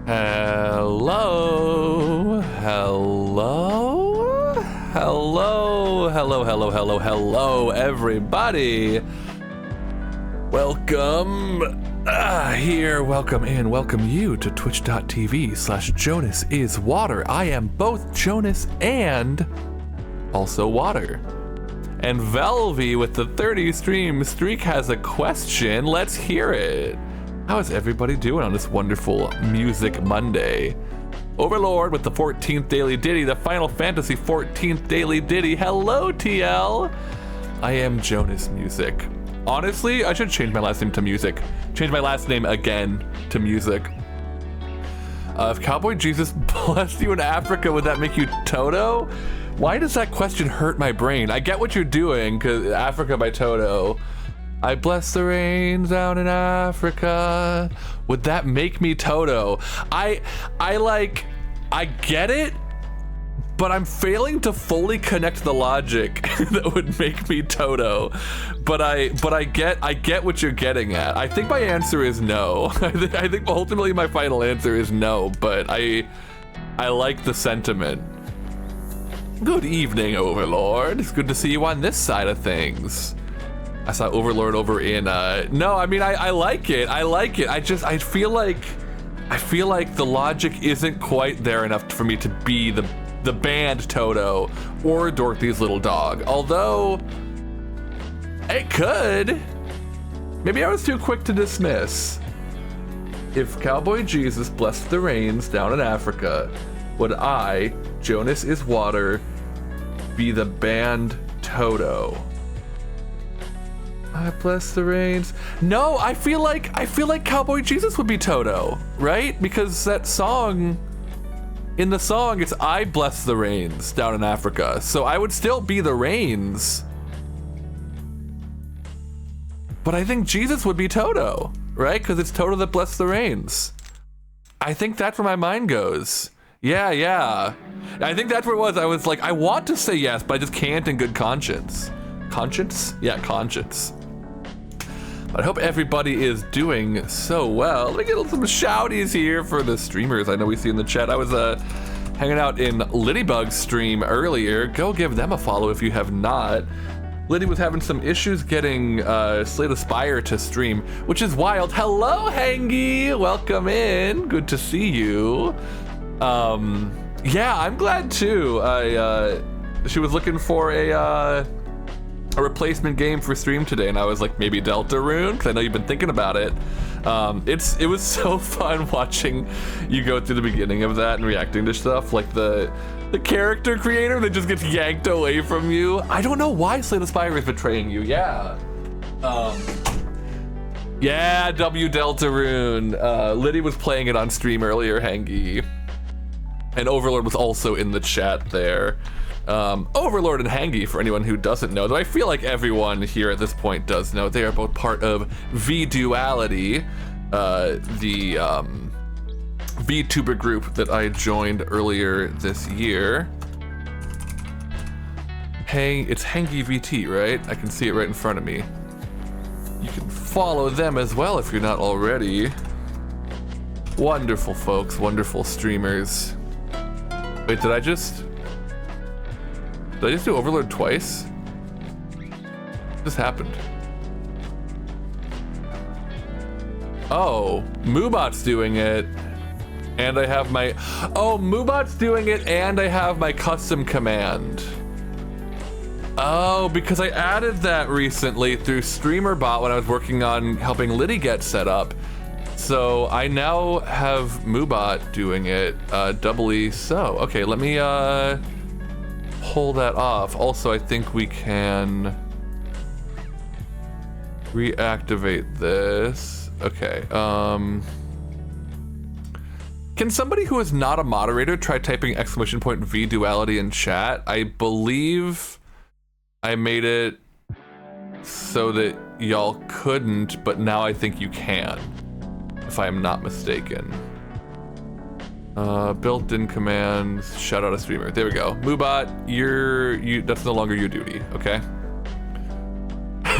Hello, hello, hello, hello, hello, hello, hello, everybody. Welcome welcome you to twitch.tv/JonasIsWater. I am both Jonas and also Water. And Velvy with the 30 stream streak has a question. Let's hear it. How is everybody doing on this wonderful Music Monday? Overlord with the 14th Daily Ditty, the Final Fantasy 14th Daily Ditty. Hello, TL. I am Jonas Music. Honestly, I should change my last name to Music. Change my last name again to Music. If Cowboy Jesus blessed you in Africa, would that make you Toto? Why does that question hurt my brain? I get what you're doing, because Africa by Toto. I bless the rains down in Africa. Would that make me Toto? I get it, but I'm failing to fully connect the logic that would make me Toto. But I get what you're getting at. I think my answer is no. I think ultimately my final answer is no, but I like the sentiment. Good evening, Overlord. It's good to see you on this side of things. I saw Overlord over in, no, I mean, I like it. I like it. I feel like the logic isn't quite there enough for me to be the band Toto or Dorothy's little dog. Although, it could. Maybe I was too quick to dismiss. If Cowboy Jesus blessed the rains down in Africa, would I, Jonas is Water, be the band Toto? I bless the rains. No, I feel like Cowboy Jesus would be Toto, right? Because that song, in the song, it's I bless the rains down in Africa. So I would still be the rains. But I think Jesus would be Toto, right? Because it's Toto that blessed the rains. I think that's where my mind goes. Yeah. I think that's where it was. I was like, I want to say yes, but I just can't in good conscience. Conscience? Yeah, conscience. But I hope everybody is doing so well. Let me get some shouties here for the streamers I know we see in the chat. I was hanging out in Lidybug's stream earlier. Go give them a follow if you have not. Liddy was having some issues getting Slay the Spire to stream, which is wild. Hello, Hangy. Welcome in. Good to see you. Yeah, I'm glad too. She was looking for a replacement game for stream today, and I was like, maybe Deltarune, because I know you've been thinking about it. It was so fun watching you go through the beginning of that and reacting to stuff, like the character creator that just gets yanked away from you. I don't know why Slay the Spire is betraying you. Yeah. Yeah, W Deltarune. Liddy was playing it on stream earlier, Hangy. And Overlord was also in the chat there. Overlord and Hangy, for anyone who doesn't know, though I feel like everyone here at this point does know, they are both part of V-Duality, the VTuber group that I joined earlier this year. It's Hangy VT, right? I can see it right in front of me. You can follow them as well if you're not already. Wonderful folks, wonderful streamers. Wait, did I just do Overlord twice? What just happened? Oh, Moobot's doing it. And I have my... Oh, Moobot's doing it and I have my custom command. Oh, because I added that recently through StreamerBot when I was working on helping Liddy get set up. So I now have Moobot doing it doubly so. Okay, let me pull that off. Also, I think we can reactivate this. Okay, can somebody who is not a moderator try typing !V-Duality in chat? I believe I made it so that y'all couldn't, but now I think you can, if I am not mistaken. Built-in commands, shout out a streamer. There we go. Moobot, that's no longer your duty, okay?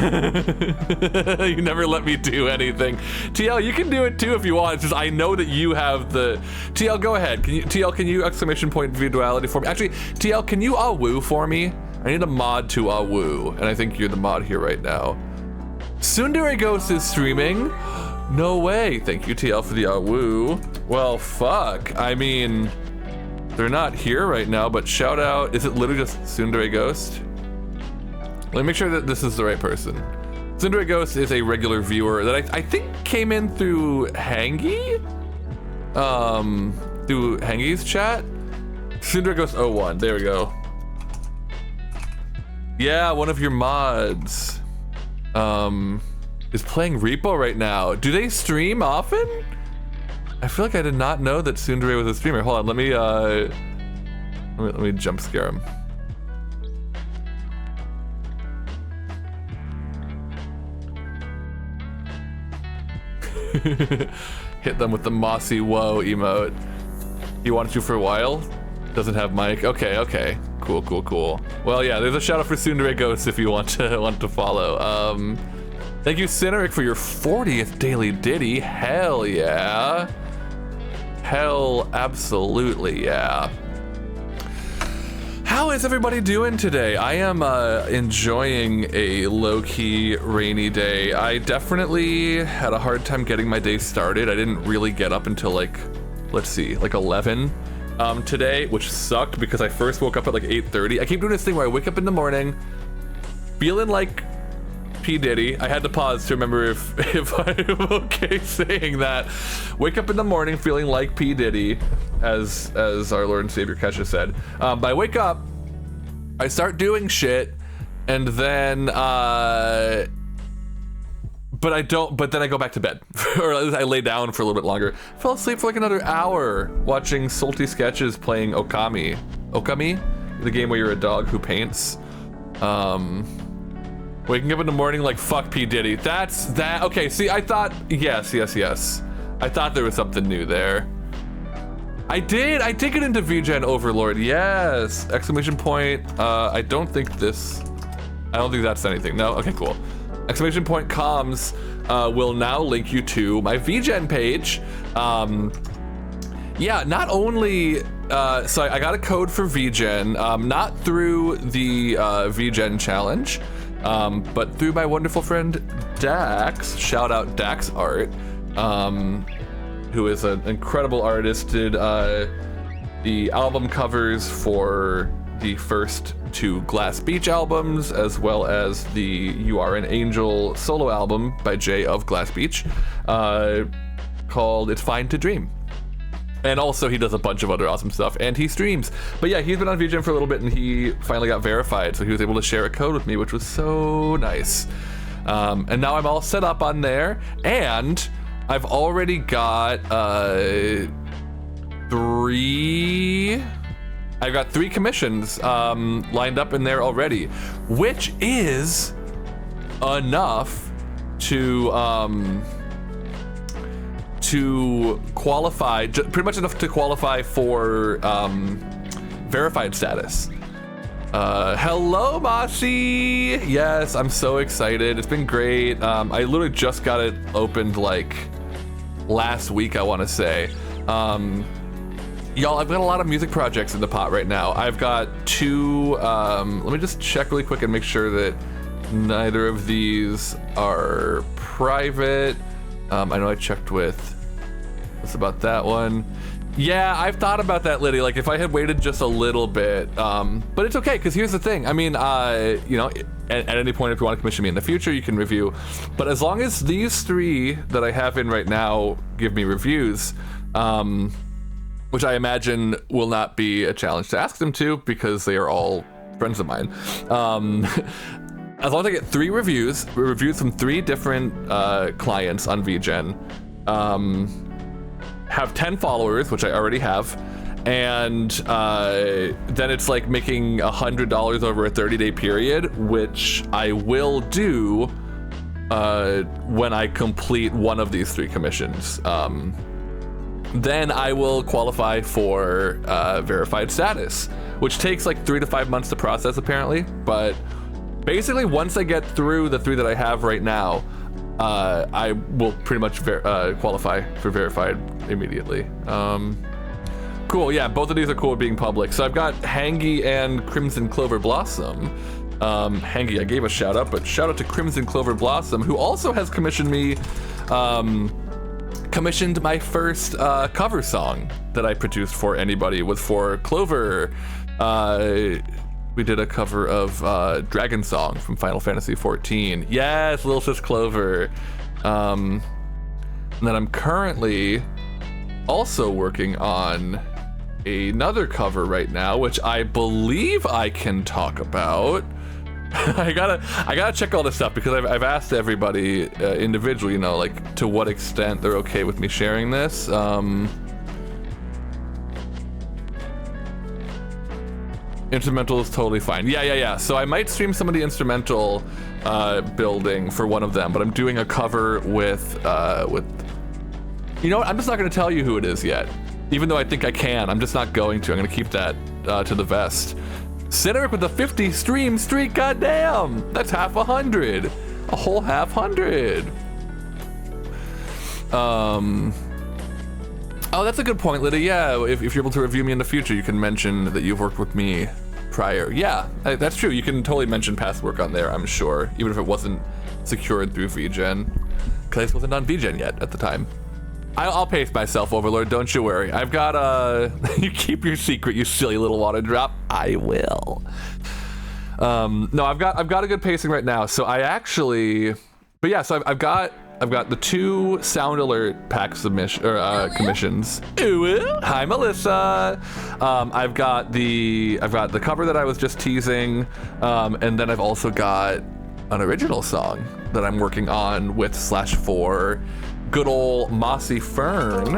You never let me do anything. TL, you can do it too if you want. It's just I know that you have the... TL, go ahead. Can you exclamation point visuality for me? Actually, TL, can you woo for me? I need a mod to woo, and I think you're the mod here right now. Tsundere Ghost is streaming. No way. Thank you, TL, for the woo. Well, fuck. I mean, they're not here right now, but shout out. Is it literally just Tsundere Ghost? Let me make sure that this is the right person. Tsundere Ghost is a regular viewer that I think came in through Hangy? Through Hangy's chat? Tsundere Ghost 01, there we go. Yeah, one of your mods is playing Repo right now. Do they stream often? I feel like I did not know that Tsundere was a streamer. Hold on, let me jump scare him. Hit them with the mossy whoa emote. He wanted to for a while. Doesn't have mic. Okay. Cool. Well, yeah, there's a shout out for Tsundere Ghost if you want to follow. Thank you, Cineric, for your 40th daily ditty. Hell yeah. Hell absolutely yeah. How is everybody doing today? I am enjoying a low-key rainy day. I definitely had a hard time getting my day started. I didn't really get up until like 11 today, which sucked because I first woke up at like 8:30. I keep doing this thing where I wake up in the morning feeling like P. Diddy. I had to pause to remember if I'm okay saying that. Wake up in the morning feeling like P. Diddy, as our Lord and Savior Kesha said. But I wake up, I start doing shit, and then but then I go back to bed. Or at least I lay down for a little bit longer. Fell asleep for like another hour watching Salty Sketches playing Okami. Okami? The game where you're a dog who paints. Waking up in the morning like, fuck P. Diddy. That's that. Okay, see, I thought, yes. I thought there was something new there. I did get into VGen Overlord, yes. Exclamation point, I don't think that's anything. No, okay, cool. Exclamation point comms will now link you to my VGen page. Yeah, not only, so I got a code for VGen, not through the VGen challenge, but through my wonderful friend Dax. Shout out Dax Art, who is an incredible artist. Did the album covers for the first 2 Glass Beach albums, as well as the You Are an Angel solo album by Jay of Glass Beach, called It's Fine to Dream. And also he does a bunch of other awesome stuff, and he streams. But yeah, he's been on VGen for a little bit, and he finally got verified, so he was able to share a code with me, which was so nice. And now I'm all set up on there, and I've already got 3 commissions lined up in there already, which is enough to qualify, pretty much enough to qualify for verified status. Hello, Mashi! Yes, I'm so excited. It's been great. I literally just got it opened like last week, I want to say. Y'all, I've got a lot of music projects in the pot right now. I've got 2, let me just check really quick and make sure that neither of these are private. I know I checked with, what's about that one? Yeah, I've thought about that, Liddy, like if I had waited just a little bit, but it's okay, because here's the thing. I mean, you know, at any point if you want to commission me in the future, you can review, but as long as these 3 that I have in right now give me reviews, which I imagine will not be a challenge to ask them to, because they are all friends of mine. As long as I get 3 reviews from 3 different clients on VGen, have 10 followers, which I already have, and then it's like making $100 over a 30-day period, which I will do when I complete one of these 3 commissions. Then I will qualify for verified status, which takes like 3 to 5 months to process apparently, but basically once I get through the 3 that I have right now, I will pretty much qualify for verified immediately. Cool, yeah, both of these are cool with being public. So I've got Hangy and Crimson Clover Blossom. Hangy, I gave a shout out, but shout out to Crimson Clover Blossom, who also has commissioned me, commissioned my first cover song that I produced for anybody, was for Clover. We did a cover of Dragon Song from Final Fantasy XIV. Yes, Little Sis Clover. And then I'm currently also working on another cover right now, which I believe I can talk about. I gotta check all this stuff because I've asked everybody individually, you know, like to what extent they're okay with me sharing this. Instrumental is totally fine. Yeah. So I might stream some of the instrumental building for one of them, but I'm doing a cover with. You know what? I'm just not gonna tell you who it is yet, even though I think I can. I'm just not going to. I'm gonna keep that to the vest. Cedric with the 50 stream streak. Goddamn, that's half 100. A whole half 100. Oh, that's a good point, Lydia. Yeah, if you're able to review me in the future, you can mention that you've worked with me prior. Yeah, that's true. You can totally mention past work on there, I'm sure, even if it wasn't secured through VGen, because I wasn't on VGen yet at the time. I'll pace myself, Overlord, don't you worry. I've got you keep your secret, you silly little water drop. I will. No, I've got a good pacing right now. So I actually, but yeah, so I've got the 2 sound alert pack commissions. Ooh, hi Melissa. I've got the cover that I was just teasing, and then I've also got an original song that I'm working on with /4 good old Mossy Fern.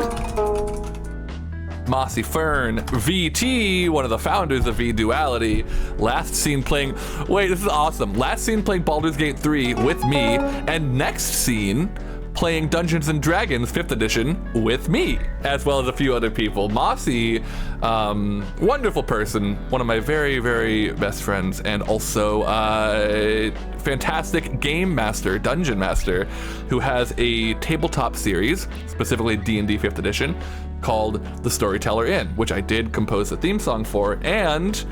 Mossy Fern, VT, one of the founders of V-Duality, last seen playing, wait, this is awesome. Last seen playing Baldur's Gate 3 with me, and next scene playing Dungeons & Dragons 5th edition with me, as well as a few other people. Mossy, wonderful person, one of my very, very best friends, and also fantastic game master, dungeon master, who has a tabletop series, specifically D&D 5th edition, called The Storyteller Inn, which I did compose the theme song for, and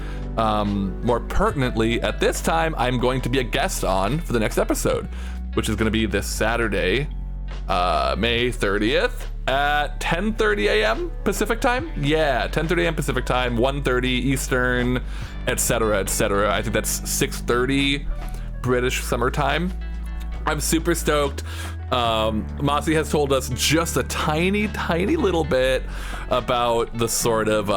more pertinently, at this time, I'm going to be a guest on for the next episode, which is going to be this Saturday, May 30th at 10:30 a.m. Pacific time. Yeah, 10:30 a.m. Pacific time, 1:30 Eastern, etc., etc. I think that's 6:30 British summertime. I'm super stoked. Mossy has told us just a tiny little bit about the sort of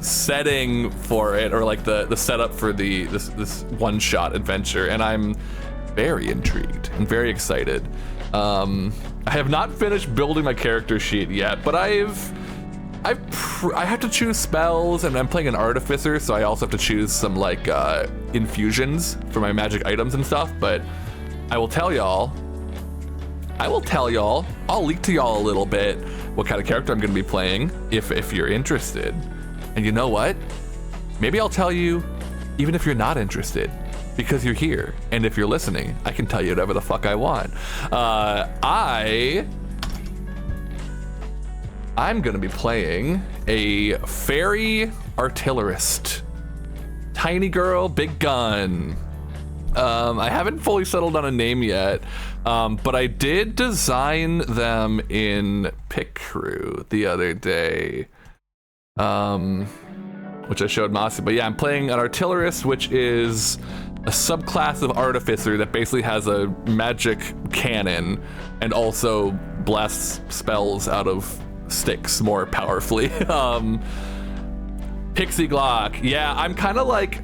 setting for it, or like the setup for this one-shot adventure, and I'm very intrigued and very excited. I have not finished building my character sheet yet, but I have to choose spells, and I'm playing an artificer, so I also have to choose some like infusions for my magic items and stuff. But I will tell y'all, I'll leak to y'all a little bit what kind of character I'm gonna be playing if you're interested. And you know what? Maybe I'll tell you even if you're not interested, because you're here, and if you're listening, I can tell you whatever the fuck I want. I'm gonna be playing a fairy artillerist. Tiny girl, big gun. I haven't fully settled on a name yet, but I did design them in Picrew the other day, which I showed Mossy. But yeah, I'm playing an artillerist, which is a subclass of artificer that basically has a magic cannon and also blasts spells out of sticks more powerfully. Pixie Glock. Yeah, I'm kind of like,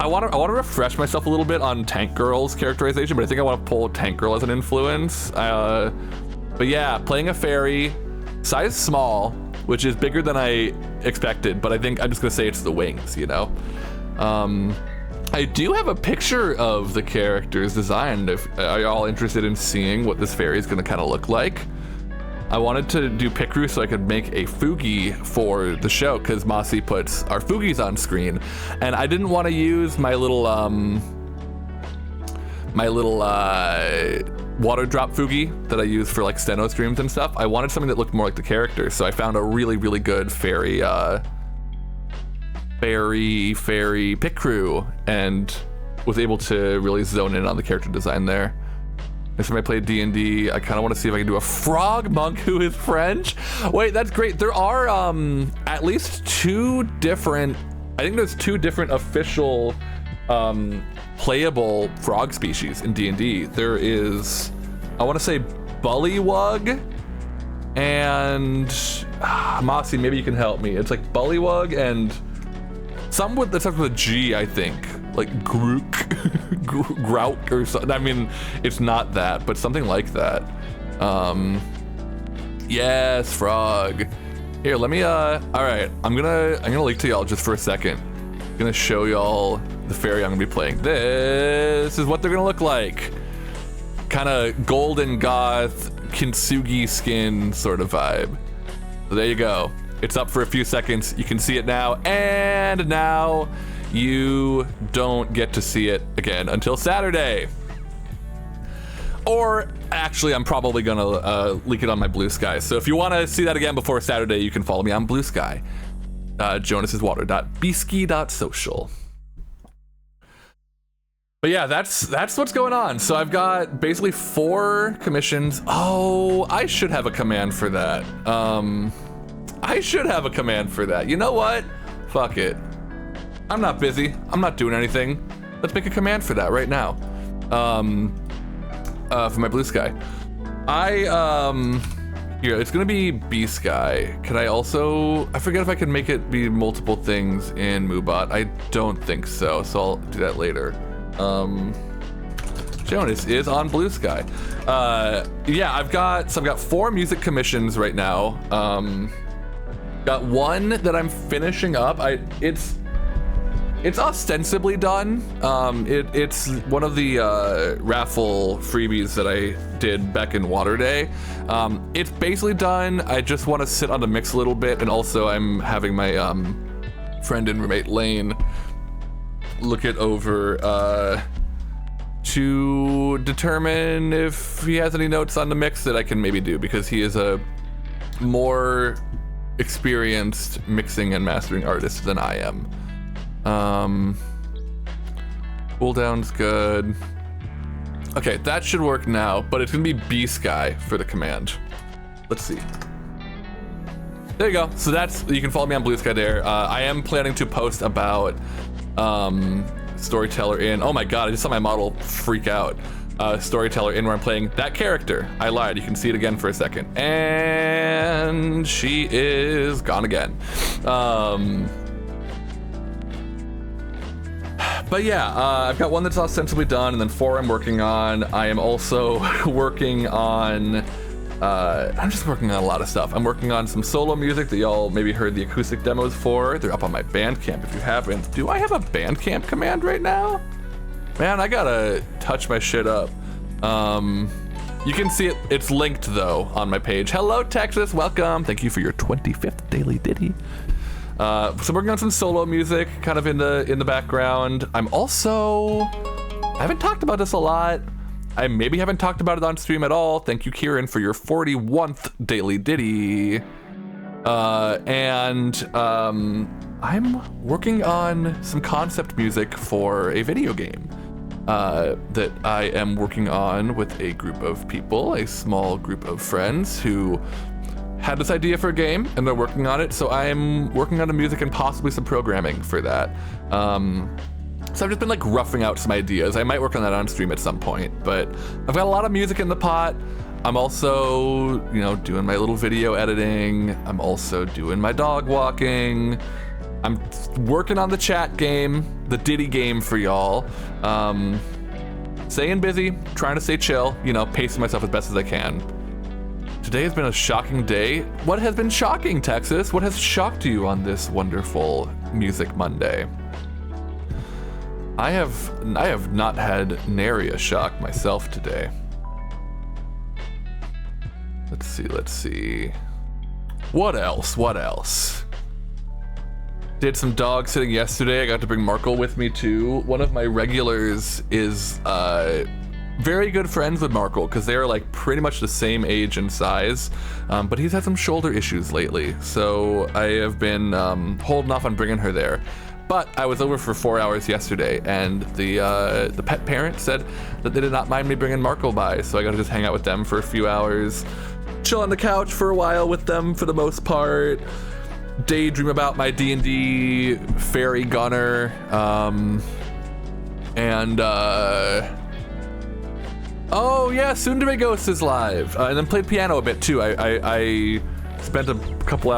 I want to refresh myself a little bit on Tank Girl's characterization, but I think I want to pull Tank Girl as an influence. But yeah, playing a fairy, size small, which is bigger than I expected, but I think I'm just gonna say it's the wings, you know? I do have a picture of the character's design. Are y'all interested in seeing what this fairy is gonna kind of look like? I wanted to do Picrew so I could make a Fugi for the show, because Mossy puts our Fugis on screen, and I didn't want to use my little my little water drop Fugi that I use for like steno streams and stuff. I wanted something that looked more like the character, so I found a really, really good fairy pit crew and was able to really zone in on the character design there. Next time I play D&D, I kind of want to see if I can do a frog monk who is French. Wait, that's great. There are at least two different, I think there's two different official playable frog species in D&D. There is, I want to say Bullywug and Moxie, maybe you can help me. It's like Bullywug and some that starts with a G, I think. Like Grouk or something. I mean, it's not that, but something like that. Yes, frog. Here, let me all right, I'm gonna link to y'all just for a second. I'm gonna show y'all the fairy I'm gonna be playing. This is what they're gonna look like. Kind of golden goth kintsugi skin sort of vibe. So there you go. It's up for a few seconds. You can see it now, and now you don't get to see it again until Saturday. Or actually, I'm probably gonna leak it on my Blue Sky. So if you want to see that again before Saturday, you can follow me on Blue Sky. jonasiswater.bski.social. But yeah, that's what's going on. So I've got basically 4 commissions. Oh, I should have a command for that. I should have a command for that. You know what? Fuck it. I'm not busy. I'm not doing anything. Let's make a command for that right now. For my Blue Sky. Here, it's gonna be B-Sky. Can I also, I forget if I can make it be multiple things in Moobot. I don't think so, so I'll do that later. Jonas is on Blue Sky. Yeah, I've got 4 music commissions right now. Got one that I'm finishing up. It's ostensibly done. It's one of the raffle freebies that I did back in Water Day. It's basically done. I just want to sit on the mix a little bit, and also I'm having my friend and roommate Lane look it over to determine if he has any notes on the mix that I can maybe do, because he is a more experienced mixing and mastering artist than I am. Cooldown's good. Okay, that should work now, but it's gonna be B-Sky for the command. Let's see. There you go. So that's, you can follow me on Blue Sky there. I am planning to post about Storyteller in, oh my god, I just saw my model freak out. Storyteller in where I'm playing that character. I lied, you can see it again for a second. And she is gone again. But yeah, I've got one that's ostensibly done, and then 4 I'm working on. I am also working on, I'm just working on a lot of stuff. I'm working on some solo music that y'all maybe heard the acoustic demos for. They're up on my Bandcamp if you haven't. Do I have a Bandcamp command right now? Man, I gotta touch my shit up. You can see it, it's linked though on my page. Hello Texas, welcome. Thank you for your 25th daily ditty. So I'm working on some solo music kind of in the background. I'm also, I haven't talked about this a lot. I maybe haven't talked about it on stream at all. Thank you, Kieran, for your 41st daily ditty. I'm working on some concept music for a video game that I am working on with a group of people, a small group of friends who had this idea for a game and they're working on it. So I'm working on the music and possibly some programming for that. So I've just been like roughing out some ideas. I might work on that on stream at some point, but I've got a lot of music in the pot. I'm also, you know, doing my little video editing. I'm also doing my dog walking. I'm working on the chat game, the Diddy game for y'all. Staying busy, trying to stay chill, you know, pacing myself as best as I can. Today has been a shocking day. What has been shocking, Texas? What has shocked you on this wonderful Music Monday? I have not had nary a shock myself today. Let's see. What else? Did some dog sitting yesterday. I got to bring Markle with me too. One of my regulars is very good friends with Markle because they are like pretty much the same age and size, but he's had some shoulder issues lately, so I have been holding off on bringing her there. But I was over for 4 hours yesterday, and the pet parent said that they did not mind me bringing Markle by, so I got to just hang out with them for a few hours, chill on the couch for a while with them for the most part, daydream about my D&D fairy gunner, and oh yeah, Tsundere Ghost is live, and then played piano a bit too. I spent a few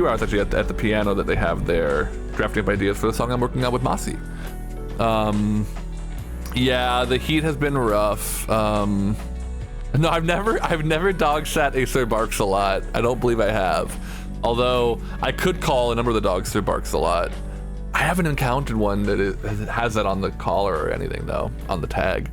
hours actually at the piano that they have there, drafting up ideas for the song I'm working on with Masi. Yeah, the heat has been rough. No, I've never dog sat a Sir Barks a lot. I don't believe I have. Although I could call a number of the dogs Sir Barks a lot. I haven't encountered one that has that on the collar or anything though, on the tag.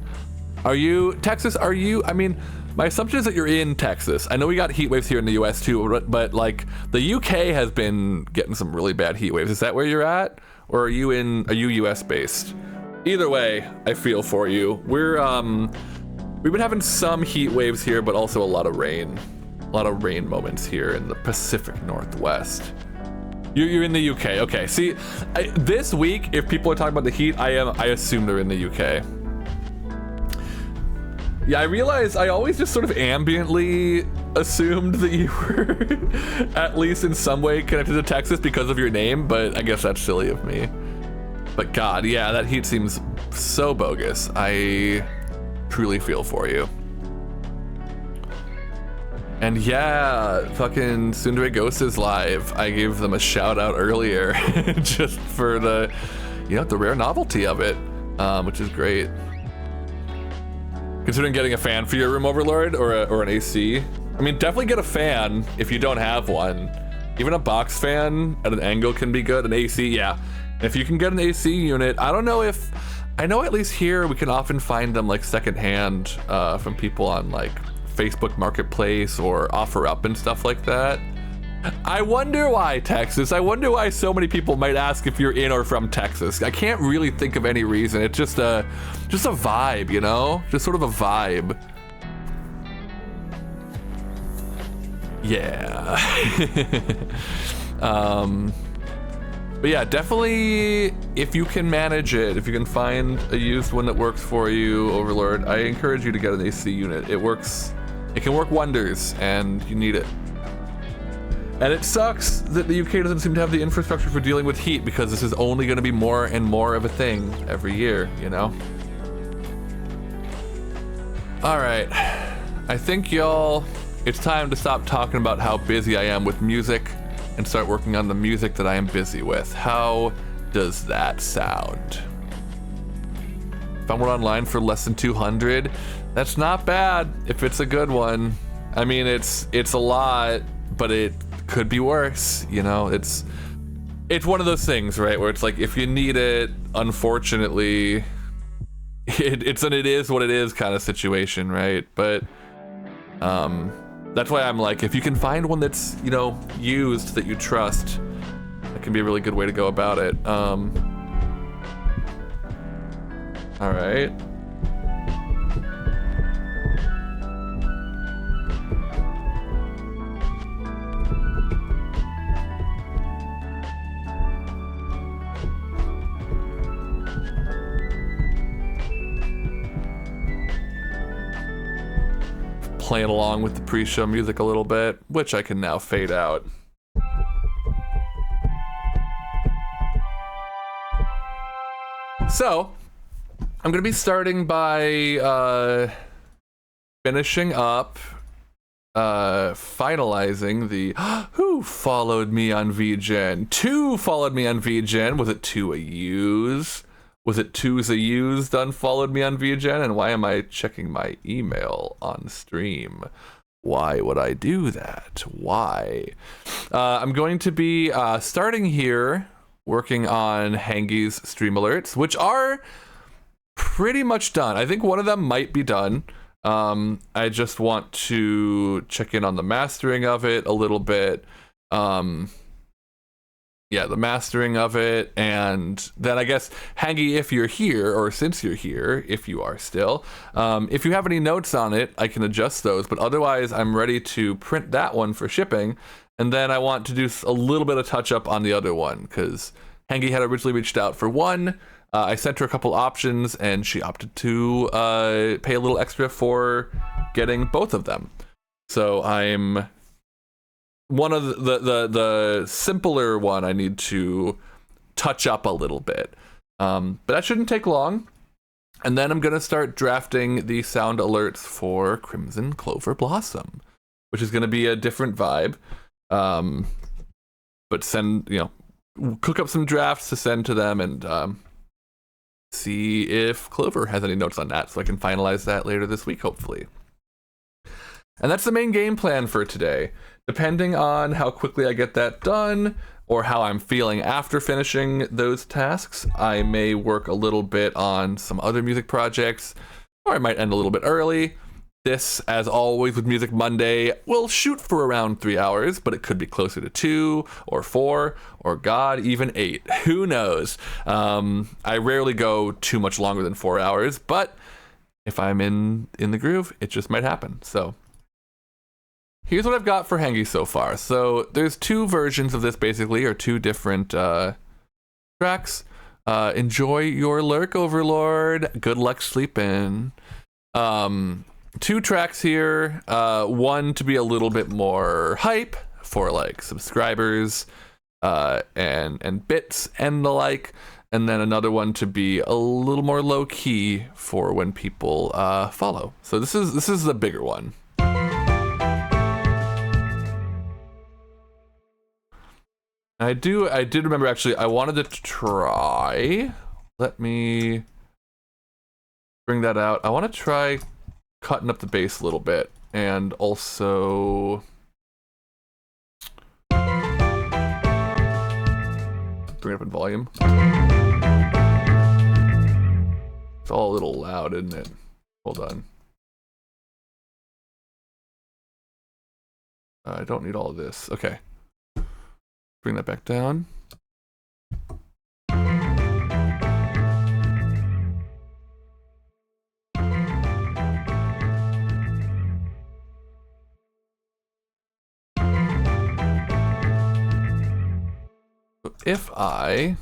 Are you, Texas, I mean, my assumption is that you're in Texas. I know we got heat waves here in the US too, but like the UK has been getting some really bad heat waves. Is that where you're at? Or are you US based? Either way, I feel for you. We've been having some heat waves here, but also a lot of rain moments here in the Pacific Northwest. You're in the UK, okay. See, this week, if people are talking about the heat, I assume they're in the UK. Yeah, I realized I always just sort of ambiently assumed that you were at least in some way connected to Texas because of your name, but I guess that's silly of me. But God, yeah, that heat seems so bogus. I truly feel for you. And yeah, fucking Tsundere Ghost is live. I gave them a shout out earlier just for the rare novelty of it, which is great. Considering getting a fan for your room, Overlord, or an AC. I mean, definitely get a fan if you don't have one. Even a box fan at an angle can be good. An AC, yeah. If you can get an AC unit, I know at least here we can often find them like secondhand from people on like Facebook Marketplace or OfferUp and stuff like that. I wonder why, Texas. I wonder why so many people might ask if you're in or from Texas. I can't really think of any reason. It's just a vibe, you know? Just sort of a vibe. Yeah. But yeah, definitely if you can manage it, if you can find a used one that works for you, Overlord, I encourage you to get an AC unit. It can work wonders, and you need it. And it sucks that the UK doesn't seem to have the infrastructure for dealing with heat, because this is only going to be more and more of a thing every year, you know? All right, I think y'all, it's time to stop talking about how busy I am with music and start working on the music that I am busy with. How does that sound? Found one online for less than 200. That's not bad if it's a good one. I mean, it's a lot, but it could be worse, you know? It's one of those things, right, where it's like, if you need it, unfortunately, it's an it is what it is kind of situation, right? But that's why I'm like, if you can find one that's, you know, used that you trust, that can be a really good way to go about it. All right. Playing along with the pre-show music a little bit, which I can now fade out. So, I'm gonna be starting by finishing up, finalizing the who followed me on VGen? 2 followed me on VGen. Was it 2 a use? Was it 2's a used unfollowed me on VGen? And why am I checking my email on stream? Why would I do that? Why? I'm going to be starting here, working on Hangy's stream alerts, which are pretty much done. I think one of them might be done. I just want to check in on the mastering of it a little bit. yeah, the mastering of it, and then I guess Hangy, if you're here, or since you're here, if you are still, if you have any notes on it, I can adjust those. But otherwise, I'm ready to print that one for shipping, and then I want to do a little bit of touch up on the other one because Hangy had originally reached out for one. I sent her a couple options, and she opted to pay a little extra for getting both of them. So I'm one of the simpler one I need to touch up a little bit, but that shouldn't take long. And then I'm gonna start drafting the sound alerts for Crimson Clover Blossom, which is gonna be a different vibe. But send, cook up some drafts to send to them, and see if Clover has any notes on that, so I can finalize that later this week, hopefully. And that's the main game plan for today. Depending on how quickly I get that done, or how I'm feeling after finishing those tasks, I may work a little bit on some other music projects, or I might end a little bit early. This, as always with Music Monday, will shoot for around 3 hours, but it could be closer to 2 or 4, or God, even 8. Who knows? I rarely go too much longer than 4 hours, but if I'm in the groove, it just might happen. So here's what I've got for Hangy so far. So there's 2 versions of this, basically, or 2 different tracks. Enjoy your lurk, Overlord. Good luck sleeping. 2 tracks here. One to be a little bit more hype for like subscribers and bits and the like, and then another one to be a little more low key for when people follow. So this is the bigger one. I did remember, actually, I wanted to try, let me bring that out. I want to try cutting up the bass a little bit, and also bring it up in volume. It's all a little loud, isn't it? Hold on. I don't need all of this. Okay. Bring that back down. If I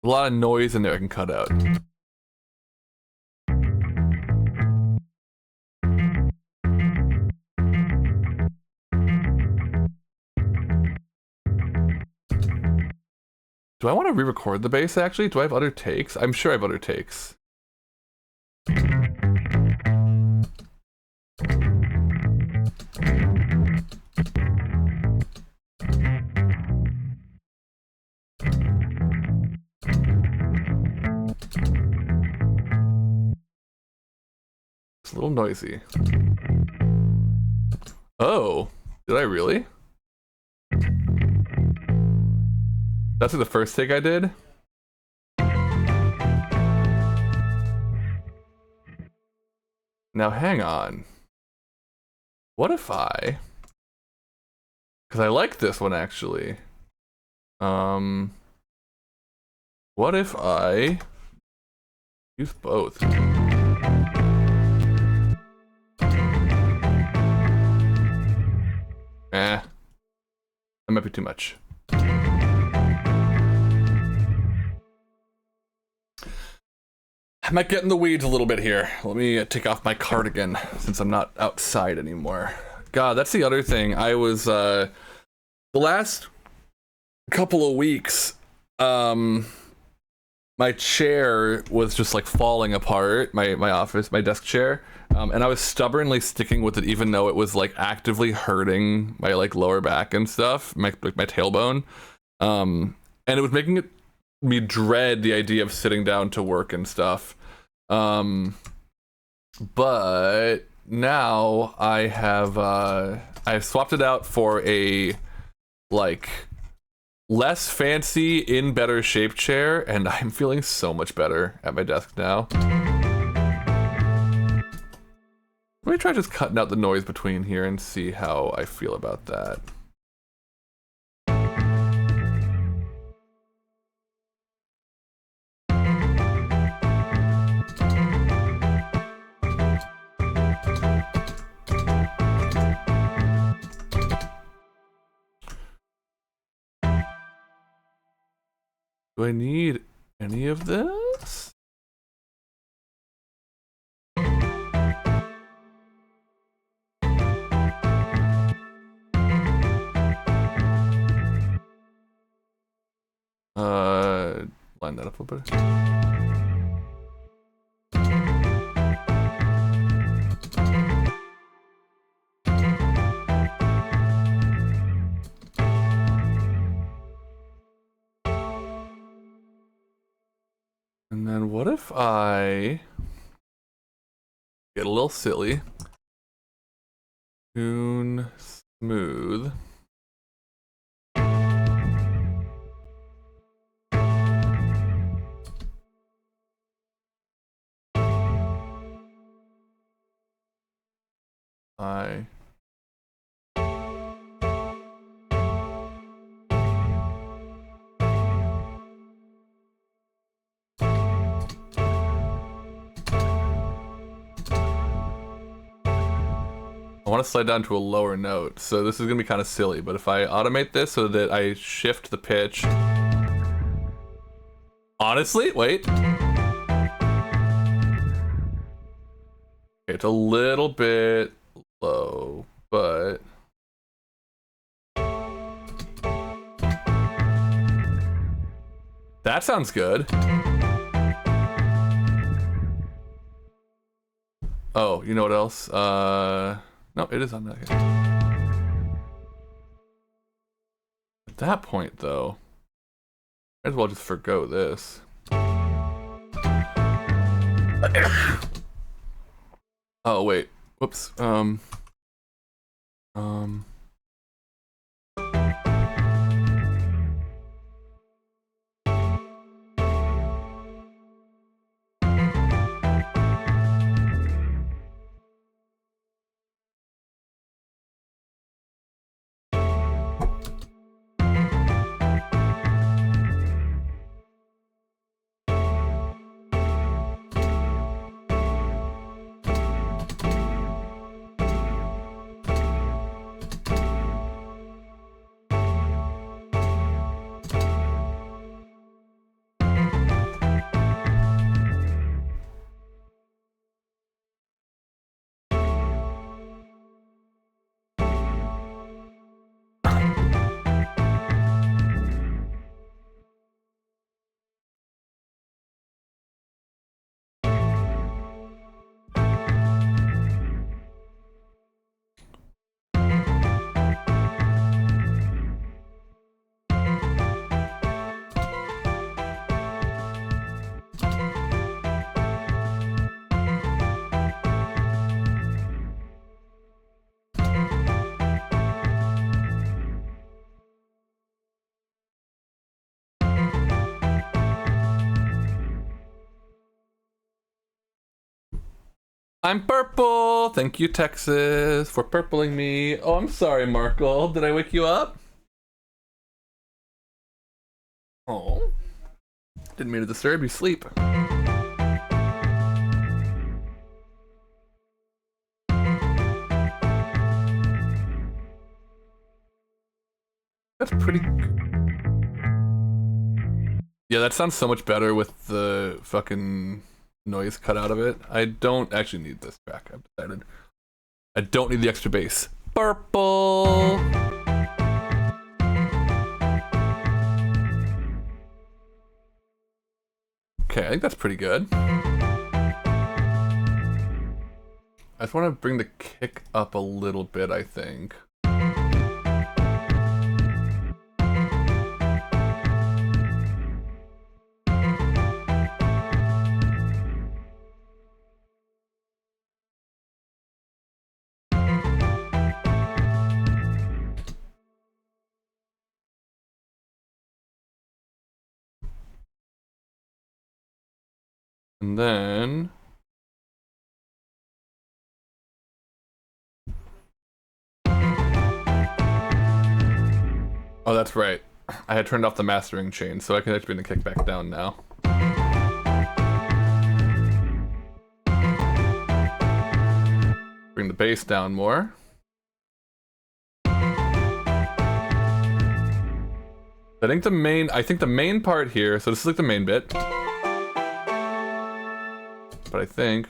a lot of noise in there I can cut out. Do I want to re-record the bass, actually? Do I have other takes? I'm sure I have other takes. It's a little noisy. Oh, did I really? That's the first take I did? Now hang on. What if I... Because I like this one, actually. What if I use both? That might be too much. I might get in the weeds a little bit here. Let me take off my cardigan since I'm not outside anymore. God, that's the other thing. I was, the last couple of weeks, my chair was just like falling apart, my office, my desk chair. And I was stubbornly sticking with it even though it was like actively hurting my like lower back and stuff, my tailbone. And it was making me dread the idea of sitting down to work and stuff. But now I have I've swapped it out for a like less fancy, in better shape chair, and I'm feeling so much better at my desk now. Let me try just cutting out the noise between here and see how I feel about that. Do I need any of this? Line that up a little bit. And then what if I get a little silly? Tune smooth. I want to slide down to a lower note, so this is gonna be kind of silly, but if I automate this so that I shift the pitch. Honestly, wait. It's a little bit low, but that sounds good. Oh, you know what else? No, it is on that. At that point, though, might as well just forgo this. Oh wait, whoops. I'm purple. Thank you, Texas, for purpling me. Oh, I'm sorry, Markle. Did I wake you up? Oh, didn't mean to disturb you. Sleep. That's pretty. Yeah, that sounds so much better with the fucking noise cut out of it. I don't actually need this back. I've decided. I don't need the extra bass. Purple. Okay, I think that's pretty good. I just want to bring the kick up a little bit, I think. And then oh, that's right. I had turned off the mastering chain, so I can actually bring the kick back down now. Bring the bass down more. I think the main part here, so this is like the main bit. But I think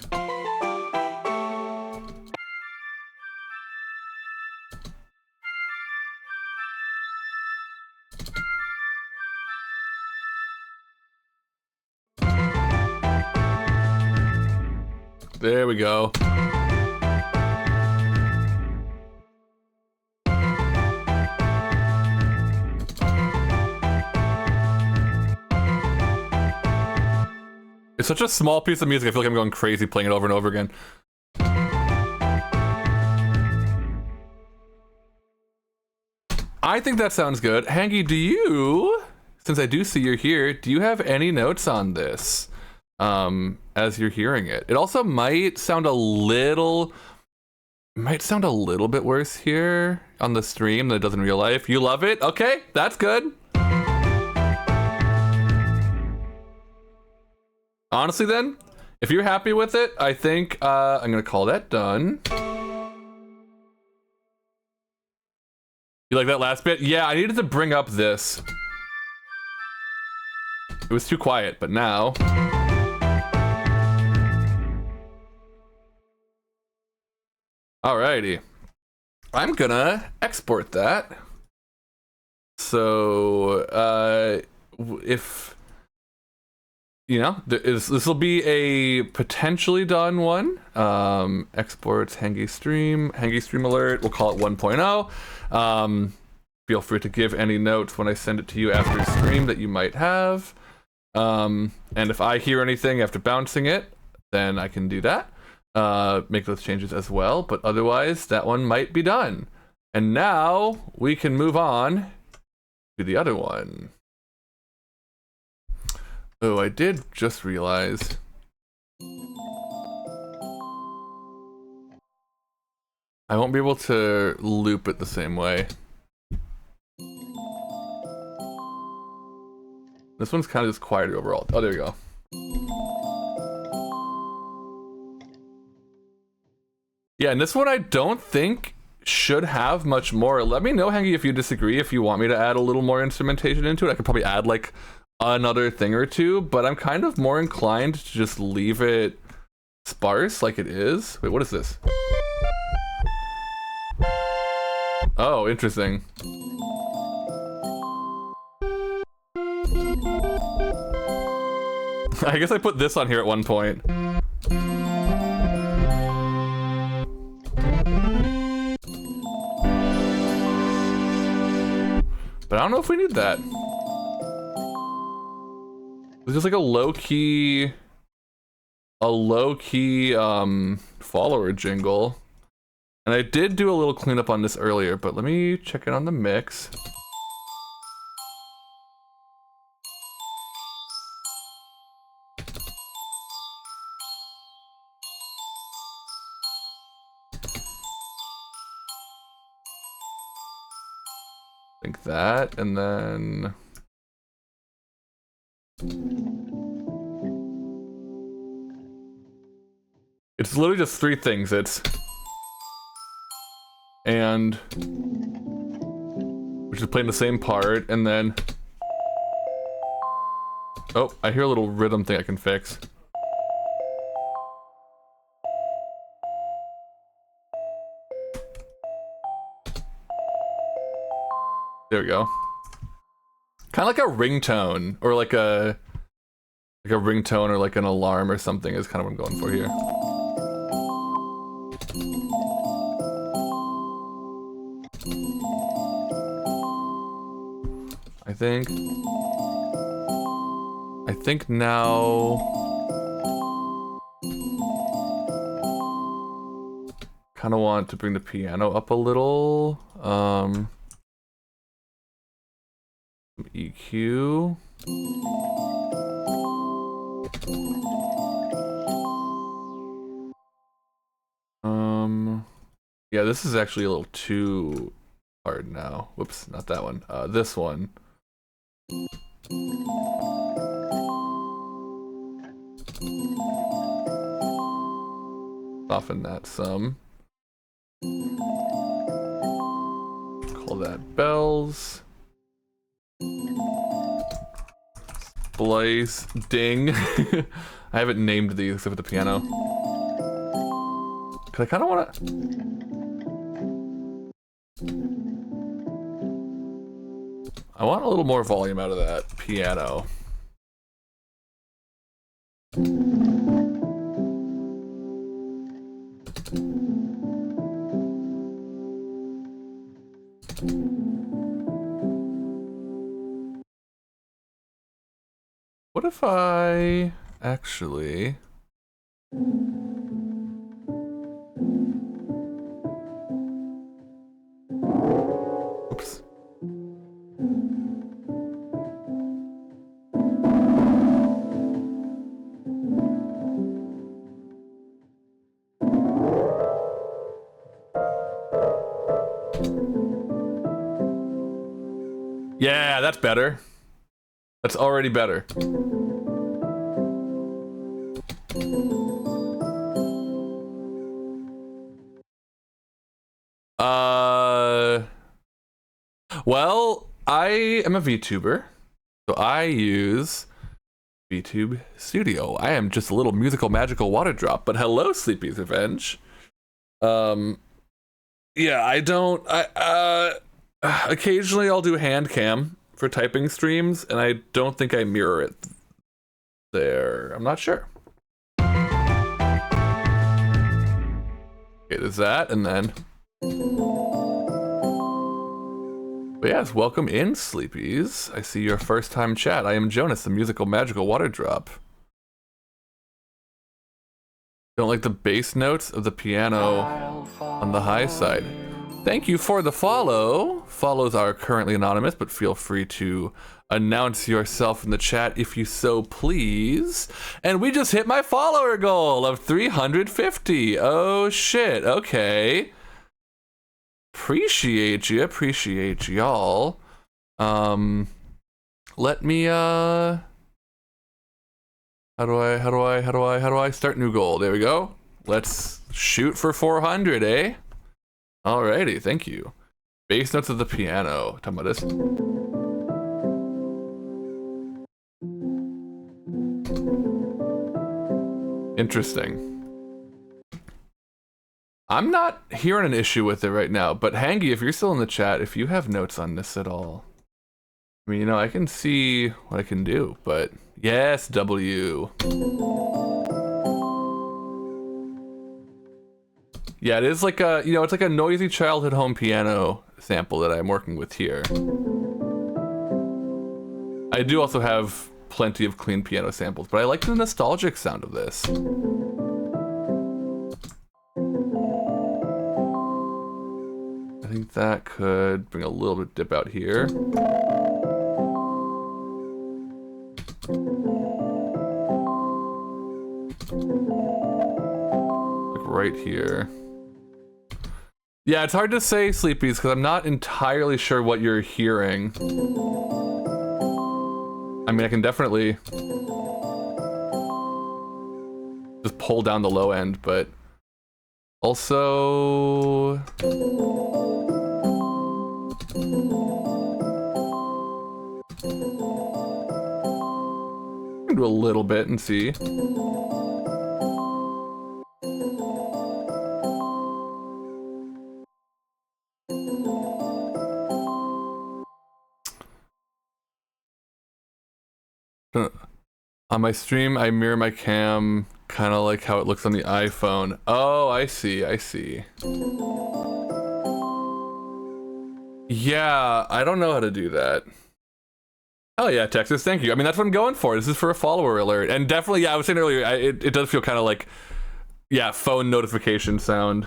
there we go. It's such a small piece of music, I feel like I'm going crazy playing it over and over again. I think that sounds good. Hangy, do you, since I do see you're here, do you have any notes on this as you're hearing it? It also might sound a little bit worse here on the stream than it does in real life. You love it? Okay, that's good. Honestly then, if you're happy with it, I think I'm gonna call that done. You like that last bit? Yeah, I needed to bring up this. It was too quiet, but now. Alrighty. I'm gonna export that. So, if you know, this will be a potentially done one. Exports Hangy Stream alert. We'll call it 1.0. Feel free to give any notes when I send it to you after stream that you might have. And if I hear anything after bouncing it, then I can do that. Make those changes as well. But otherwise, that one might be done. And now we can move on to the other one. Oh, I did just realize. I won't be able to loop it the same way. This one's kind of just quieter overall. Oh, there you go. Yeah, and this one I don't think should have much more. Let me know, Hangy, if you disagree, if you want me to add a little more instrumentation into it. I could probably add like another thing or two, but I'm kind of more inclined to just leave it sparse like it is. Wait, what is this? Oh, interesting. I guess I put this on here at one point. But I don't know if we need that. It's just like a low-key follower jingle. And I did do a little cleanup on this earlier, but let me check it on the mix. Like that, and then it's literally just three things. It's and which is playing the same part, and then oh, I hear a little rhythm thing I can fix. There we go. Kind of like a ringtone, or like a ringtone, or like an alarm or something is kind of what I'm going for here. I think now kind of want to bring the piano up a little. EQ. Yeah, this is actually a little too hard now. Whoops, not that one. This one. Soften that some. Call that bells. Splice. Ding. I haven't named these except for the piano. Cause I kind of want to. I want a little more volume out of that piano. What if I actually... Oops. Yeah, that's better. That's already better. Well, I am a VTuber, so I use VTube Studio. I am just a little musical magical water drop, but hello, Sleepy's Revenge. Yeah, occasionally I'll do hand cam for typing streams, and I don't think I mirror it there. I'm not sure. Okay, there's that, and then... But yes, welcome in, Sleepies. I see your first time chat. I am Jonas, the musical magical water drop. Don't like the bass notes of the piano on the high side. Thank you for the follow. Follows are currently anonymous, but feel free to announce yourself in the chat if you so please. And we just hit my follower goal of 350. Oh shit, okay. Appreciate y'all. Let me how do I start new goal? There we go. Let's shoot for 400, eh? Alrighty, thank you. Bass notes of the piano. Talking about this. Interesting. I'm not hearing an issue with it right now, but Hangy, if you're still in the chat, if you have notes on this at all, I mean, you know, I can see what I can do, but yes, W. Yeah, it is like a, you know, it's like a noisy childhood home piano sample that I'm working with here. I do also have plenty of clean piano samples, but I like the nostalgic sound of this. I think that could bring a little bit of dip out here. Like right here. Yeah, it's hard to say, Sleepies, because I'm not entirely sure what you're hearing. I mean, I can definitely just pull down the low end, but also... do a little bit and see. On my stream, I mirror my cam kind of like how it looks on the iPhone. Oh, I see, I see. Yeah, I don't know how to do that. Oh yeah, Texas, thank you. I mean, that's what I'm going for. This is for a follower alert. And definitely, yeah, I was saying earlier, it does feel kind of like, yeah, phone notification sound.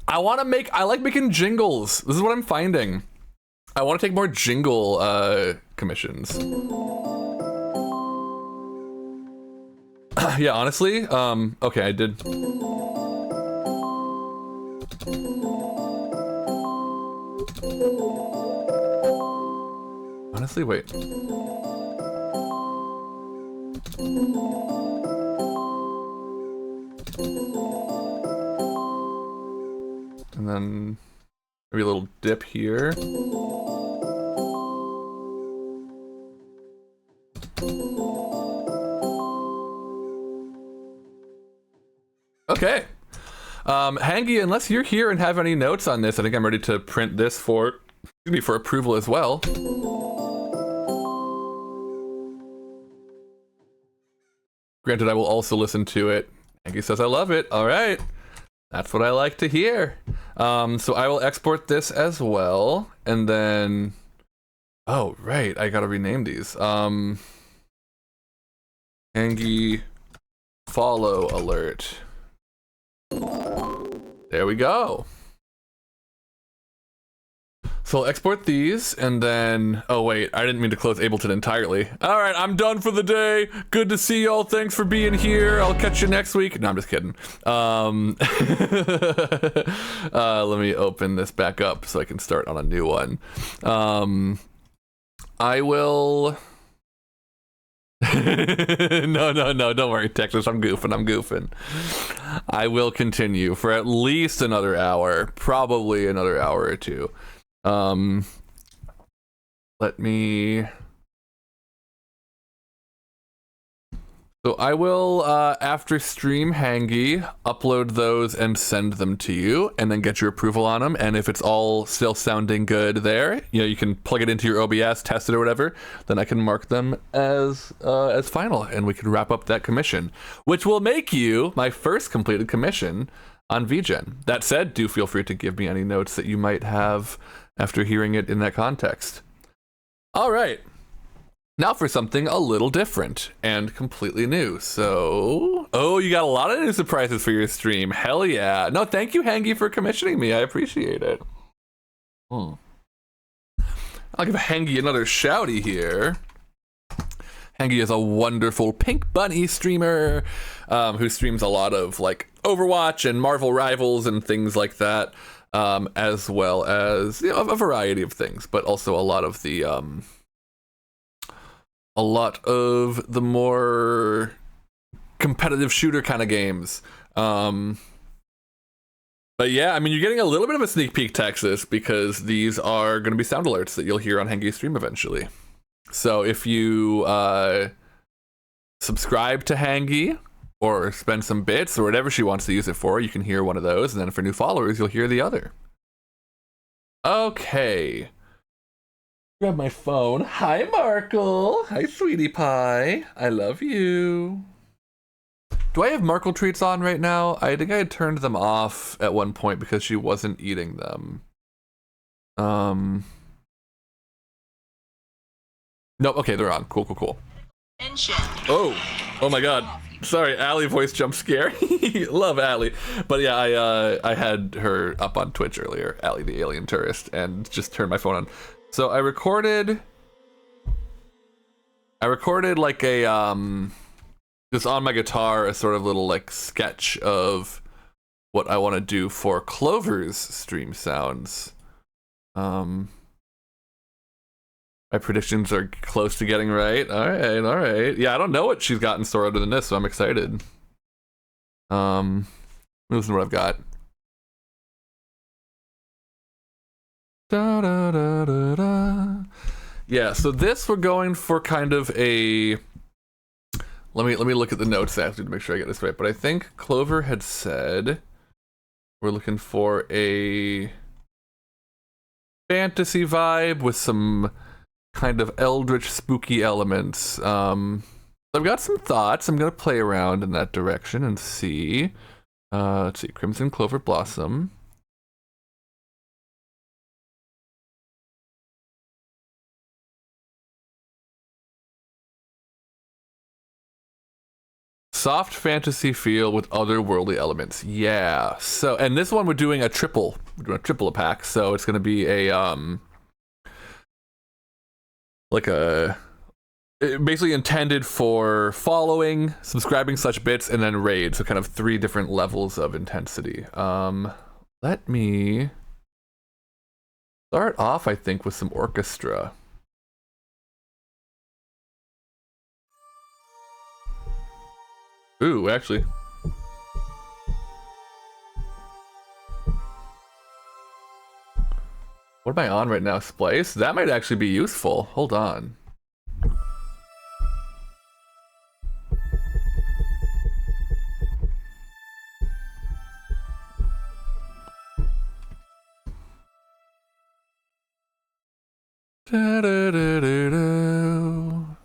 I like making jingles. This is what I'm finding. I want to take more jingle commissions. Yeah, honestly, okay, I did. Honestly, wait. And then maybe a little dip here. Okay. Hangi, unless you're here and have any notes on this, I think I'm ready to print this for approval as well. Granted, I will also listen to it. Hangi says I love it. All right. That's what I like to hear. So I will export this as well. And then, oh, right. I got to rename these. Hangi follow alert. There we go. So I'll export these and then, oh wait, I didn't mean to close Ableton entirely. All right, I'm done for the day. Good to see y'all. Thanks for being here. I'll catch you next week. No, I'm just kidding. Let me open this back up so I can start on a new one. I will... No, don't worry, Texas. I'm goofing. I will continue for at least another hour, probably another hour or two. Let me... So I will, after stream Hangi, upload those and send them to you, and then get your approval on them. And if it's all still sounding good there, you know, you can plug it into your OBS, test it or whatever. Then I can mark them as final, and we can wrap up that commission, which will make you my first completed commission on VGen. That said, do feel free to give me any notes that you might have after hearing it in that context. All right. Now for something a little different and completely new. So, oh, you got a lot of new surprises for your stream. Hell yeah. No, thank you, Hangi, for commissioning me. I appreciate it. I'll give Hangi another shouty here. Hangi is a wonderful Pink Bunny streamer who streams a lot of like Overwatch and Marvel Rivals and things like that, as well as, you know, a variety of things, but also a lot of the more competitive shooter kind of games. But yeah, I mean, you're getting a little bit of a sneak peek, Texas, because these are going to be sound alerts that you'll hear on Hangi's stream eventually. So if you subscribe to Hangi or spend some bits or whatever she wants to use it for, you can hear one of those. And then for new followers, you'll hear the other. Okay. Grab my phone. Hi, Markle. Hi, sweetie pie. I love you. Do I have Markle treats on right now? I think I had turned them off at one point because she wasn't eating them. Nope. Okay, they're on. Cool. Oh my God. Sorry, Allie voice jump scare. Love Allie. But yeah, I had her up on Twitch earlier, Allie the alien tourist, and just turned my phone on. So I recorded like a just on my guitar, a sort of little like sketch of what I want to do for Clover's stream sounds. My predictions are close to getting right. All right. Yeah, I don't know what she's got in store other than this, so I'm excited. Listen to what I've got. Yeah, so this we're going for kind of a... Let me look at the notes after to make sure I get this right. But I think Clover had said we're looking for a fantasy vibe with some kind of eldritch spooky elements. I've got some thoughts. I'm gonna play around in that direction and see. Let's see, Crimson Clover Blossom. Soft fantasy feel with otherworldly elements. Yeah. So, and this one we're doing a triple. We're doing a triple pack. So it's gonna be a like a basically intended for following, subscribing such bits, and then raid. So kind of 3 different levels of intensity. Let me start off, I think, with some orchestra. Ooh, actually. What am I on right now? Splice? That might actually be useful. Hold on.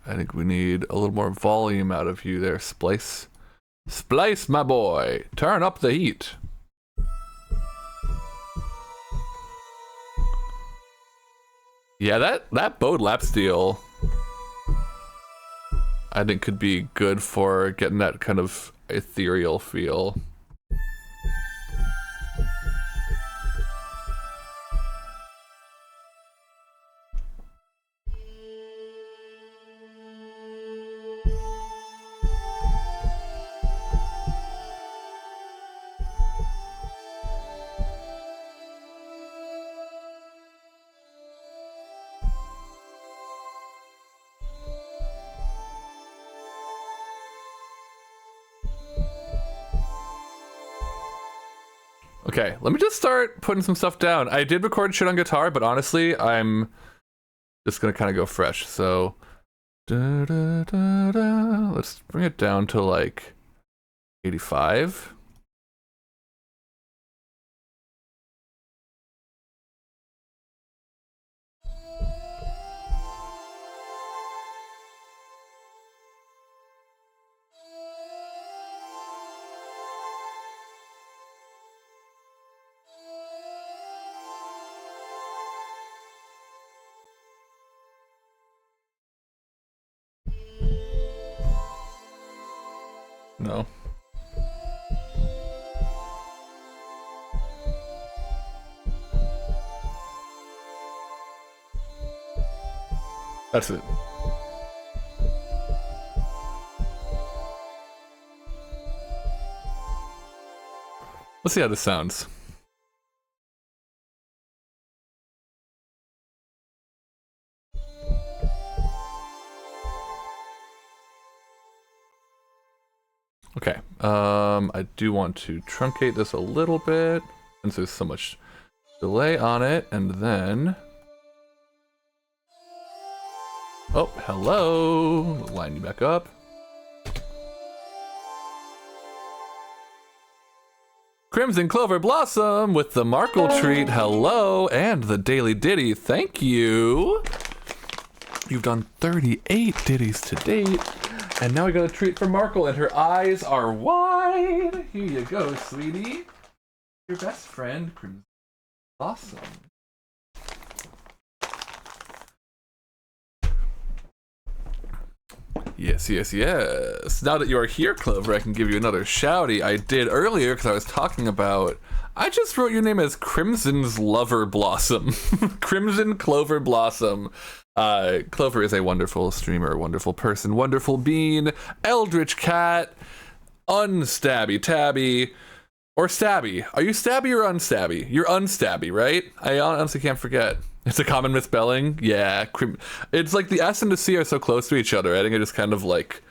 I think we need a little more volume out of you there, Splice. Splice, my boy. Turn up the heat. Yeah, that Bode Lapsteel I think could be good for getting that kind of ethereal feel. Okay, let me just start putting some stuff down. I did record shit on guitar, but honestly, I'm just gonna kind of go fresh. So, let's bring it down to like 85. No. That's it. Let's see how this sounds. Okay, I do want to truncate this a little bit since there's so much delay on it, and then... Oh, hello! Line you back up. Crimson Clover Blossom with the Markle treat, hello! And the Daily Ditty, thank you! You've done 38 ditties to date. And now we got a treat for Markle, and her eyes are wide. Here you go, sweetie. Your best friend, Crimson Blossom. Yes, yes, yes. Now that you are here, Clover, I can give you another shouty. I did earlier because I was talking about... I just wrote your name as Crimson's Lover Blossom. Crimson Clover Blossom. Clover is a wonderful streamer, wonderful person, wonderful bean, eldritch cat, unstabby tabby, or stabby. Are you stabby or unstabby? You're unstabby, right? I honestly can't forget. It's a common misspelling. Yeah, it's like the S and the C are so close to each other. I think I just kind of like,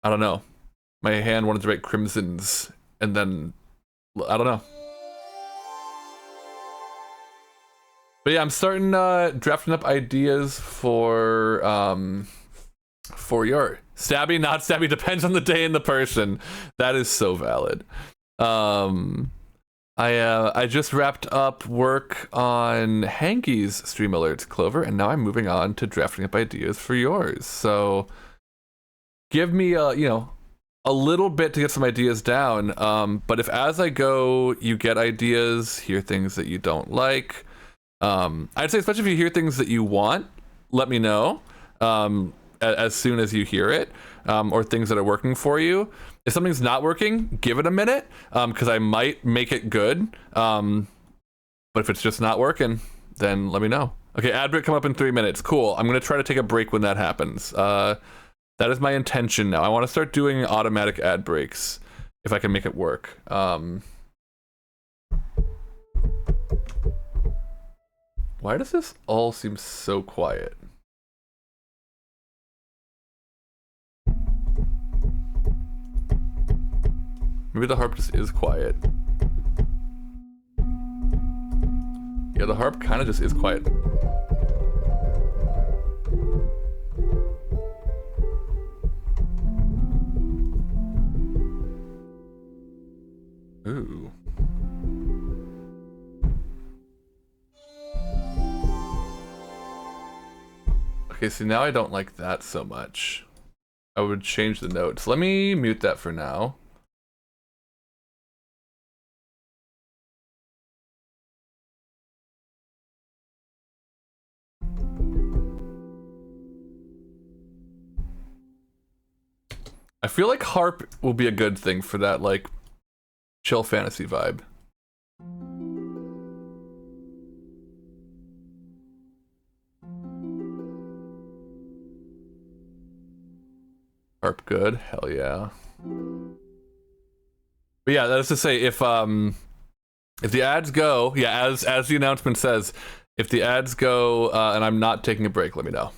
I don't know. My hand wanted to write crimsons, and then, I don't know. But yeah, I'm starting drafting up ideas for your stabby, not stabby, depends on the day and the person. That is so valid. I just wrapped up work on Hanky's stream alerts, Clover, and now I'm moving on to drafting up ideas for yours. So give me a little bit to get some ideas down. But if as I go you get ideas, hear things that you don't like. I'd say especially if you hear things that you want, let me know as soon as you hear it, or things that are working for you. If something's not working, give it a minute, because I might make it good. But if it's just not working, then let me know. Okay, ad break come up in 3 minutes. Cool. I'm gonna try to take a break when that happens. That is my intention now. I want to start doing automatic ad breaks if I can make it work. Why does this all seem so quiet? Maybe the harp just is quiet. Yeah, the harp kind of just is quiet. Ooh. Okay, see, now I don't like that so much. I would change the notes. Let me mute that for now. I feel like harp will be a good thing for that, like, chill fantasy vibe. Harp good, hell yeah. But yeah, that is to say, if the ads go, yeah, as the announcement says, if the ads go and I'm not taking a break, let me know.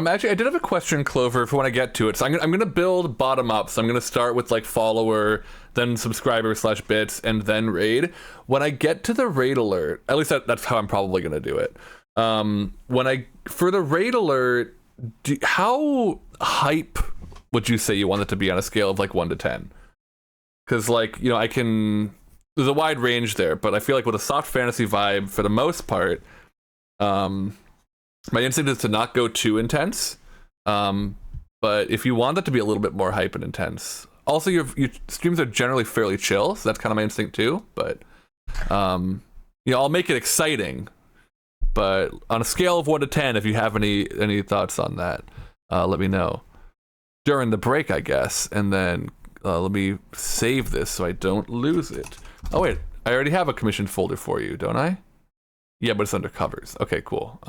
Actually, I did have a question, Clover, for when I get to it. So I'm gonna build bottom up. So I'm gonna start with like follower, then subscriber / bits, and then raid. When I get to the raid alert, at least that's how I'm probably gonna do it. For the raid alert, how hype would you say you want it to be on a scale of like 1 to 10? Because like, you know, there's a wide range there, but I feel like with a soft fantasy vibe, for the most part, my instinct is to not go too intense, but if you want that to be a little bit more hype and intense. Also, your streams are generally fairly chill, so that's kind of my instinct too, but you know, I'll make it exciting, but on a scale of 1 to 10, if you have any thoughts on that, let me know. During the break, I guess, and then let me save this so I don't lose it. Oh wait, I already have a commissioned folder for you, don't I? Yeah, but it's under covers. Okay, cool.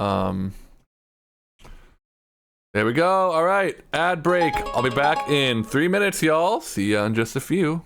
There we go. All right, ad break. I'll be back in 3 minutes, y'all. See ya in just a few.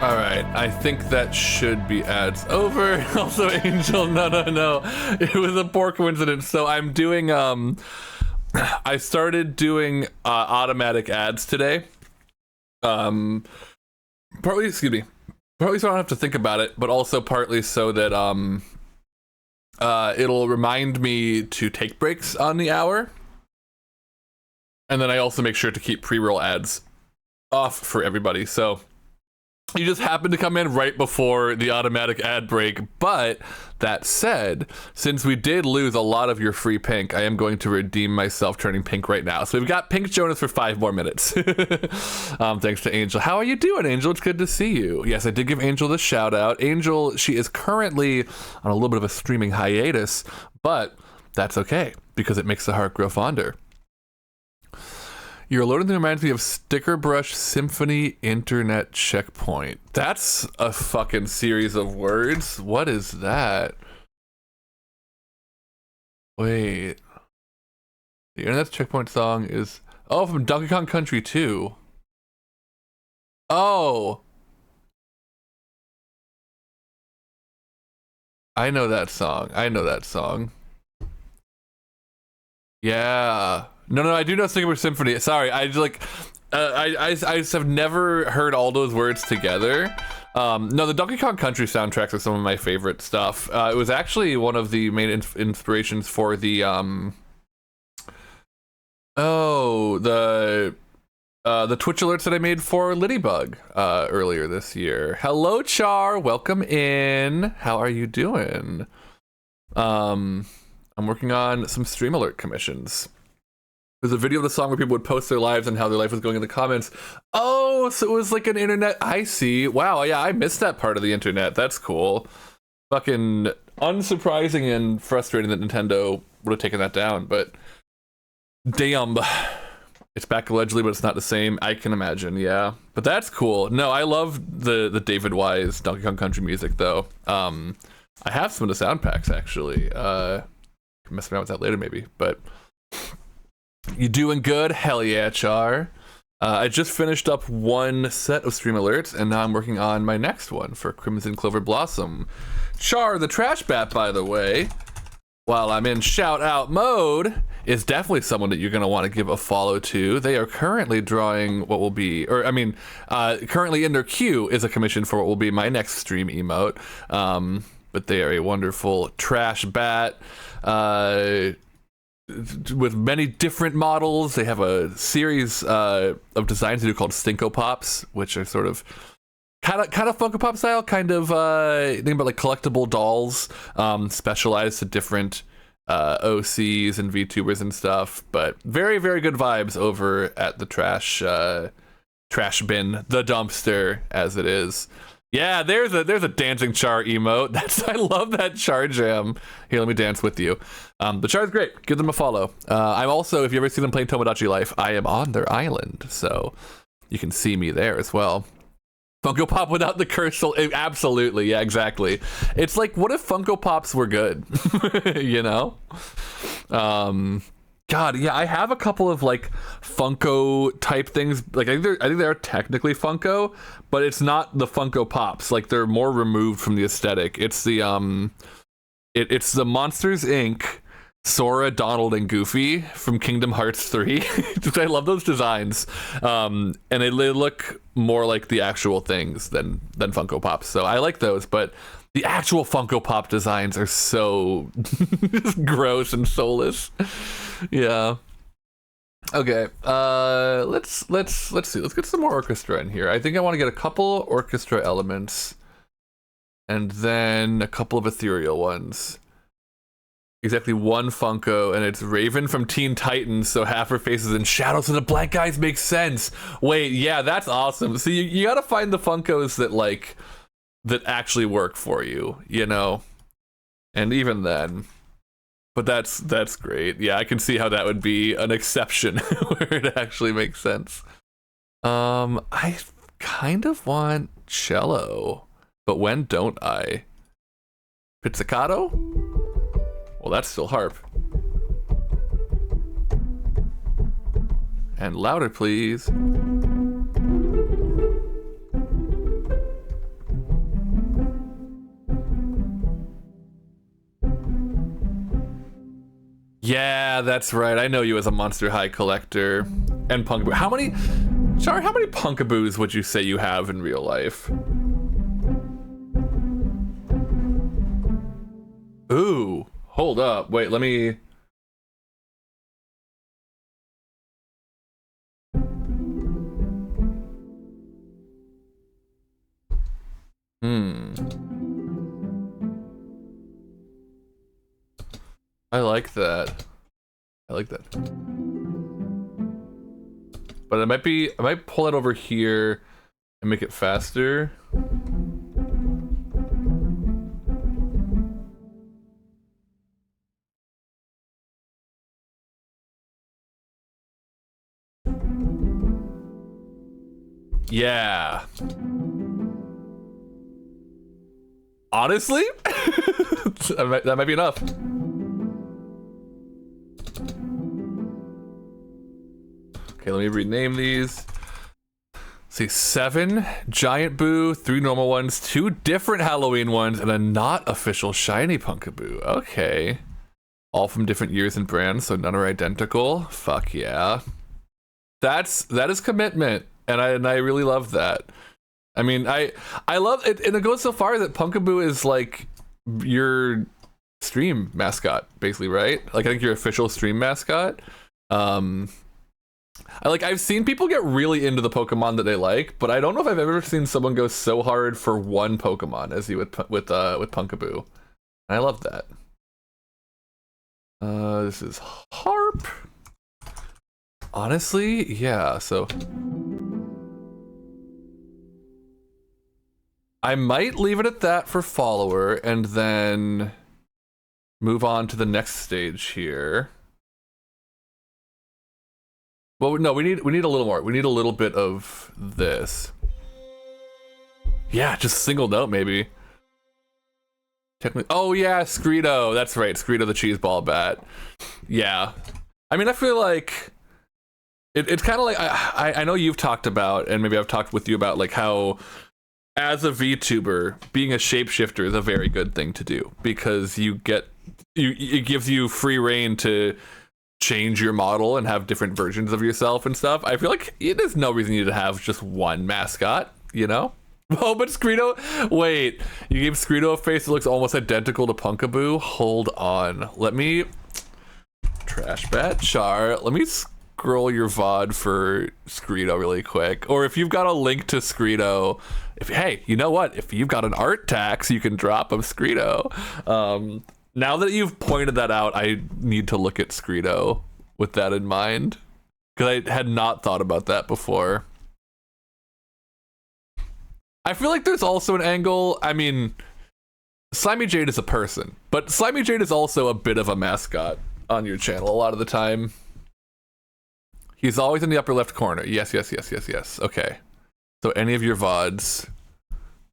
All right, I think that should be ads over. Also, Angel, no. It was a poor coincidence. So I'm doing, I started doing automatic ads today. Partly, excuse me, partly so I don't have to think about it, but also partly so that it'll remind me to take breaks on the hour. And then I also make sure to keep pre-roll ads off for everybody. So you just happen to come in right before the automatic ad break. But that said, since we did lose a lot of your free pink, I am going to redeem myself turning pink right now. So we've got Pink Jonas for 5 more minutes. Thanks to Angel. How are you doing, Angel? It's good to see you. Yes, I did give Angel the shout out. Angel, she is currently on a little bit of a streaming hiatus, but that's okay because it makes the heart grow fonder. Your loading thing reminds me of Sticker Brush Symphony Internet Checkpoint. That's a fucking series of words. What is that? Wait. The Internet Checkpoint song is... Oh, from Donkey Kong Country 2. Oh. I know that song. Yeah. No, I do know Sticker Brush Symphony. Sorry, I just like, I just have never heard all those words together. No, the Donkey Kong Country soundtracks are some of my favorite stuff. It was actually one of the main inspirations for the, the Twitch alerts that I made for Lidybug earlier this year. Hello, Char. Welcome in. How are you doing? I'm working on some stream alert commissions. There's a video of the song where people would post their lives and how their life was going in the comments. Oh, so it was like an internet. I see. Wow, yeah, I missed that part of the internet. That's cool. Fucking unsurprising and frustrating that Nintendo would have taken that down, but damn. It's back allegedly, but it's not the same. I can imagine, yeah. But that's cool. No, I love the David Wise Donkey Kong Country music, though. I have some of the sound packs, actually. Can mess around with that later, maybe, but... You doing good? Hell yeah, Char. I just finished up one set of stream alerts, and now I'm working on my next one for Crimson Clover Blossom. Char, the trash bat, by the way, while I'm in shout out mode, is definitely someone that you're going to want to give a follow to. They are currently drawing what will be, currently in their queue is a commission for what will be my next stream emote. But they are a wonderful trash bat. With many different models. They have a series of designs they do called Stinko Pops, which are sort of kind of Funko Pop style, think about like collectible dolls, specialized to different OCs and VTubers and stuff, but very, very good vibes over at the trash bin, the dumpster as it is. Yeah, there's a dancing Char emote. I love that Char jam. Here, let me dance with you. The Char's great. Give them a follow. I'm also, if you ever see them playing Tomodachi Life, I am on their island, so you can see me there as well. Funko Pop without the cursor. Absolutely, yeah, exactly. It's like, what if Funko Pops were good? You know? God, yeah, I have a couple of like Funko type things. Like I think they're technically Funko, but it's not the Funko Pops. Like they're more removed from the aesthetic. It's the it's the Monsters Inc. Sora, Donald, and Goofy from Kingdom Hearts 3. I love those designs, and they look more like the actual things than Funko Pops. So I like those, but the actual Funko Pop designs are so gross and soulless. Yeah. Okay. Let's see. Let's get some more orchestra in here. I think I want to get a couple orchestra elements, and then a couple of ethereal ones. Exactly one Funko, and it's Raven from Teen Titans, so half her face is in shadow, so the black eyes make sense. Wait, yeah, that's awesome. So you gotta find the Funkos that actually work for you, you know? And even then. But that's great. Yeah, I can see how that would be an exception where it actually makes sense. I kind of want cello, but when don't I? Pizzicato? Well, that's still harp. And louder, please. Yeah, that's right. I know you as a Monster High collector and Punkaboo. How many Punkaboos would you say you have in real life? Ooh, hold up. Wait, let me... I like that. I like that. But I might pull it over here and make it faster. Yeah. Honestly, that might be enough. Okay, let me rename these. Let's see, 7 giant boo, 3 normal ones, 2 different Halloween ones, and a not official shiny Punkaboo. Okay. All from different years and brands, so none are identical. Fuck yeah. That is commitment, and I really love that. I mean, I love it, and it goes so far that Punkaboo is like your stream mascot, basically, right? Like I think your official stream mascot. I've seen people get really into the Pokemon that they like, but I don't know if I've ever seen someone go so hard for one Pokemon as you with Punkaboo. And I love that. This is Harp. Honestly, yeah, so I might leave it at that for follower and then move on to the next stage here. Well, no, we need a little more. We need a little bit of this. Yeah, just single note maybe. Oh yeah, Screedo. That's right, Screedo the cheese ball bat. Yeah, I mean, I feel like it's kind of like I know you've talked about, and maybe I've talked with you about, like how as a VTuber being a shapeshifter is a very good thing to do because it gives you free reign to change your model and have different versions of yourself and stuff. I feel like there's no reason you to have just one mascot, you know? Oh, but Screedo, wait, you gave Screedo a face that looks almost identical to Punkaboo? Hold on, let me, Trash Bat Char, let me scroll your VOD for Screedo really quick. Or if you've got a link to Screedo, hey, you know what? If you've got an art tax, you can drop of Screedo. Now that you've pointed that out, I need to look at Screedo with that in mind. Because I had not thought about that before. I feel like there's also an angle, I mean, Slimy Jade is a person, but Slimy Jade is also a bit of a mascot on your channel a lot of the time. He's always in the upper left corner. Yes. Okay. So any of your VODs...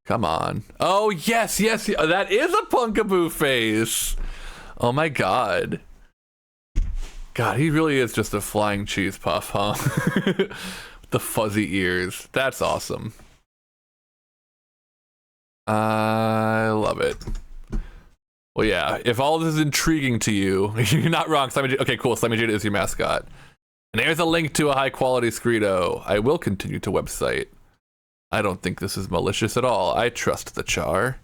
Come on. Oh, yes. That is a Punkaboo face. Oh my god. God, he really is just a flying cheese puff, huh? The fuzzy ears. That's awesome. I love it. Well, yeah, if all this is intriguing to you, you're not wrong. Slimy Jade. Okay, cool. Slimy Jade is your mascot. And there's a link to a high quality Screedo. I will continue to website. I don't think this is malicious at all. I trust the Char.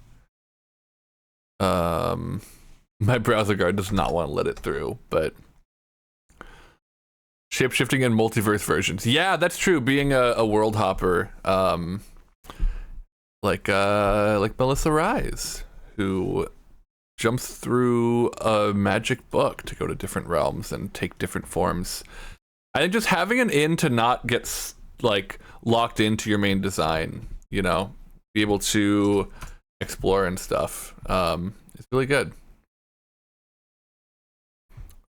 My browser guard does not want to let it through, but shapeshifting and multiverse versions. Yeah, that's true. Being a world hopper, like Melissa Rise, who jumps through a magic book to go to different realms and take different forms. I think just having an in to not get like locked into your main design, you know, be able to explore and stuff, it's really good.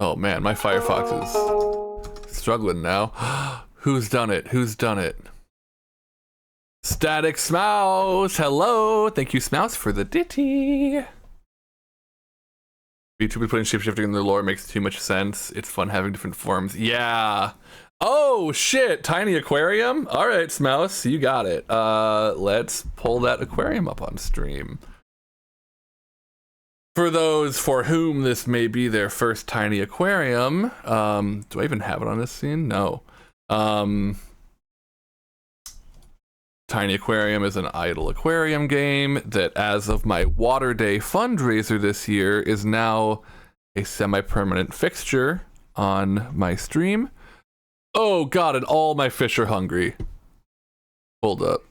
Oh man, my Firefox is struggling now. Who's done it? Static Smouse, hello. Thank you, Smouse, for the ditty. VTuber putting shapeshifting in their lore makes too much sense. It's fun having different forms. Yeah. Oh shit, tiny aquarium. All right, Smouse, you got it. Let's pull that aquarium up on stream. For those for whom this may be their first tiny aquarium, do I even have it on this scene? No. Tiny Aquarium is an idle aquarium game that, as of my Water Day fundraiser this year, is now a semi-permanent fixture on my stream. Oh god, and all my fish are hungry. Hold up.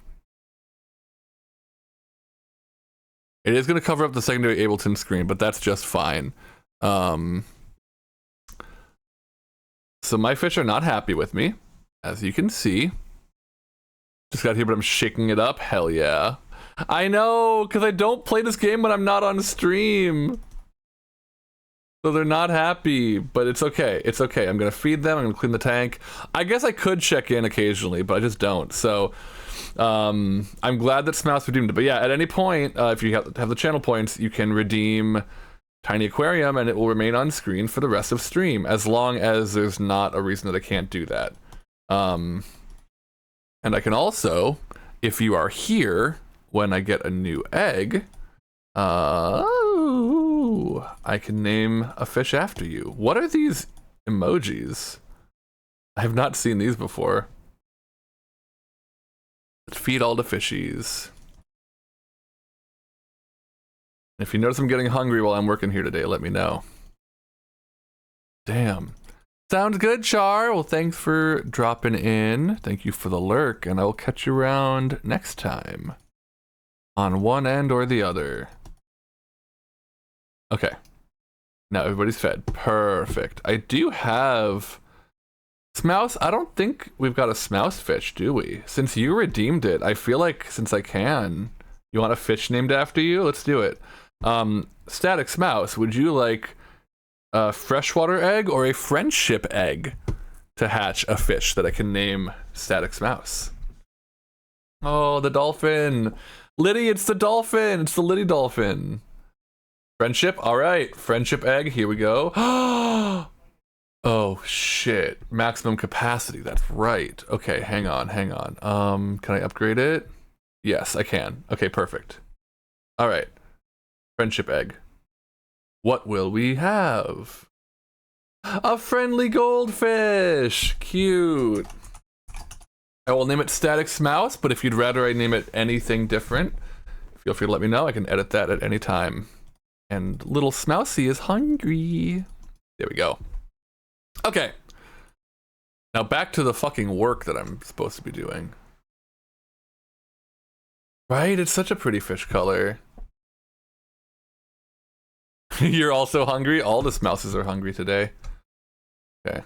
It is going to cover up the secondary Ableton screen, but that's just fine. So my fish are not happy with me, as you can see. Just got here, but I'm shaking it up. Hell yeah. I know, because I don't play this game when I'm not on stream. So they're not happy, but it's okay. It's okay. I'm going to feed them. I'm going to clean the tank. I guess I could check in occasionally, but I just don't. So I'm glad that Smouse redeemed it. But yeah, at any point, if you have the channel points, you can redeem Tiny Aquarium, and it will remain on screen for the rest of stream, as long as there's not a reason that I can't do that. And I can also, if you are here when I get a new egg, I can name a fish after you. What are these emojis? I have not seen these before. Let's feed all the fishies. If you notice I'm getting hungry while I'm working here today, let me know. Damn. Sounds good, Char. Well, thanks for dropping in. Thank you for the lurk, and I will catch you around next time. On one end or the other. Okay. Now everybody's fed. Perfect. I do have... Smouse? I don't think we've got a Smouse fish, do we? Since you redeemed it, I feel like since I can... You want a fish named after you? Let's do it. Static Smouse, would you like... a freshwater egg or a friendship egg to hatch a fish that I can name Static Smouse? Oh, the dolphin. Liddy, it's the dolphin. It's the Liddy dolphin. Friendship? All right. Friendship egg. Here we go. Oh, shit. Maximum capacity. That's right. Okay, hang on. Can I upgrade it? Yes, I can. Okay, perfect. All right. Friendship egg. What will we have? A friendly goldfish! Cute. I will name it Static Smouse, but if you'd rather I name it anything different, feel free to let me know. I can edit that at any time. And little Smousey is hungry. There we go. Okay. Now back to the fucking work that I'm supposed to be doing. Right? It's such a pretty fish color. You're also hungry? All the Smouses are hungry today. Okay.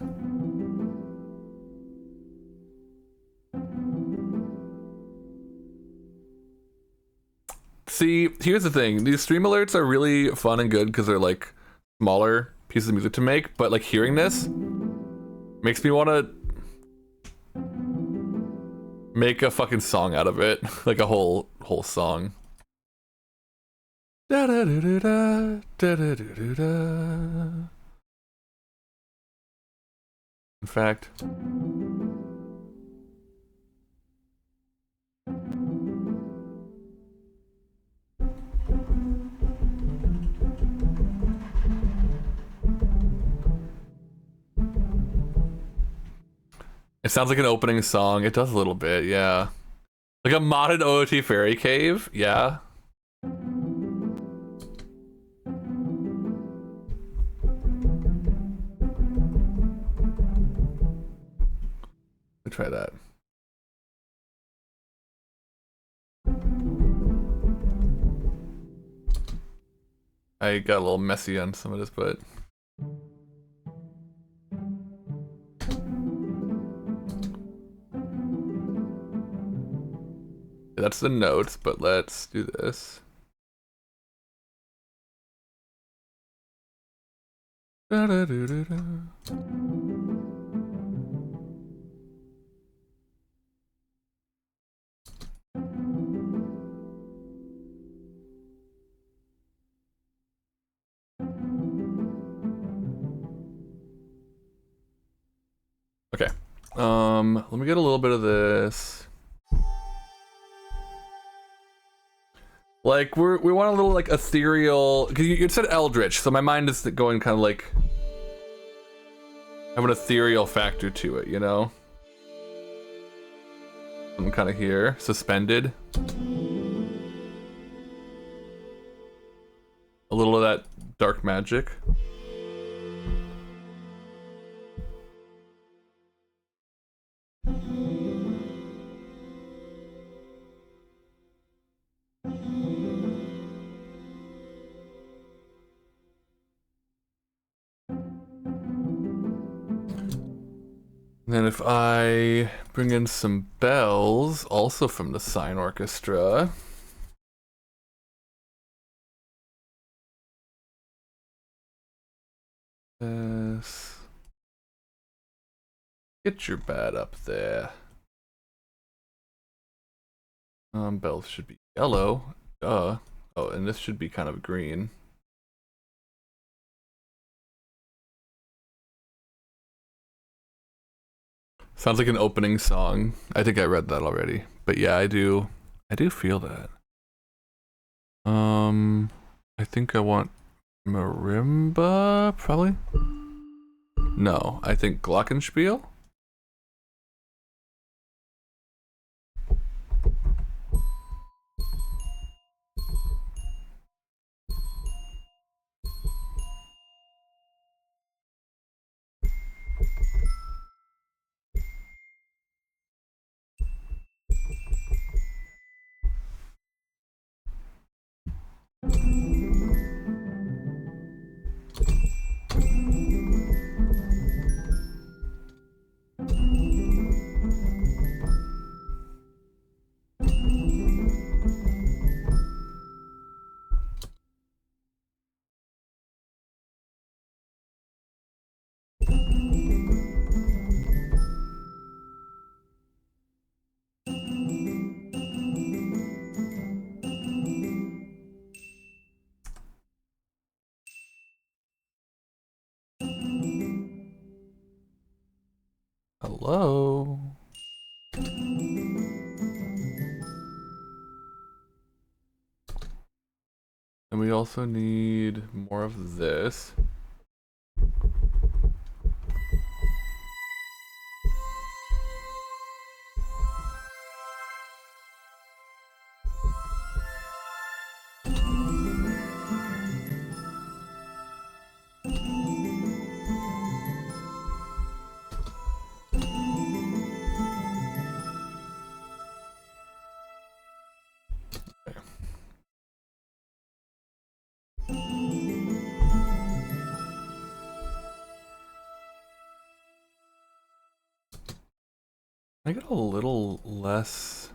See, here's the thing. These stream alerts are really fun and good because they're like smaller pieces of music to make, but like hearing this makes me want to make a fucking song out of it. Like a whole song. Da da da da da da da da da. In fact, it sounds like an opening song. It does a little bit, yeah. Like a modded OOT Fairy Cave, yeah. Try that. I got a little messy on some of this, but that's the notes, but let's do this. Da -da -da -da -da. Okay. Let me get a little bit of this. Like we want a little like ethereal, because you said eldritch, so my mind is going kind of like have an ethereal factor to it, you know? I'm kind of here, suspended. A little of that dark magic. And then if I bring in some bells, also from the Sign Orchestra. Yes. Get your bat up there. Bells should be yellow. Duh. Oh, and this should be kind of green. Sounds like an opening song. I think I read that already. But yeah, I do feel that. I think I want marimba, probably? No, I think glockenspiel? Hello? And we also need more of this. I get a little less.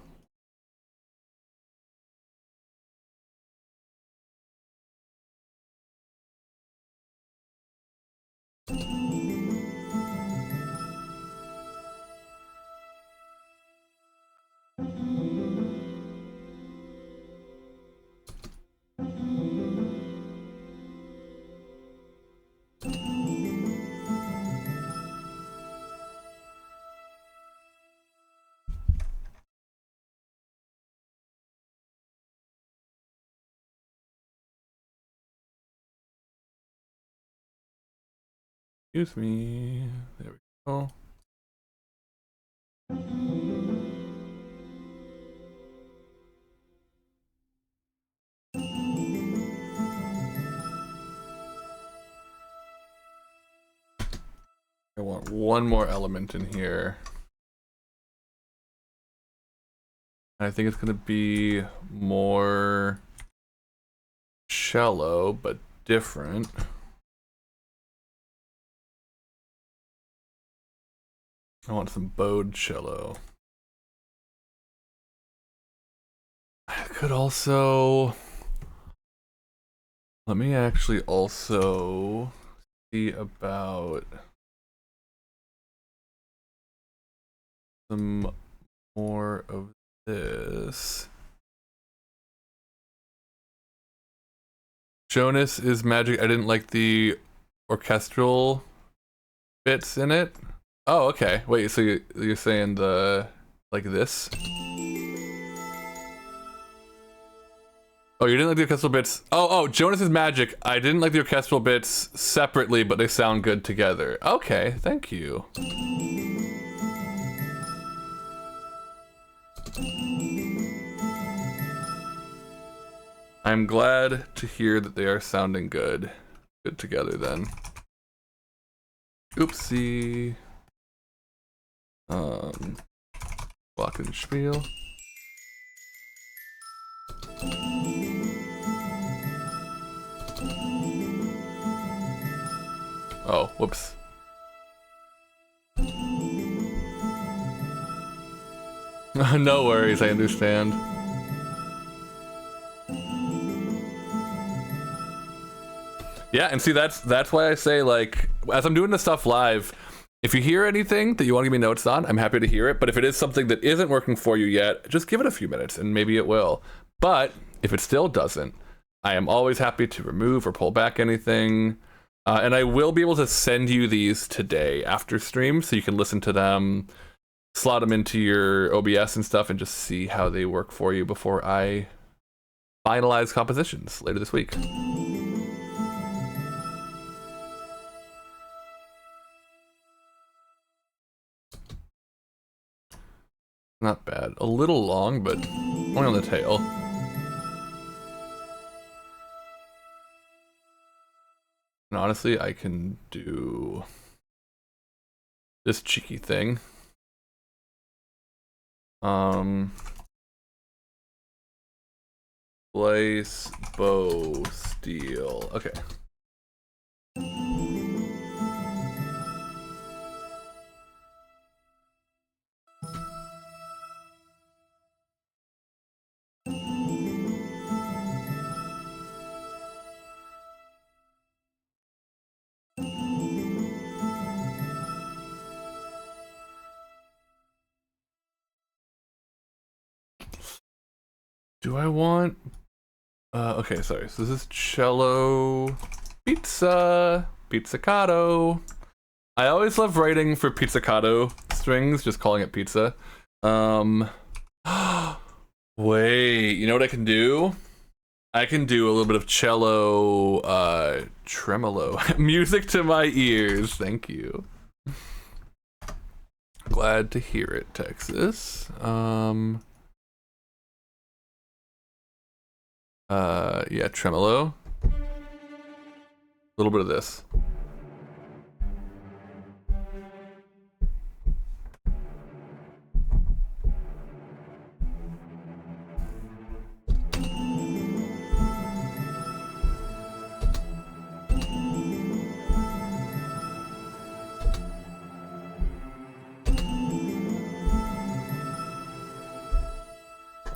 Excuse me. There we go. I want one more element in here. I think it's gonna be more cello, but different. I want some bowed cello. I could also... Let me actually also see about some more of this. Jonas is magic. I didn't like the orchestral bits in it. Oh, okay. Wait, so you're saying the like this? Oh, you didn't like the orchestral bits. Oh, Jonas's Magic. I didn't like the orchestral bits separately, but they sound good together. Okay, thank you. I'm glad to hear that they are sounding good. Good together then. Oopsie. Glockenspiel. Oh, whoops. No worries, I understand. Yeah, and see, that's why I say, like, as I'm doing this stuff live, if you hear anything that you want to give me notes on, I'm happy to hear it. But if it is something that isn't working for you yet, just give it a few minutes and maybe it will. But if it still doesn't, I am always happy to remove or pull back anything. And I will be able to send you these today after stream so you can listen to them, slot them into your OBS and stuff, and just see how they work for you before I finalize compositions later this week. Not bad. A little long, but only on the tail. And honestly, I can do this cheeky thing. Place, bow, steel. Okay. Do I want... okay, sorry. So this is cello, pizza, pizzicato. I always love writing for pizzicato strings, just calling it pizza. Wait, you know what I can do? I can do a little bit of cello, tremolo. Music to my ears, thank you. Glad to hear it, Texas. Yeah, tremolo. A little bit of this.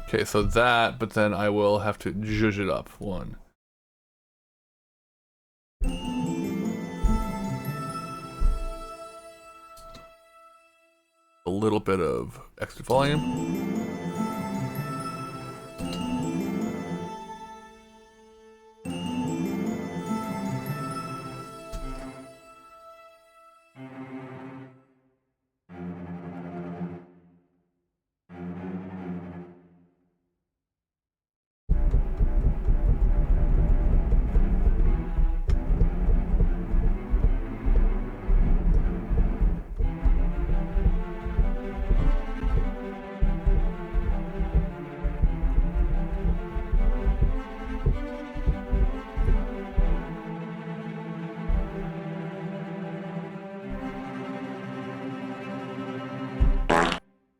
Okay, so that, but then I will have to zhuzh it up. One. A little bit of extra volume.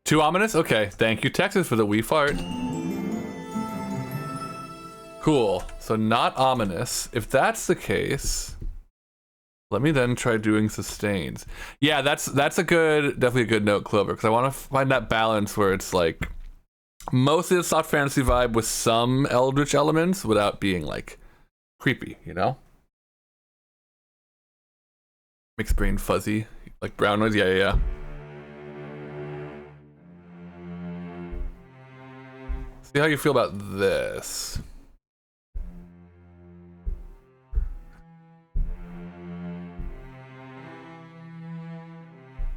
Too ominous? Okay, thank you, Texas, for the wee fart. Cool, so not ominous. If that's the case, let me then try doing sustains. Yeah, that's definitely a good note, Clover, because I want to find that balance where it's like mostly a soft fantasy vibe with some eldritch elements without being like creepy, you know? Makes brain fuzzy, like brown noise. Yeah. See how you feel about this.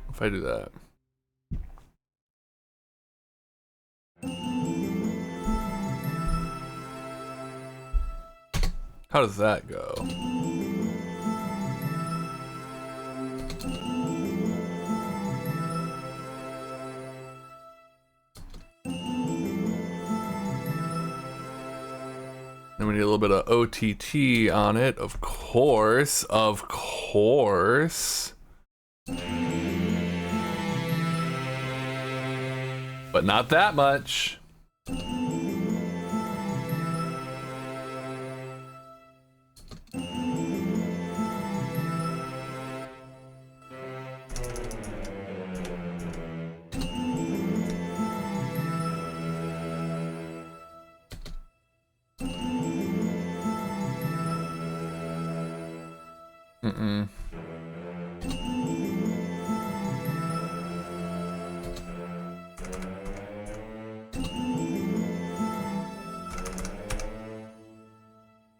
If I do that. How does that go? Then we need a little bit of OTT on it, of course, of course. But not that much.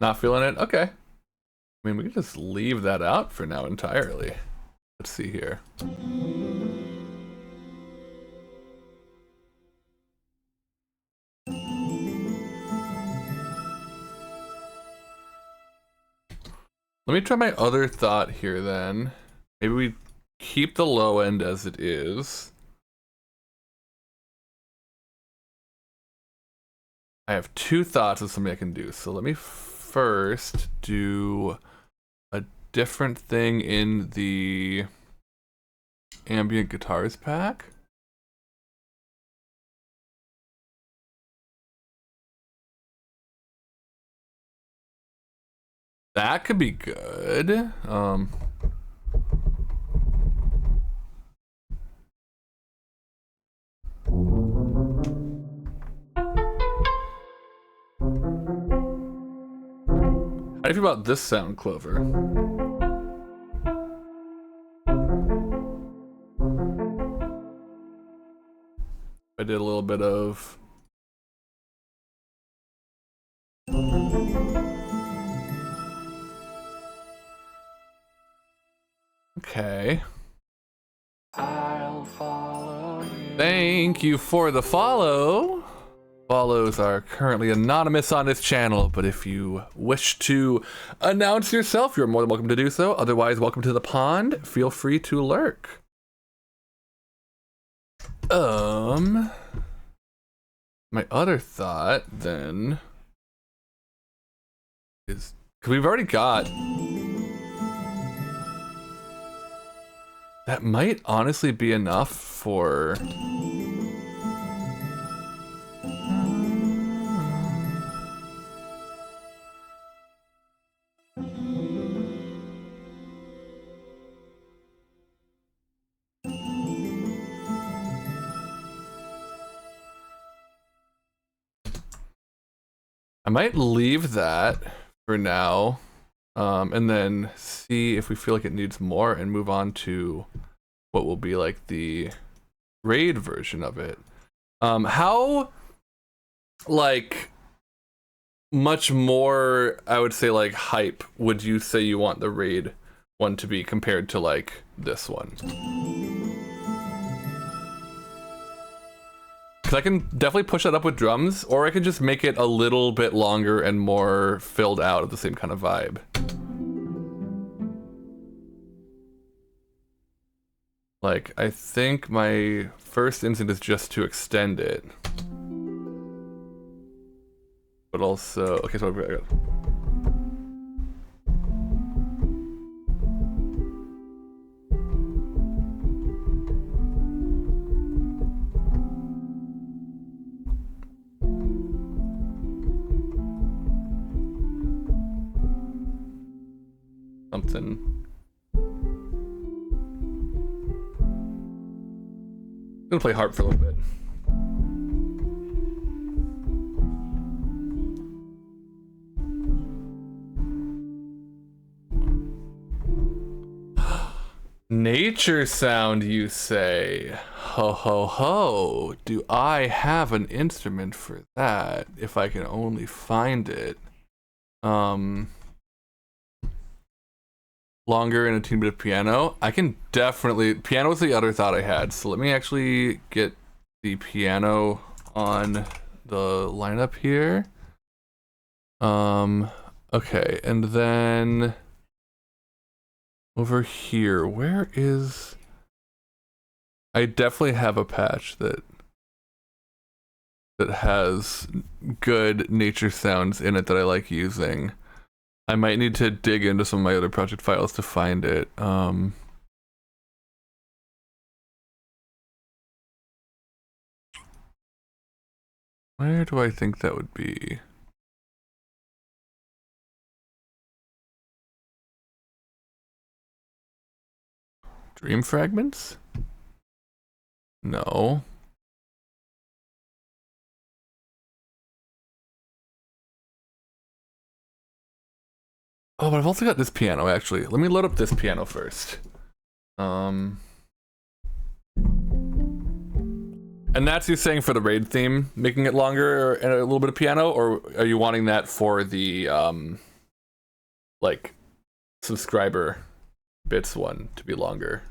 Not feeling it? Okay. I mean, we can just leave that out for now entirely. Let's see here. Let me try my other thought here then. Maybe we keep the low end as it is. I have two thoughts of something I can do. So let me first do a different thing in the ambient guitars pack. That could be good. How do you feel about this sound, Clover? I did a little bit of... Okay. I'll follow you. Thank you for the follow. Follows are currently anonymous on this channel, but if you wish to announce yourself, you're more than welcome to do so. Otherwise, welcome to the pond. Feel free to lurk. My other thought then is, because we've already got, that might honestly be enough for I might leave that for now, and then see if we feel like it needs more and move on to what will be like the raid version of it. How, like, much more, I would say, like, hype would you say you want the raid one to be compared to, like, this one? Because I can definitely push that up with drums, or I can just make it a little bit longer and more filled out of the same kind of vibe. Like, I think my first instinct is just to extend it. But also, okay, so I got... something. I'm gonna play harp for a little bit. Nature sound, you say? Ho ho ho. Do I have an instrument for that? If I can only find it. Longer and a teeny bit of piano. I can definitely... Piano was the other thought I had, so let me actually get the piano on the lineup here. Okay, and then over here, where is... I definitely have a patch that has good nature sounds in it that I like using. I might need to dig into some of my other project files to find it. Where do I think that would be? Dream fragments? No. Oh, but I've also got this piano, actually. Let me load up this piano first. And that's you saying for the raid theme, making it longer and a little bit of piano, or are you wanting that for the like subscriber bits one to be longer?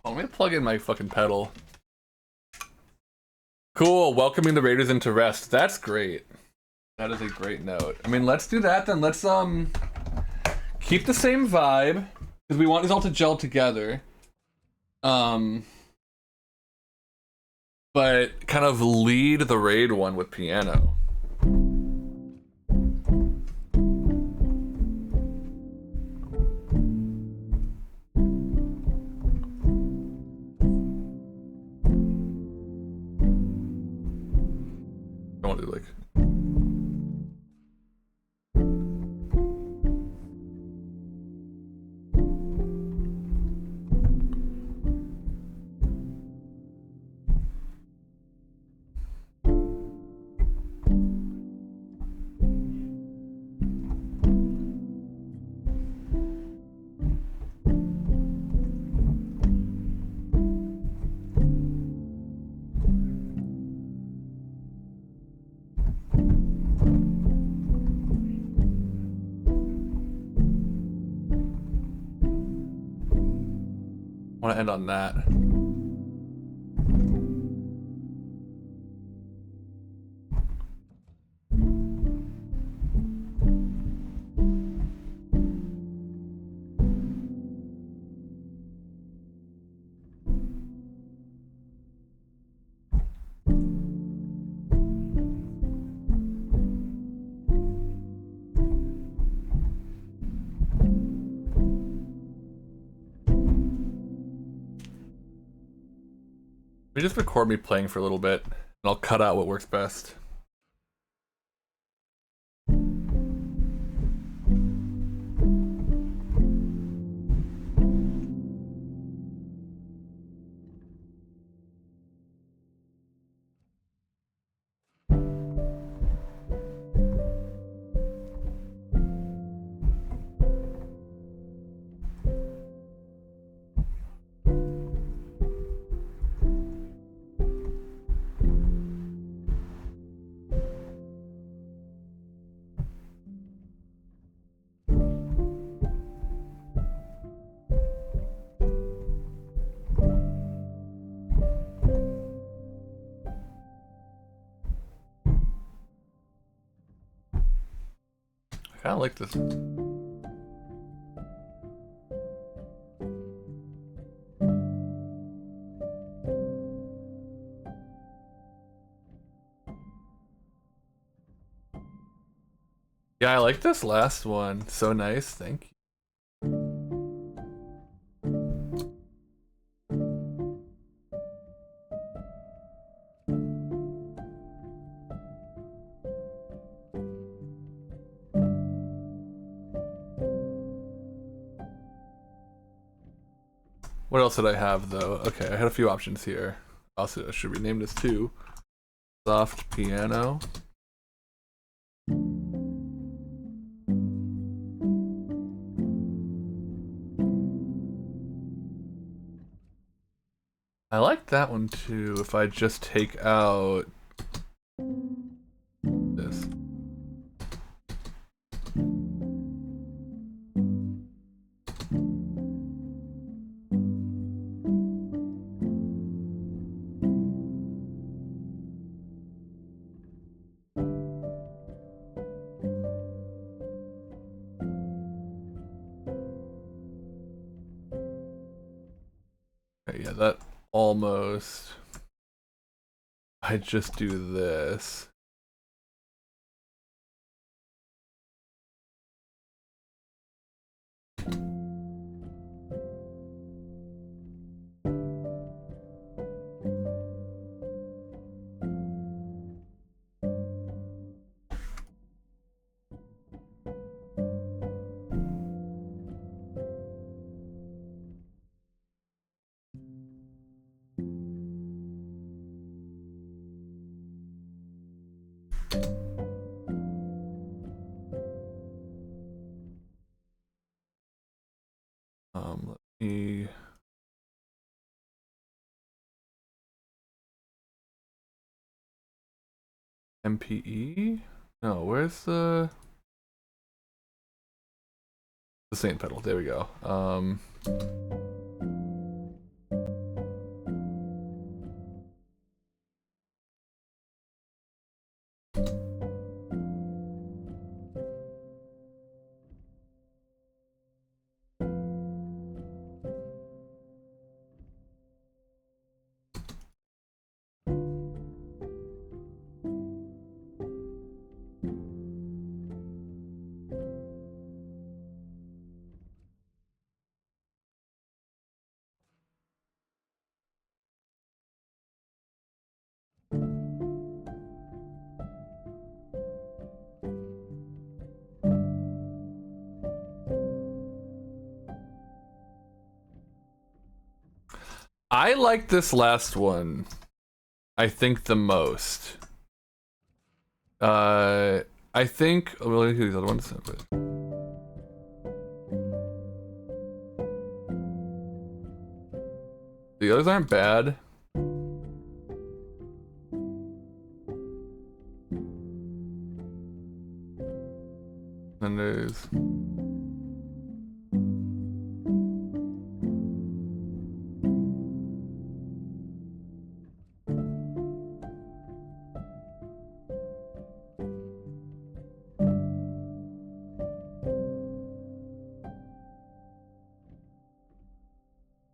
Let me plug in my fucking pedal. Cool, welcoming the raiders into rest. That's great. That is a great note. I mean, let's do that then. Let's keep the same vibe because we want these all to gel together. But kind of lead the raid one with piano. I want to do like... I want to end on that. We just record me playing for a little bit, and I'll cut out what works best. kind of like this. Yeah, I like this last one. So nice, thank you. What else did I have though? Okay, I had a few options here. Also, I should rename this too. Soft piano. I like that one too, if I just take out this. Okay, yeah, that almost. I just do this. Let me. MPE? No, where's the Saint pedal? There we go. I like this last one, I think, the most. I think. Well, look at these other ones. The others aren't bad. And there's.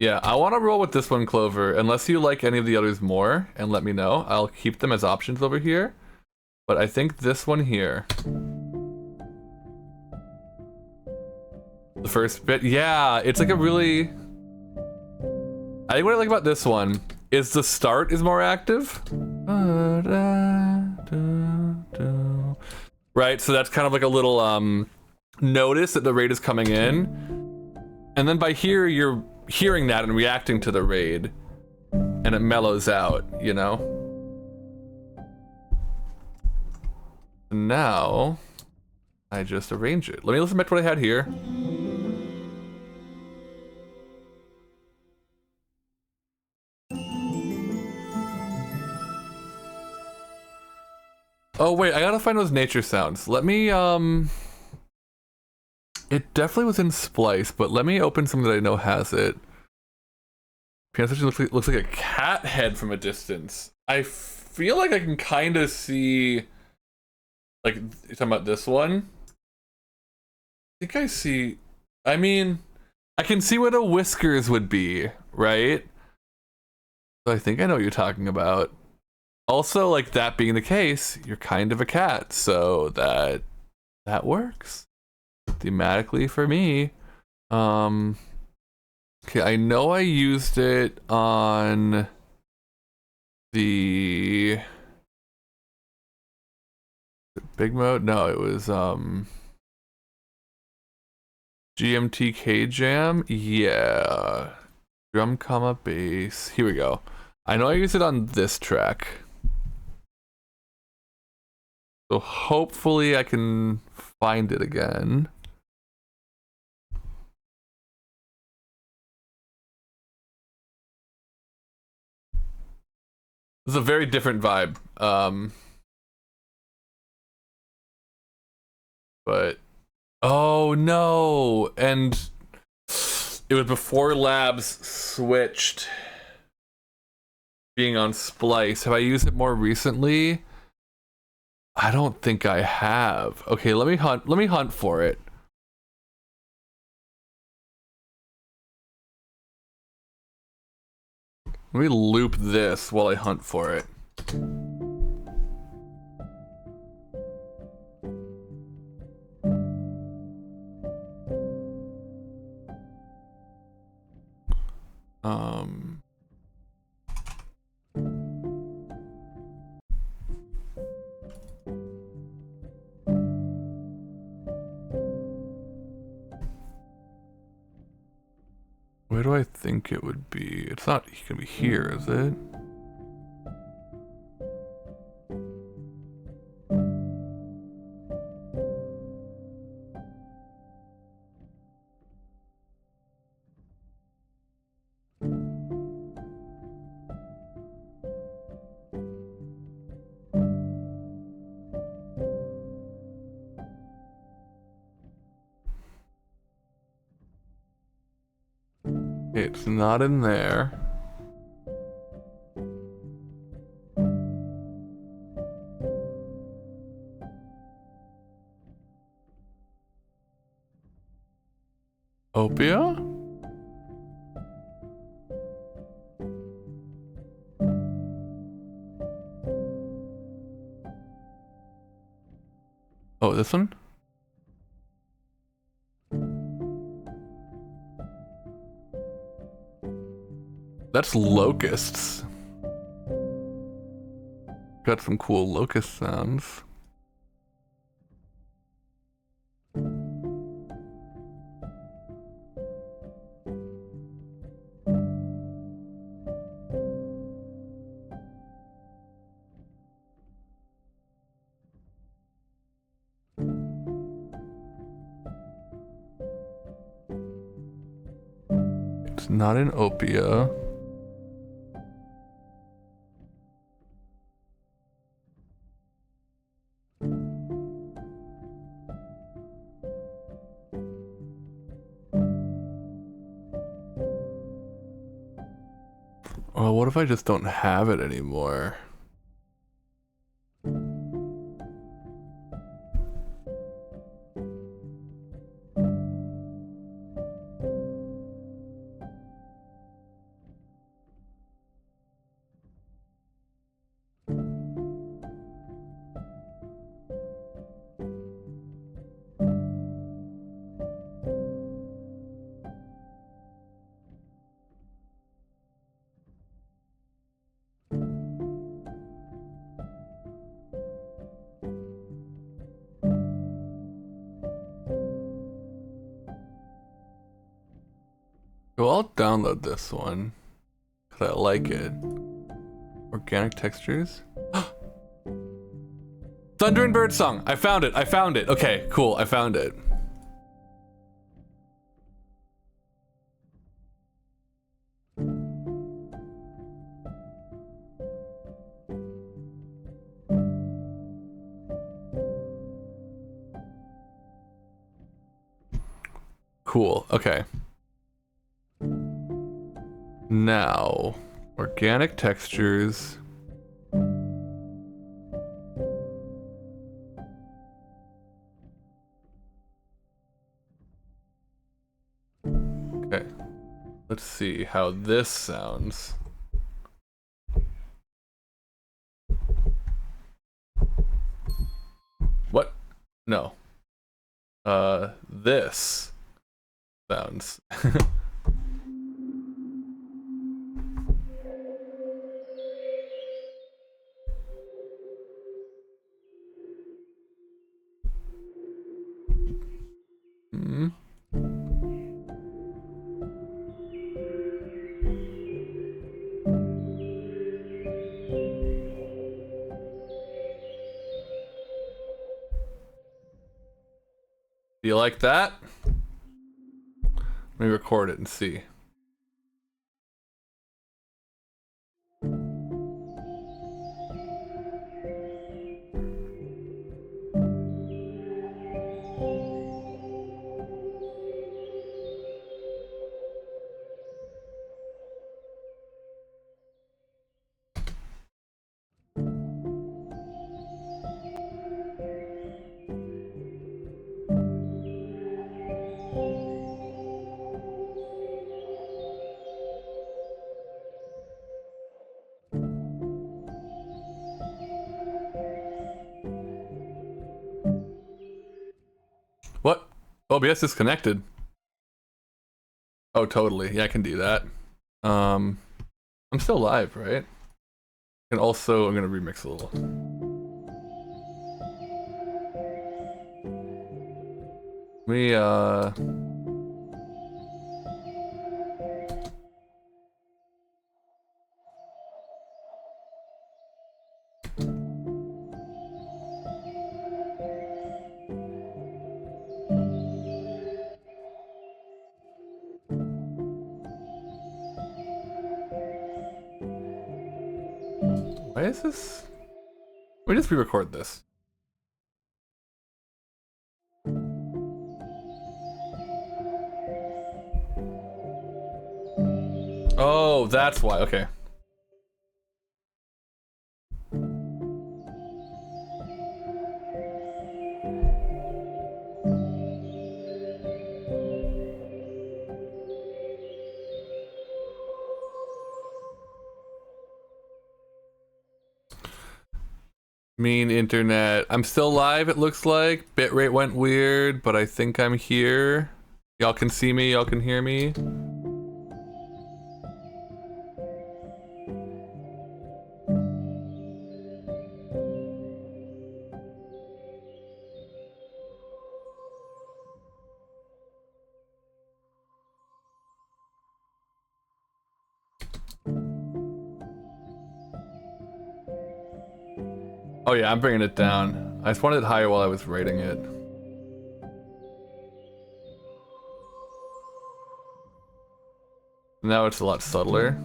Yeah, I want to roll with this one, Clover. Unless you like any of the others more, and let me know. I'll keep them as options over here. But I think this one here. The first bit, yeah, it's like a really. I think what I like about this one is the start is more active. Right, so that's kind of like a little notice that the raid is coming in. And then by here, you're hearing that and reacting to the raid. And it mellows out, you know? Now, I just arrange it. Let me listen back to what I had here. Oh wait, I gotta find those nature sounds. Let me, it definitely was in Splice, but let me open something that I know has it. Piano section looks like a cat head from a distance. I feel like I can kind of see, like, you're talking about this one? think I see. I mean, I can see what a whiskers would be, right? So I think I know what you're talking about. Also, like that being the case, you're kind of a cat, so that works thematically for me. Um, okay, I know I used it on the big mode. No, it was GMTK Jam. Yeah, drum comma bass. Here we go. I know I used it on this track. So hopefully I can find it again. This is a very different vibe. But oh no, and it was before Labs switched being on Splice. Have I used it more recently? I don't think I have. Okay, let me hunt for it. Let me loop this while I hunt for it. Where do I think it would be? It's not gonna be here, is it? It's not in there. Opia? Oh, this one? That's locusts. Got some cool locust sounds. It's not in Opia. Oh, what if I just don't have it anymore? Well, I'll download this one because I like it. Organic textures. Thunder and Bird Song. I found it. I found it. Okay, cool. I found it. Cool. Okay. Now, organic textures. Let's see how this sounds. What? No. This sounds. Hmm. Do you like that? Let me record it and see. What? OBS disconnected. Oh, totally. Yeah, I can do that. I'm still live, right? And also, I'm gonna remix a little. Why is this? Let me just re-record this. Oh, that's why. Okay. Mean internet. I'm still live, it looks like. Bitrate went weird, but I think I'm here. Y'all can see me, y'all can hear me. Oh yeah, I'm bringing it down. I just wanted it higher while I was writing it. Now it's a lot subtler.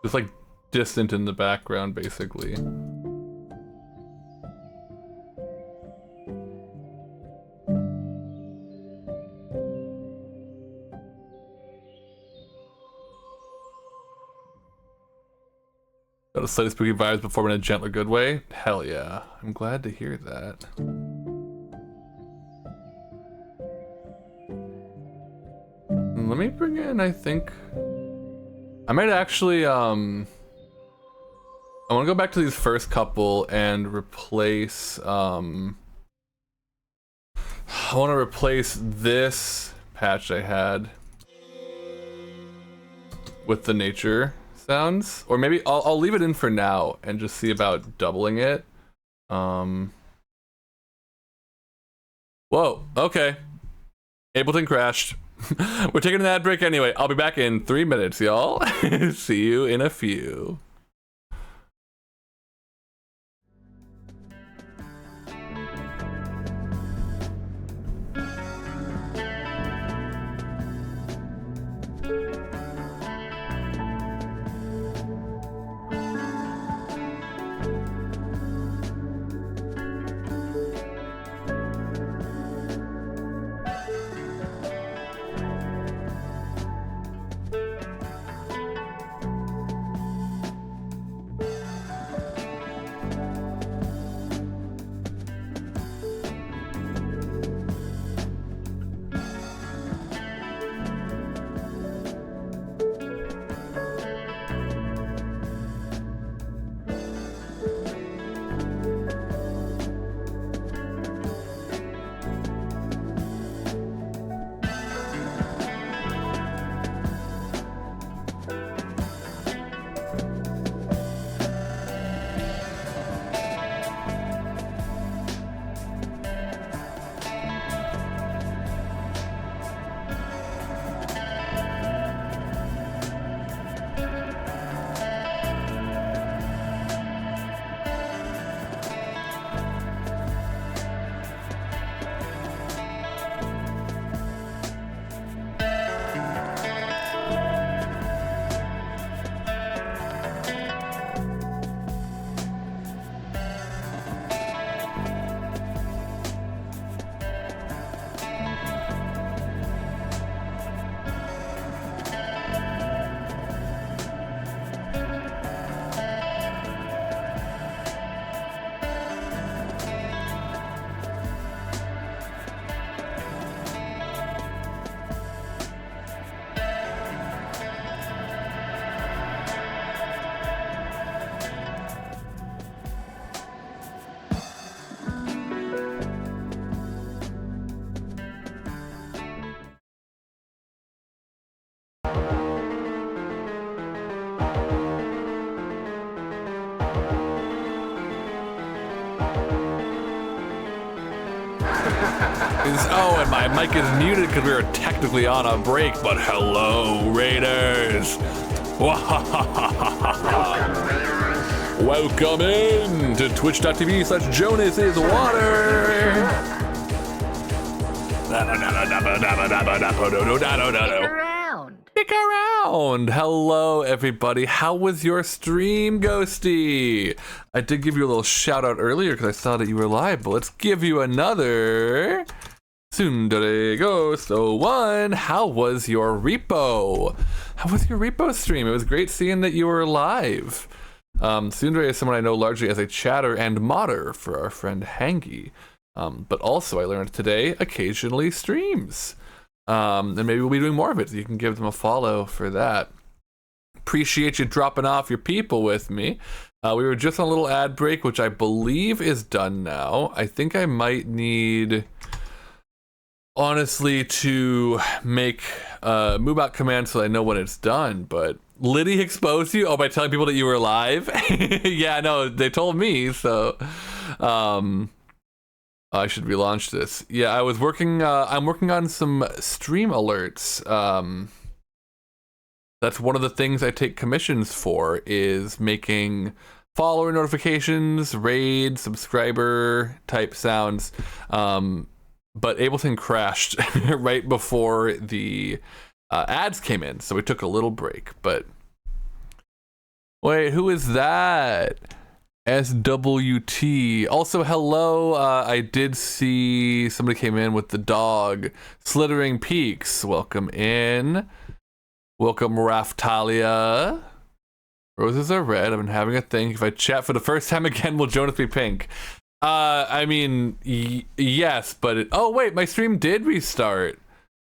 Just like distant in the background, basically. Got a slightly spooky vibes before in a gentler good way. Hell yeah. I'm glad to hear that. Let me bring in, I think... I might actually, I want to go back to these first couple and replace, I want to replace this patch I had with the nature sounds. Or maybe I'll leave it in for now and just see about doubling it. Whoa, okay. Ableton crashed. We're taking an ad break anyway. I'll be back in 3 minutes, y'all. See you in a few. Oh, and my mic is muted because we were technically on a break, but hello, Raiders. Welcome in to twitch.tv/Jonas is water. Stick around. Hello, everybody. How was your stream, Ghosty? I did give you a little shout out earlier because I saw that you were live, but let's give you another. Tsundere Ghost 01. How was your repo? How was your repo stream? It was great seeing that you were live. Tsundere is someone I know largely as a chatter and modder for our friend Hangy. But also I learned today occasionally streams. And maybe we'll be doing more of it. So you can give them a follow for that. Appreciate you dropping off your people with me. We were just on a little ad break, which I believe is done now. I think I might need, honestly, to make a move out command so I know when it's done. But Liddy exposed you? Oh, by telling people that you were live? Yeah, no, they told me, so I should relaunch this. Yeah, I was working, I'm working on some stream alerts. That's one of the things I take commissions for, is making follower notifications, raid, subscriber type sounds. But Ableton crashed right before the ads came in, so we took a little break. But wait, who is that? SWT. Also, hello. I did see somebody came in with the dog. Slithering Peaks. Welcome in. Welcome, Raftalia. Roses are red. I've been having a thing. If I chat for the first time again, will Jonas be pink? I mean, yes, but oh wait, my stream did restart.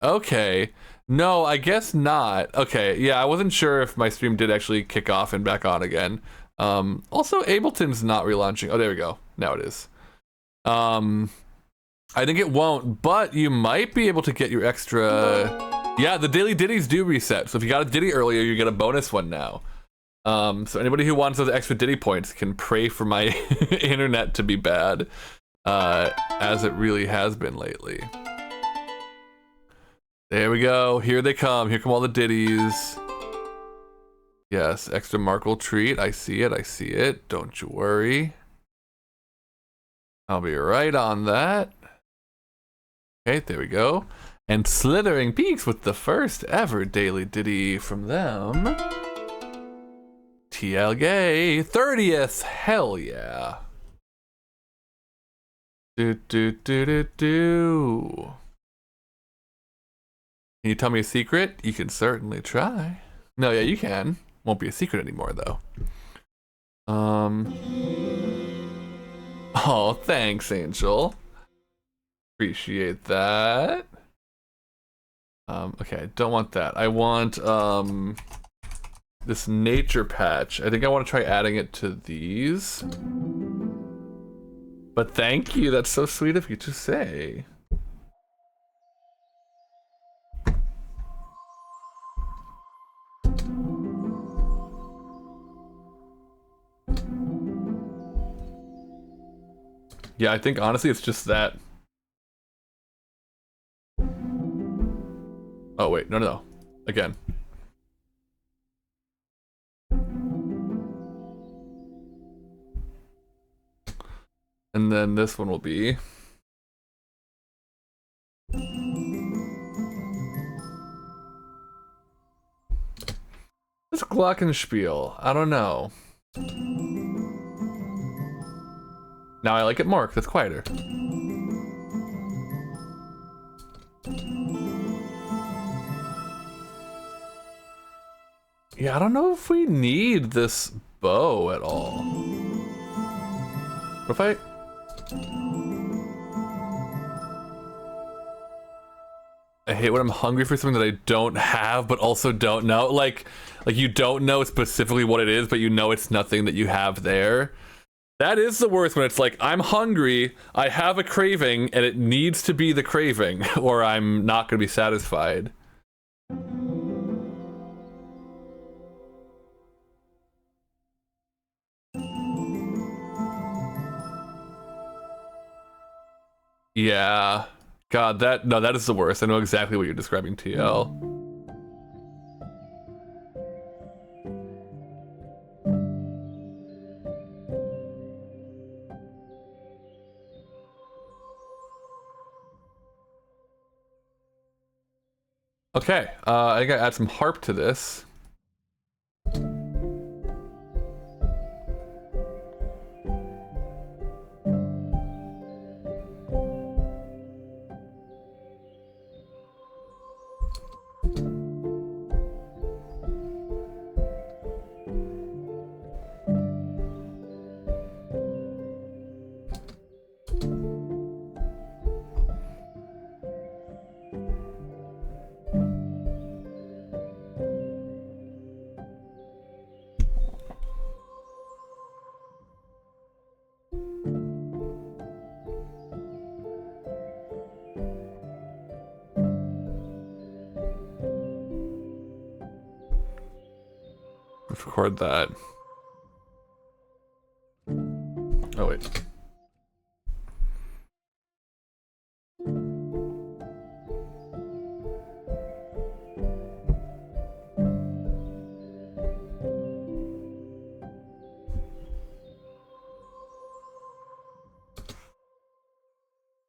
Okay. No, I guess not. Okay, yeah, I wasn't sure if my stream did actually kick off and back on again. Also, Ableton's not relaunching. Oh, there we go. Now it is. I think it won't, but you might be able to get your extra. Yeah, the daily ditties do reset. So if you got a ditty earlier, you get a bonus one now. So anybody who wants those extra ditty points can pray for my internet to be bad, as it really has been lately. There we go. Here they come. Here come all the ditties. Yes, extra Markle treat. I see it. I see it. Don't you worry. I'll be right on that. Okay, there we go. And Slithering Peaks with the first ever daily ditty from them. TL Gay 30th. Hell yeah. Do. Can you tell me a secret? You can certainly try. No, yeah, you can. Won't be a secret anymore, though. Oh, thanks, Angel. Appreciate that. Okay, I don't want that. I want, this nature patch. I think I want to try adding it to these. But thank you, that's so sweet of you to say. Yeah, I think honestly it's just that. Oh wait, no. Again. And then this one will be. This Glockenspiel, I don't know. Now I like it more, 'cause it's quieter. Yeah, I don't know if we need this bow at all. What if I... I hate when I'm hungry for something that I don't have, but also don't know. Like you don't know specifically what it is, but you know it's nothing that you have there. That is the worst, when it's like, I'm hungry, I have a craving, and it needs to be the craving, or I'm not going to be satisfied. Yeah. God, that is the worst. I know exactly what you're describing, TL. Okay, I gotta add some harp to this. Let's record that. Oh wait.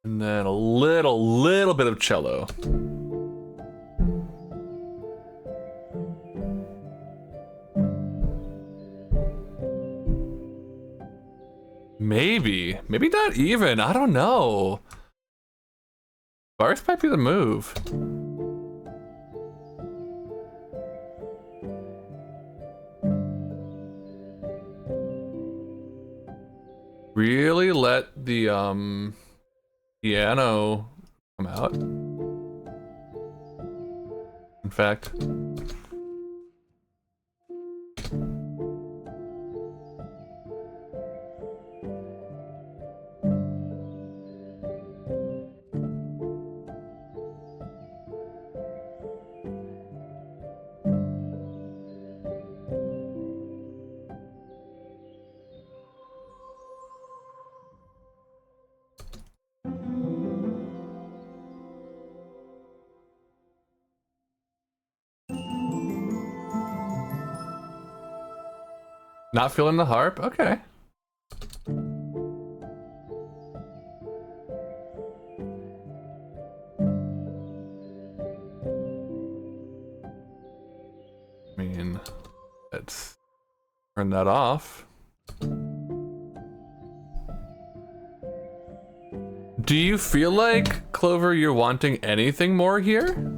And then a little bit of cello. Maybe not even. I don't know. Bars might be the move. Really let the piano come out. In fact. Not feeling the harp? Okay. I mean, let's turn that off. Do you feel like, Clover, you're wanting anything more here?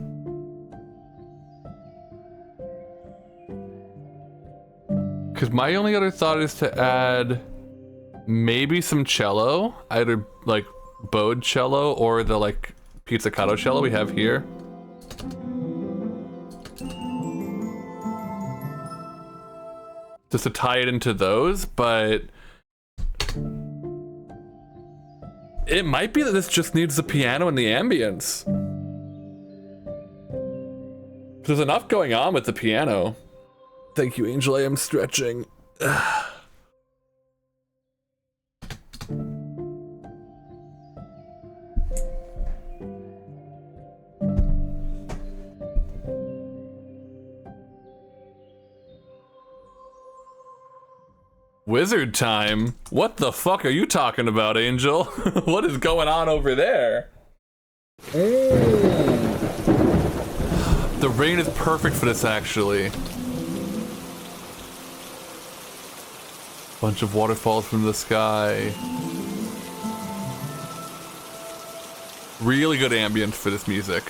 Because my only other thought is to add maybe some cello, either like bowed cello or the like pizzicato cello we have here. Just to tie it into those, but it might be that this just needs the piano and the ambience. There's enough going on with the piano. Thank you, Angel. I am stretching. Wizard time? What the fuck are you talking about, Angel? What is going on over there? The rain is perfect for this, actually. Bunch of waterfalls from the sky. Really good ambience for this music.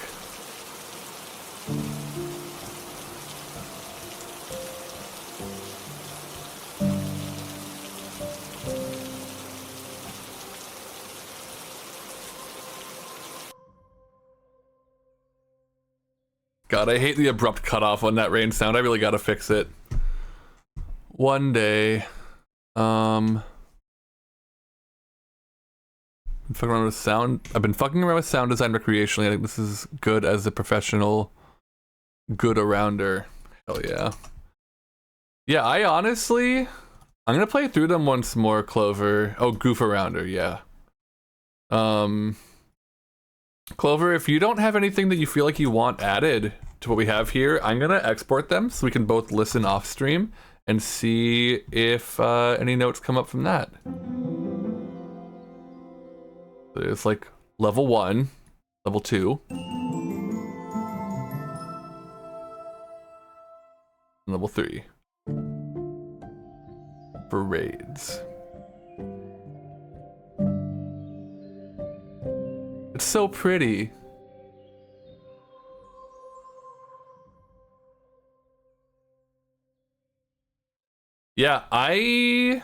God, I hate the abrupt cutoff on that rain sound. I really gotta fix it. One day. I've been fucking around with sound design recreationally. I think this is good as a professional good arounder. Hell yeah. Yeah, I honestly, I'm gonna play through them once more, Clover. Oh, goof arounder, yeah. Clover, if you don't have anything that you feel like you want added to what we have here, I'm gonna export them so we can both listen off stream and see if any notes come up from that. It's like level 1, level 2, and level 3 for raids. It's so pretty. Yeah, I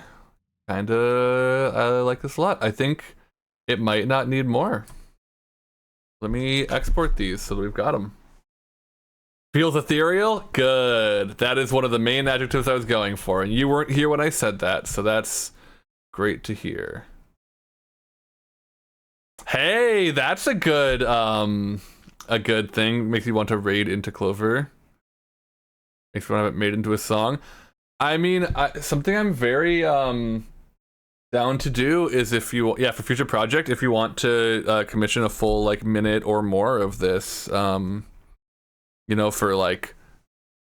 kinda like this a lot. I think it might not need more. Let me export these so that we've got them. Feels ethereal? Good. That is one of the main adjectives I was going for, and you weren't here when I said that, so that's great to hear. Hey, that's a good thing. Makes you want to raid into Clover. Makes you want to have it made into a song. I mean, something I'm very down to do is if you, for future project, if you want to commission a full like minute or more of this, you know, for like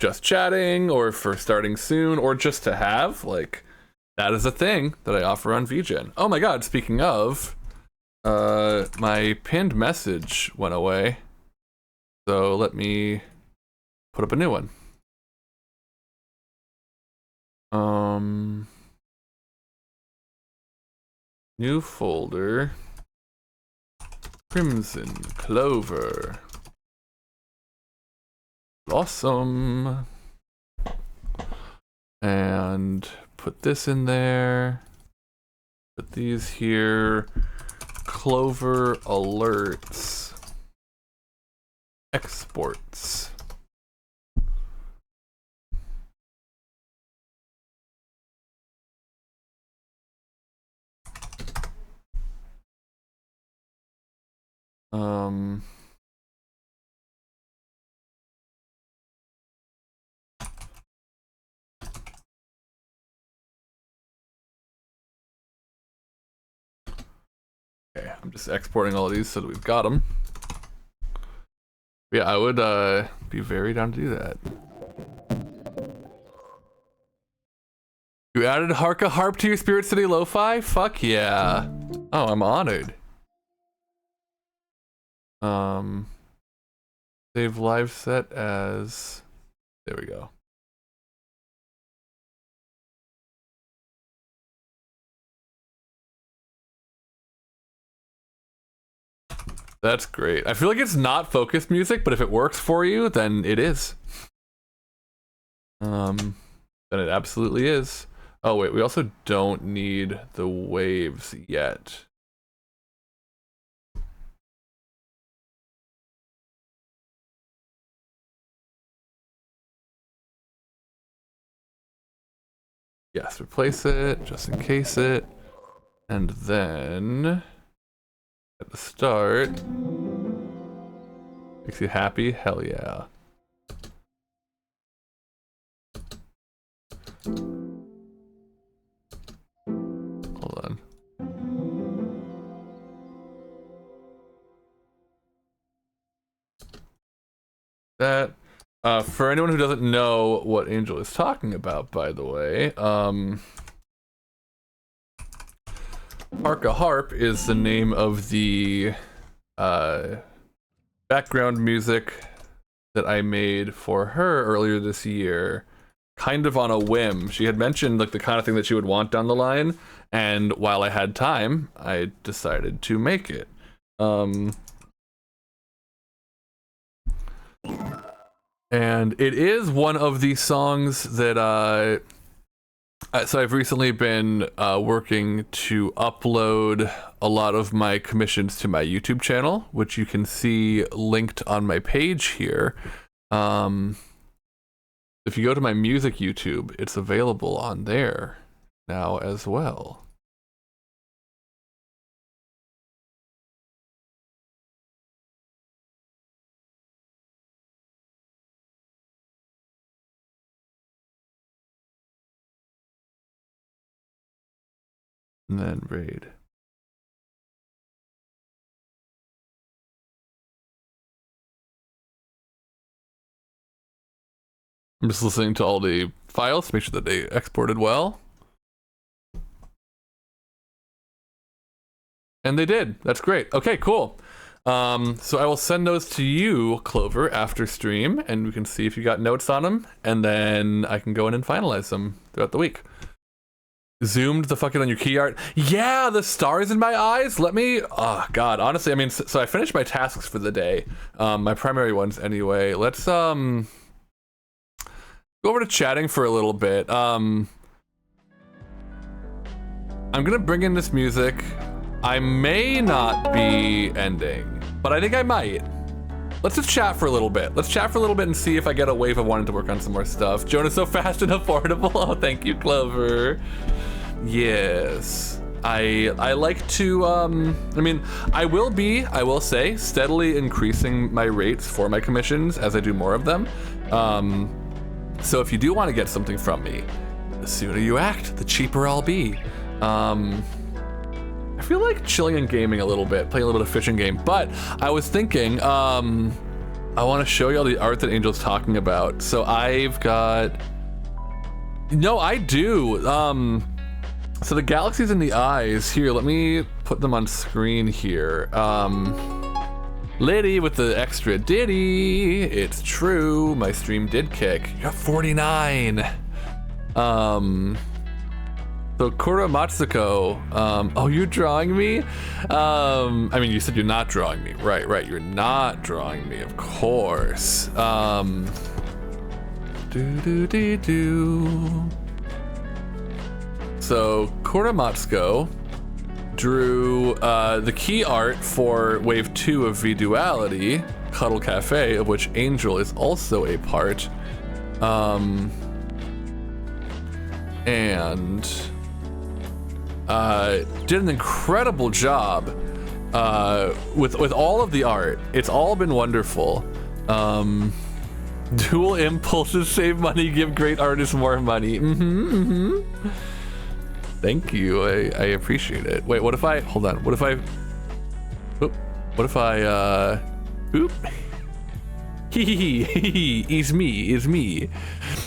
just chatting or for starting soon or just to have, like, that is a thing that I offer on VGen. Oh my god, speaking of, my pinned message went away, so let me put up a new one. New folder, Crimson Clover, Blossom, and put this in there, put these here, Clover alerts, exports. Okay, I'm just exporting all of these so that we've got them. Yeah, I would be very down to do that. You added Harka Harp to your Spirit City Lo-Fi? Fuck yeah. Oh, I'm honored. Save live set as, there we go. That's great. I feel like it's not focused music, but if it works for you, then it is. Then it absolutely is. Oh wait, we also don't need the waves yet. Yes, replace it, just in case it. And then at the start, makes you happy? Hell yeah. Hold on. That, for anyone who doesn't know what Angel is talking about, by the way, Harka Harp is the name of the background music that I made for her earlier this year, kind of on a whim. She had mentioned like the kind of thing that she would want down the line, and while I had time, I decided to make it. And it is one of the songs that so I've recently been working to upload a lot of my commissions to my YouTube channel, which you can see linked on my page here. If you go to my music YouTube, it's available on there now as well. And then raid. I'm just listening to all the files to make sure that they exported well. And they did. That's great. Okay, cool. So I will send those to you, Clover, after stream, and we can see if you got notes on them, and then I can go in and finalize them throughout the week. Zoomed the fucking on your key art. Yeah, the stars in my eyes. Let me. Oh God, honestly, I mean, so I finished my tasks for the day, my primary ones anyway. Let's go over to chatting for a little bit. I'm gonna bring in this music. I may not be ending, but I think I might. Let's just chat for a little bit. Let's chat for a little bit and see if I get a wave of wanting to work on some more stuff. Jonah's so fast and affordable. Oh, thank you, Clover. Yes. I like to, I mean, I will say, steadily increasing my rates for my commissions as I do more of them. So if you do want to get something from me, the sooner you act, the cheaper I'll be. I feel like chilling and gaming a little bit, playing a little bit of fishing game, but I was thinking, I want to show you all the art that Angel's talking about. So I've got, no, I do. So the galaxies in the eyes here, let me put them on screen here. Liddy with the extra ditty. It's true, my stream did kick. You got 49. So Kura Matsuko, oh, you're drawing me? I mean, you said you're not drawing me. Right, you're not drawing me, of course. So Kura Matsuko drew the key art for Wave 2 of V-Duality, Cuddle Cafe, of which Angel is also a part. And did an incredible job with all of the art. It's all been wonderful. Dual impulses save money, give great artists more money. Thank you, I appreciate it. Wait, what if I, hold on, what if I, oop, what if I, oop, it's me.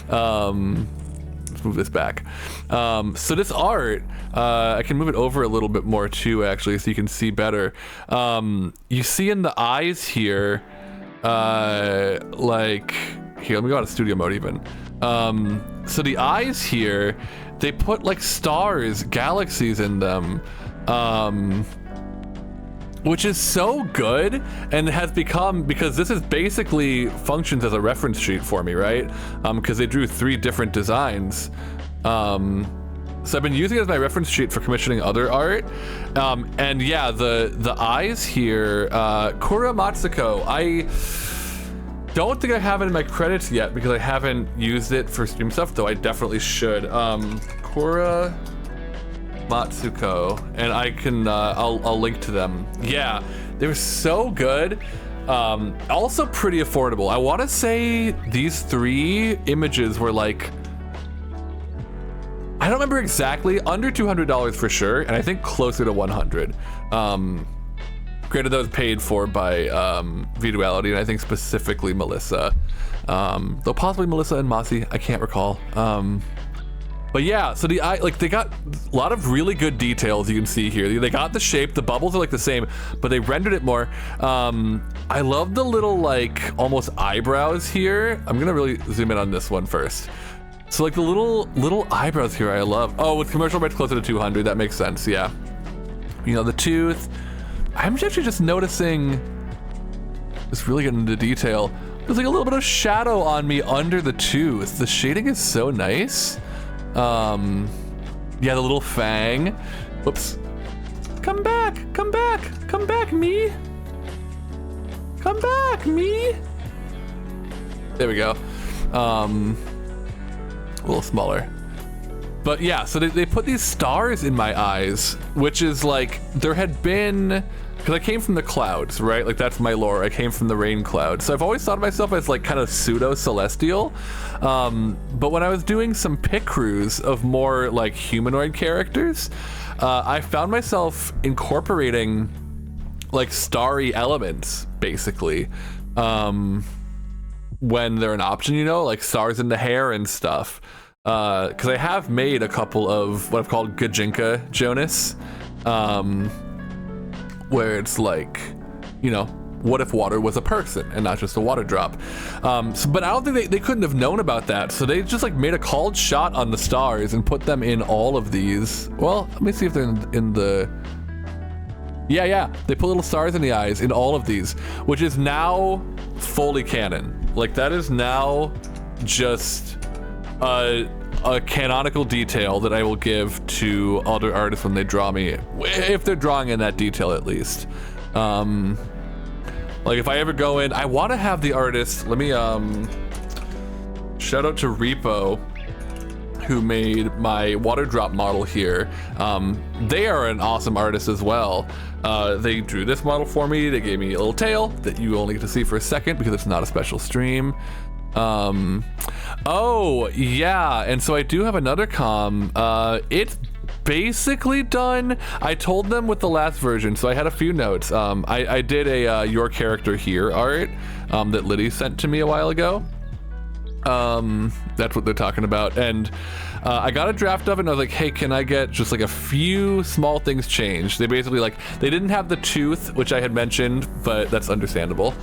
Let's move this back. So this art, I can move it over a little bit more too, actually, so you can see better. You see in the eyes here, like, here, let me go out of studio mode even. So the eyes here, they put like stars, galaxies in them, which is so good and has become, because this is basically functions as a reference sheet for me, right? Because they drew 3 different designs. So I've been using it as my reference sheet for commissioning other art. And yeah, the eyes here, Kura Matsuko, I don't think I have it in my credits yet because I haven't used it for stream stuff, though I definitely should. Kura Matsuko, and I can, I'll link to them. Yeah, they were so good. Also pretty affordable. I want to say these 3 images were like, I don't remember exactly, under $200 for sure, and I think closer to 100. Granted, that was paid for by V-Duality, and I think specifically Melissa. Though possibly Melissa and Mossy, I can't recall. But yeah, so the eye, like they got a lot of really good details you can see here. They got the shape, the bubbles are like the same, but they rendered it more. I love the little like almost eyebrows here. I'm gonna really zoom in on this one first. So like the little eyebrows here I love. Oh, with commercial rates closer to 200, that makes sense, yeah. You know, the tooth. I'm actually just noticing, just really getting into detail. There's like a little bit of shadow on me under the tooth. The shading is so nice. Yeah, the little fang. Whoops. Come back, me. Come back, me. There we go. A little smaller. But yeah, so they put these stars in my eyes, which is like, there had been, because I came from the clouds, right? Like that's my lore, I came from the rain cloud. So I've always thought of myself as like kind of pseudo-celestial. But when I was doing some pick crews of more like humanoid characters, I found myself incorporating like starry elements, basically. when they're an option, you know, like stars in the hair and stuff. Because I have made a couple of what I've called Gajinka Jonas, where it's like, you know, what if water was a person and not just a water drop? But I don't think they couldn't have known about that. So they just like made a called shot on the stars and put them in all of these. Well, let me see if they're in the... Yeah, they put little stars in the eyes in all of these, which is now fully canon. Like that is now just a canonical detail that I will give to other artists when they draw me, if they're drawing in that detail at least. Like if I ever go in, I want to have the artist, let me shout out to Repo, who made my water drop model here. They are an awesome artist as well. They drew this model for me. They gave me a little tail that you only get to see for a second because it's not a special stream. Oh yeah, and so I do have another it's basically done. I told them with the last version, so I had a few notes. I did a your character here art that Liddy sent to me a while ago. That's what they're talking about, and I got a draft of it and I was like, hey, can I get just like a few small things changed? They basically like, they didn't have the tooth, which I had mentioned, but that's understandable.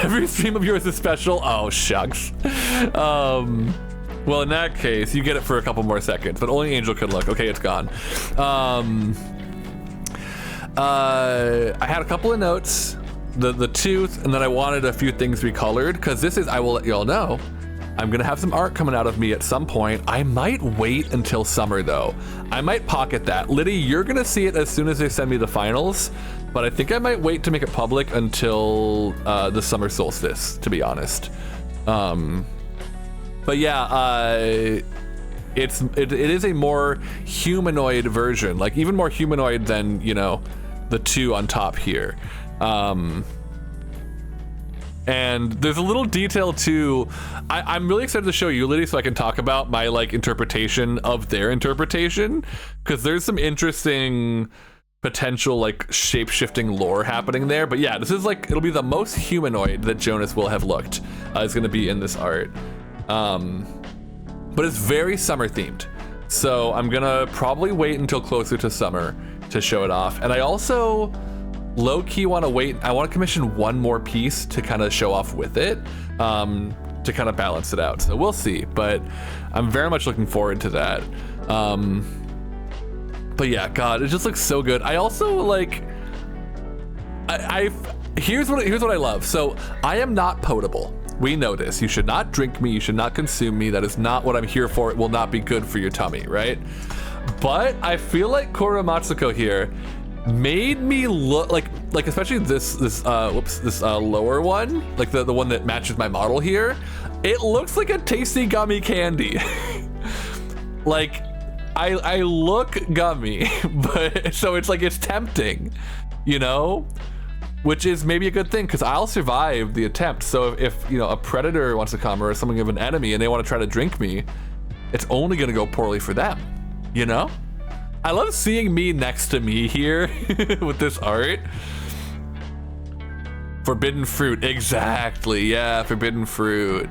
Every stream of yours is special. Oh shucks. Well, in that case, you get it for a couple more seconds, but only Angel could look. Okay, it's gone. I had a couple of notes, the tooth, and then I wanted a few things recolored, because this is, I will let y'all know, I'm gonna have some art coming out of me at some point. I might wait until summer though. I might pocket that. Liddy, you're gonna see it as soon as they send me the finals, but I think I might wait to make it public until the summer solstice, to be honest. But yeah, it is a more humanoid version, like even more humanoid than, you know, the two on top here. And there's a little detail too. I'm really excited to show you, Liddy, so I can talk about my like interpretation of their interpretation, because there's some interesting potential like shape-shifting lore happening there. But yeah, this is like, it'll be the most humanoid that Jonas will have looked. Is going to be in this art. But it's very summer themed, so I'm gonna probably wait until closer to summer to show it off. And I also low-key want to wait. I want to commission one more piece to kind of show off with it, to kind of balance it out. So we'll see, but I'm very much looking forward to that. But yeah, God, it just looks so good. I also like, here's what I love. So I am not potable. We know this. You should not drink me. You should not consume me. That is not what I'm here for. It will not be good for your tummy, right? But I feel like Koro Matsuko here made me look like especially this lower one, like the one that matches my model here. It looks like a tasty gummy candy. Like I look gummy, but so it's like, it's tempting, you know? Which is maybe a good thing, because I'll survive the attempt. So if you know, a predator wants to come, or something of an enemy, and they want to try to drink me, it's only gonna go poorly for them, you know? I love seeing me next to me here with this art. Forbidden fruit, exactly, yeah, forbidden fruit.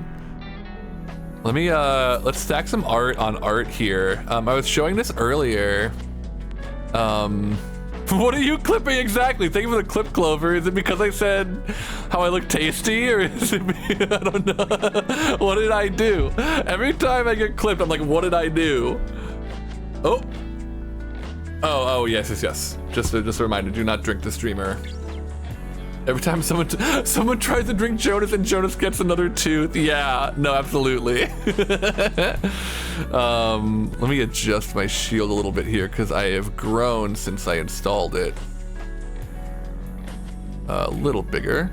Let me, let's stack some art on art here. I was showing this earlier. What are you clipping exactly? Thank you for the clip, Clover. Is it because I said how I look tasty, or is it me? I don't know. What did I do? Every time I get clipped, I'm like, what did I do? Oh, yes. Just a reminder, do not drink the streamer. Every time someone tries to drink Jonas and Jonas gets another tooth. Yeah, no, absolutely. Let me adjust my shield a little bit here, because I have grown since I installed it. A little bigger.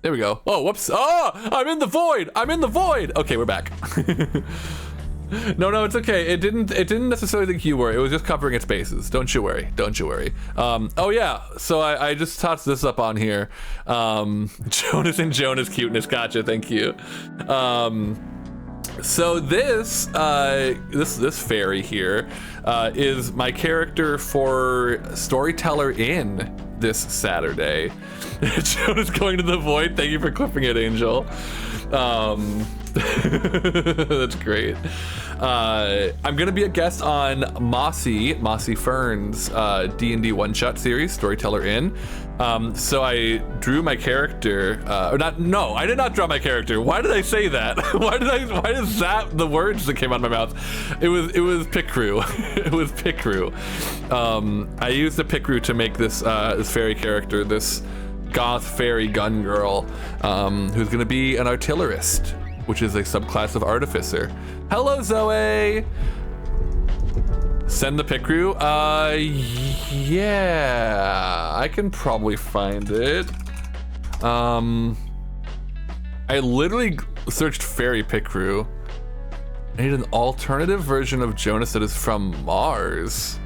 There we go. Oh, whoops. Oh, I'm in the void. Okay, we're back. No, it's okay. It didn't necessarily think you were. It was just covering its bases. Don't you worry. Oh yeah. So I just tossed this up on here. Jonas and Jonas cuteness. Gotcha. Thank you. So this fairy here is my character for Storyteller Inn this Saturday. Jonah's going to the void. Thank you for clipping it, Angel. That's great. I'm gonna be a guest on Mossy Fern's D&D one-shot series, Storyteller In. So I drew my character, no, I did not draw my character. Why did I say that? Why is that the words that came out of my mouth? It was Picrew. It was Picrew. I used the Picrew to make this fairy character, this goth fairy gun girl, who's gonna be an artillerist, which is a subclass of artificer. Hello, Zoe. Send the Picrew. Yeah, I can probably find it. I literally searched fairy Picrew. I need an alternative version of Jonas that is from Mars.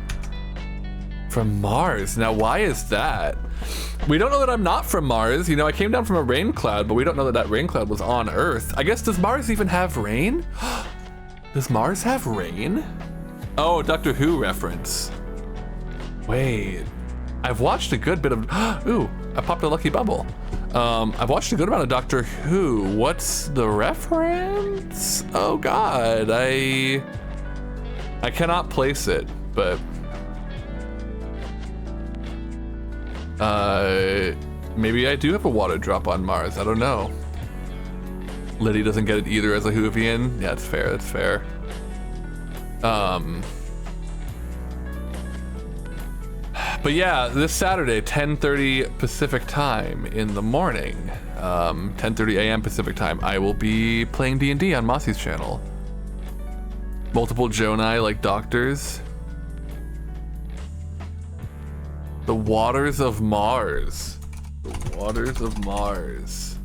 From Mars. Now, why is that? We don't know that I'm not from Mars. You know, I came down from a rain cloud, but we don't know that that rain cloud was on Earth. I guess, does Mars even have rain? Does Mars have rain? Oh, Doctor Who reference. Wait, I've watched a good bit of, ooh, I popped a lucky bubble. I've watched a good amount of Doctor Who. What's the reference? Oh God, I cannot place it, but maybe I do have a water drop on Mars. I don't know. Liddy doesn't get it either as a Whovian. Yeah, it's fair. That's fair. But yeah, this Saturday, 10:30 Pacific time in the morning, 10:30 a.m. Pacific time, I will be playing D&D on Mossy's channel. Multiple Jonai like doctors. The waters of Mars. The waters of Mars.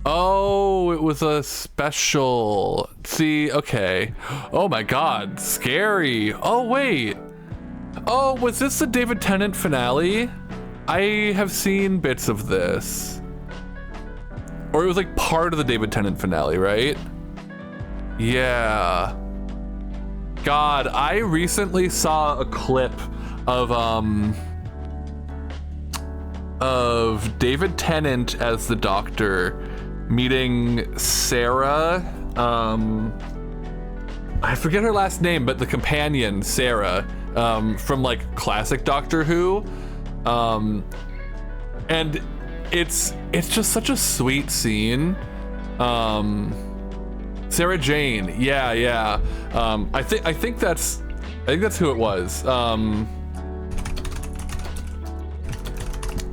Oh, it was a special. See, okay. Oh my God, scary. Oh wait. Oh, was this the David Tennant finale? I have seen bits of this. Or it was like part of the David Tennant finale, right? Yeah. God, I recently saw a clip of David Tennant as the Doctor meeting Sarah, I forget her last name, but the companion, Sarah, from like classic Doctor Who. And it's just such a sweet scene. Sarah Jane, yeah. I think that's who it was.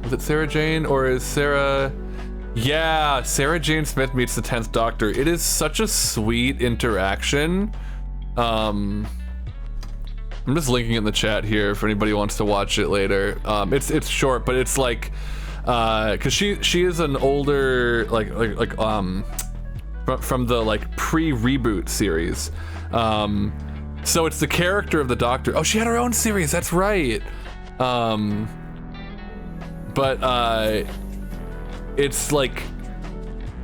Was it Sarah Jane or is Sarah? Yeah, Sarah Jane Smith meets the 10th Doctor. It is such a sweet interaction. I'm just linking it in the chat here if anybody wants to watch it later. It's short, but it's like, cause she is an older from the like pre-reboot series. So it's the character of the Doctor. Oh, she had her own series. That's right. But it's like,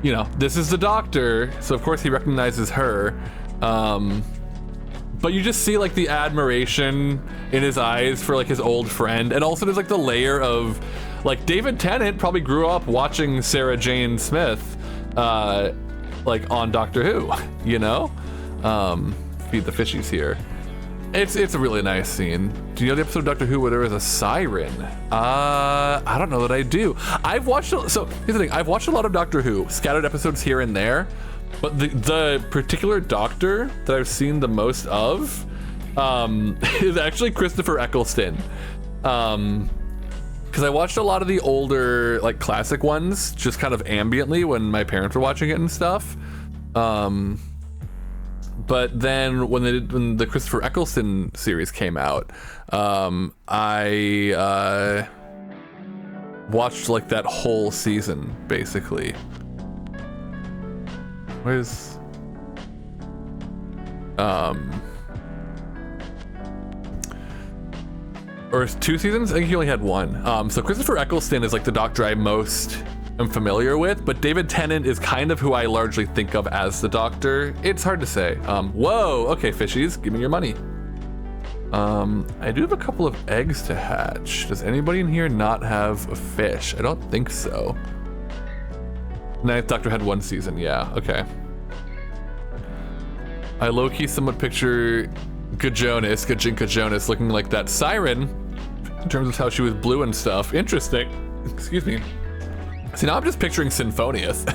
you know, this is the Doctor, so of course he recognizes her. But you just see like the admiration in his eyes for like his old friend, and also there's like the layer of like David Tennant probably grew up watching Sarah Jane Smith like on Doctor Who, you know? Feed the fishies here. It's a really nice scene. Do you know the episode of Doctor Who where there was a siren? I don't know that I do. So here's the thing, I've watched a lot of Doctor Who, scattered episodes here and there, but the particular Doctor that I've seen the most of is actually Christopher Eccleston. Because I watched a lot of the older, like classic ones, just kind of ambiently when my parents were watching it and stuff. But then when the Christopher Eccleston series came out, I watched like that whole season basically. Where's or it's 2 seasons? I think he only had 1. So Christopher Eccleston is like the Doctor I most am familiar with, but David Tennant is kind of who I largely think of as the Doctor. It's hard to say. Whoa, okay, fishies, give me your money. I do have a couple of eggs to hatch. Does anybody in here not have a fish? I don't think so. Ninth Doctor had 1 season, yeah, okay. I low-key somewhat picture Kajinka Jonas looking like that siren in terms of how she was blue and stuff. Interesting. Excuse me. See, now I'm just picturing Symphonius.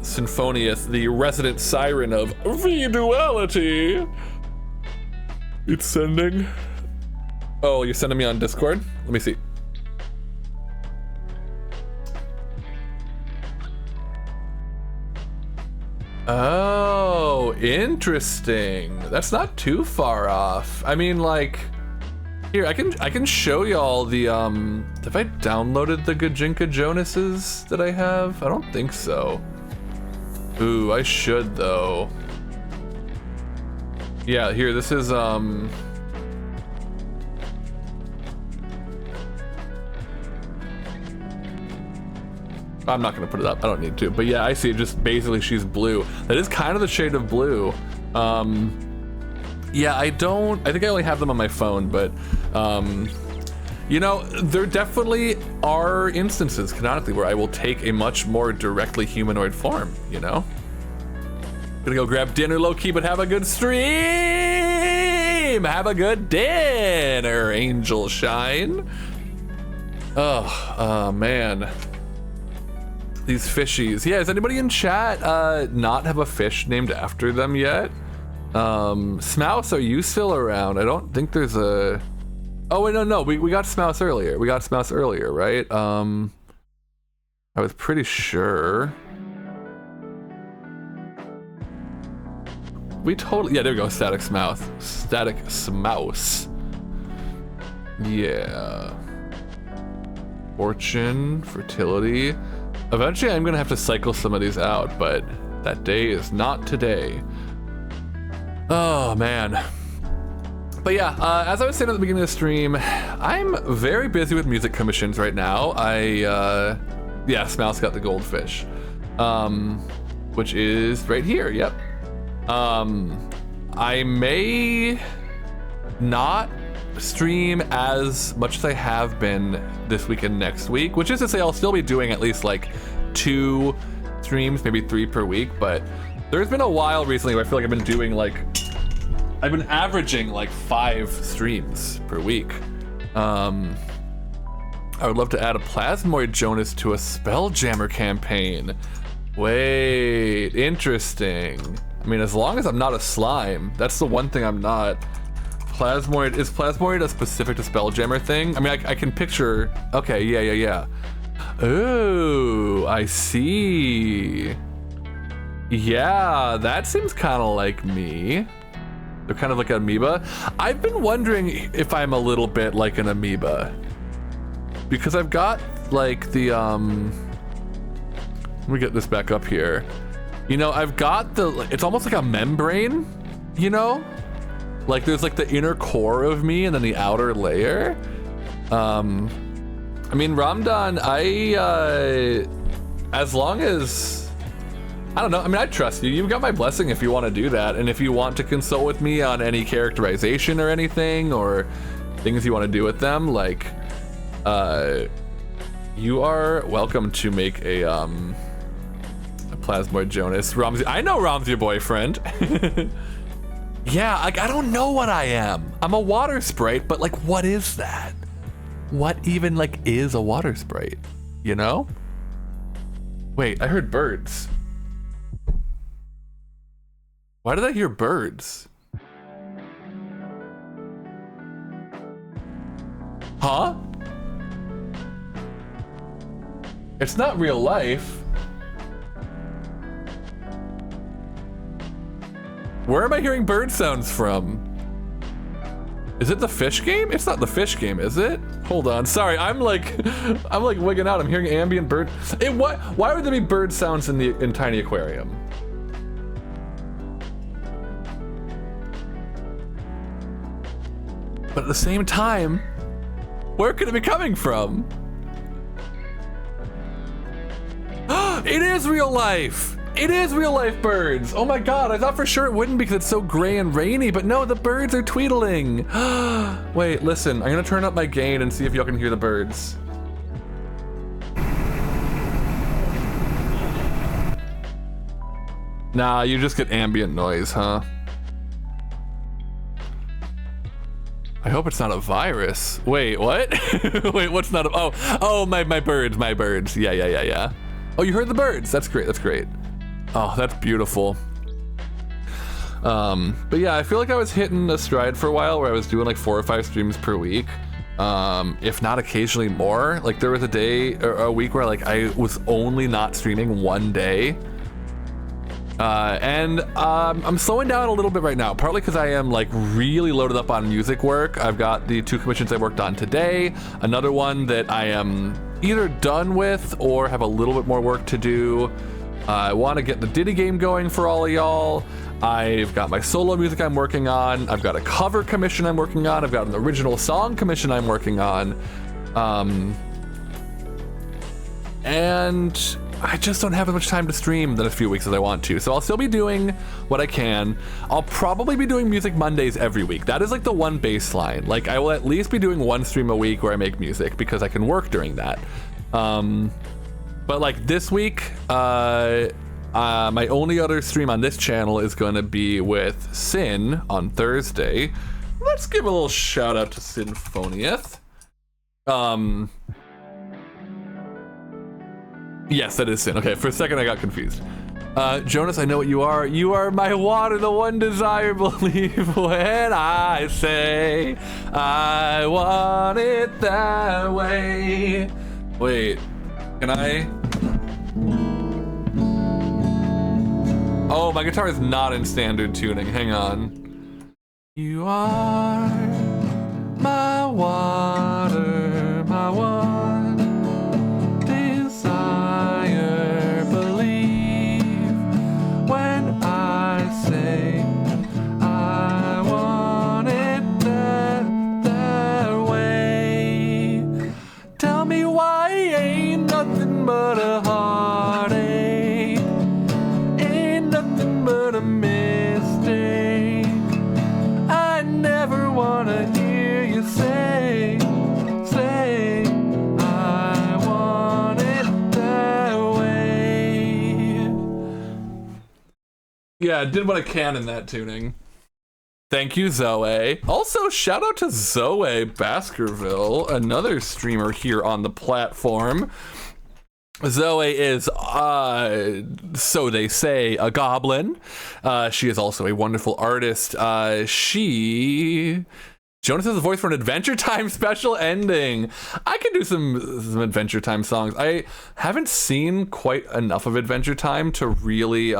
Symphonius, the resident siren of V-Duality. It's sending. Oh, you're sending me on Discord? Let me see. Oh, interesting. That's not too far off. I mean, like, here, I can show y'all the, have I downloaded the Kajinka Jonases that I have? I don't think so. Ooh, I should though. Yeah, here, this is, I'm not gonna put it up, I don't need to, but yeah, I see it, just basically she's blue. That is kind of the shade of blue. Yeah, I think I only have them on my phone, but, you know, there definitely are instances, canonically, where I will take a much more directly humanoid form, you know? Gonna go grab dinner low-key, but have a good stream! Have a good dinner, Angel Shine. Oh, man. These fishies. Yeah, does anybody in chat not have a fish named after them yet? Smouse, are you still around? I don't think there's a... Oh, wait, no, we got Smouse earlier. We got Smouse earlier, right? I was pretty sure. We totally... Yeah, there we go, Static Smouse. Static Smouse. Yeah. Fortune, fertility. Eventually, I'm gonna have to cycle some of these out, but that day is not today. Oh, man. But yeah, as I was saying at the beginning of the stream, I'm very busy with music commissions right now. Yeah, Smouse got the goldfish, which is right here, yep. I may not stream as much as I have been this week and next week, which is to say I'll still be doing at least like 2 streams, maybe 3 per week, but there's been a while recently where I feel like I've been doing like, I've been averaging like 5 streams per week. I would love to add a Plasmoid Jonas to a Spelljammer campaign. Wait, interesting. I mean, as long as I'm not a slime, that's the one thing I'm not. Plasmoid, is Plasmoid a specific to Spelljammer thing? I mean, I can picture, okay, yeah. Oh, I see. Yeah, that seems kind of like me. They're kind of like an amoeba. I've been wondering if I'm a little bit like an amoeba. Because I've got like the, let me get this back up here. You know, I've got the, it's almost like a membrane, you know? Like there's like the inner core of me and then the outer layer. I mean, Ramdan, as long as, I don't know, I mean, I trust you. You've got my blessing if you want to do that. And if you want to consult with me on any characterization or anything, or things you want to do with them, like, you are welcome to make a Plasmoid Jonas. Rom's, I know Rom's your boyfriend. Yeah, like, I don't know what I am. I'm a water sprite, but like, what is that? What even like is a water sprite, you know? Wait, I heard birds. Why did I hear birds? Huh? It's not real life. Where am I hearing bird sounds from? Is it the fish game? It's not the fish game, is it? Hold on, sorry, I'm like wigging out. I'm hearing ambient bird. Why would there be bird sounds in Tiny Aquarium? But at the same time, where could it be coming from? It is real life! It is real life birds. Oh my god, I thought for sure it wouldn't because it's so gray and rainy, but no, the birds are tweedling. Wait, listen, I'm gonna turn up my gain and see if y'all can hear the birds. Nah, you just get ambient noise, huh? I hope it's not a virus. Wait, what? Wait, what's not a, oh, my birds. Yeah. Oh, you heard the birds. That's great. Oh, that's beautiful. But yeah, I feel like I was hitting a stride for a while where I was doing like 4 or 5 streams per week. If not occasionally more. Like there was a day or a week where like I was only not streaming one day. And I'm slowing down a little bit right now, partly because I am like really loaded up on music work. I've got the 2 commissions I worked on today, another one that I am either done with or have a little bit more work to do. I want to get the Diddy game going for all of y'all. I've got my solo music I'm working on. I've got a cover commission I'm working on. I've got an original song commission I'm working on. And I just don't have as much time to stream in a few weeks as I want to. So I'll still be doing what I can. I'll probably be doing Music Mondays every week. That is like the one baseline. Like I will at least be doing 1 stream a week where I make music because I can work during that. But like this week, my only other stream on this channel is going to be with Sin on Thursday. Let's give a little shout out to Sinfonieth. Yes, that is Sin. Okay, for a second I got confused. Jonas, I know what you are. You are my water, the one desire, believe when I say I want it that way. Wait, can I? Oh, my guitar is not in standard tuning. Hang on. You are my water, my one desire, believe when I say I want it that way. Tell me why ain't nothing but a heartache, ain't nothing but a mistake. I never wanna hear you say I want it that way. Yeah, I did what I can in that tuning. Thank you, Zoe. Also, shout out to Zoe Baskerville, another streamer here on the platform. Zoe is, so they say, a goblin. She is also a wonderful artist. Jonas has a voice for an Adventure Time special ending. I can do some Adventure Time songs. I haven't seen quite enough of Adventure Time to really,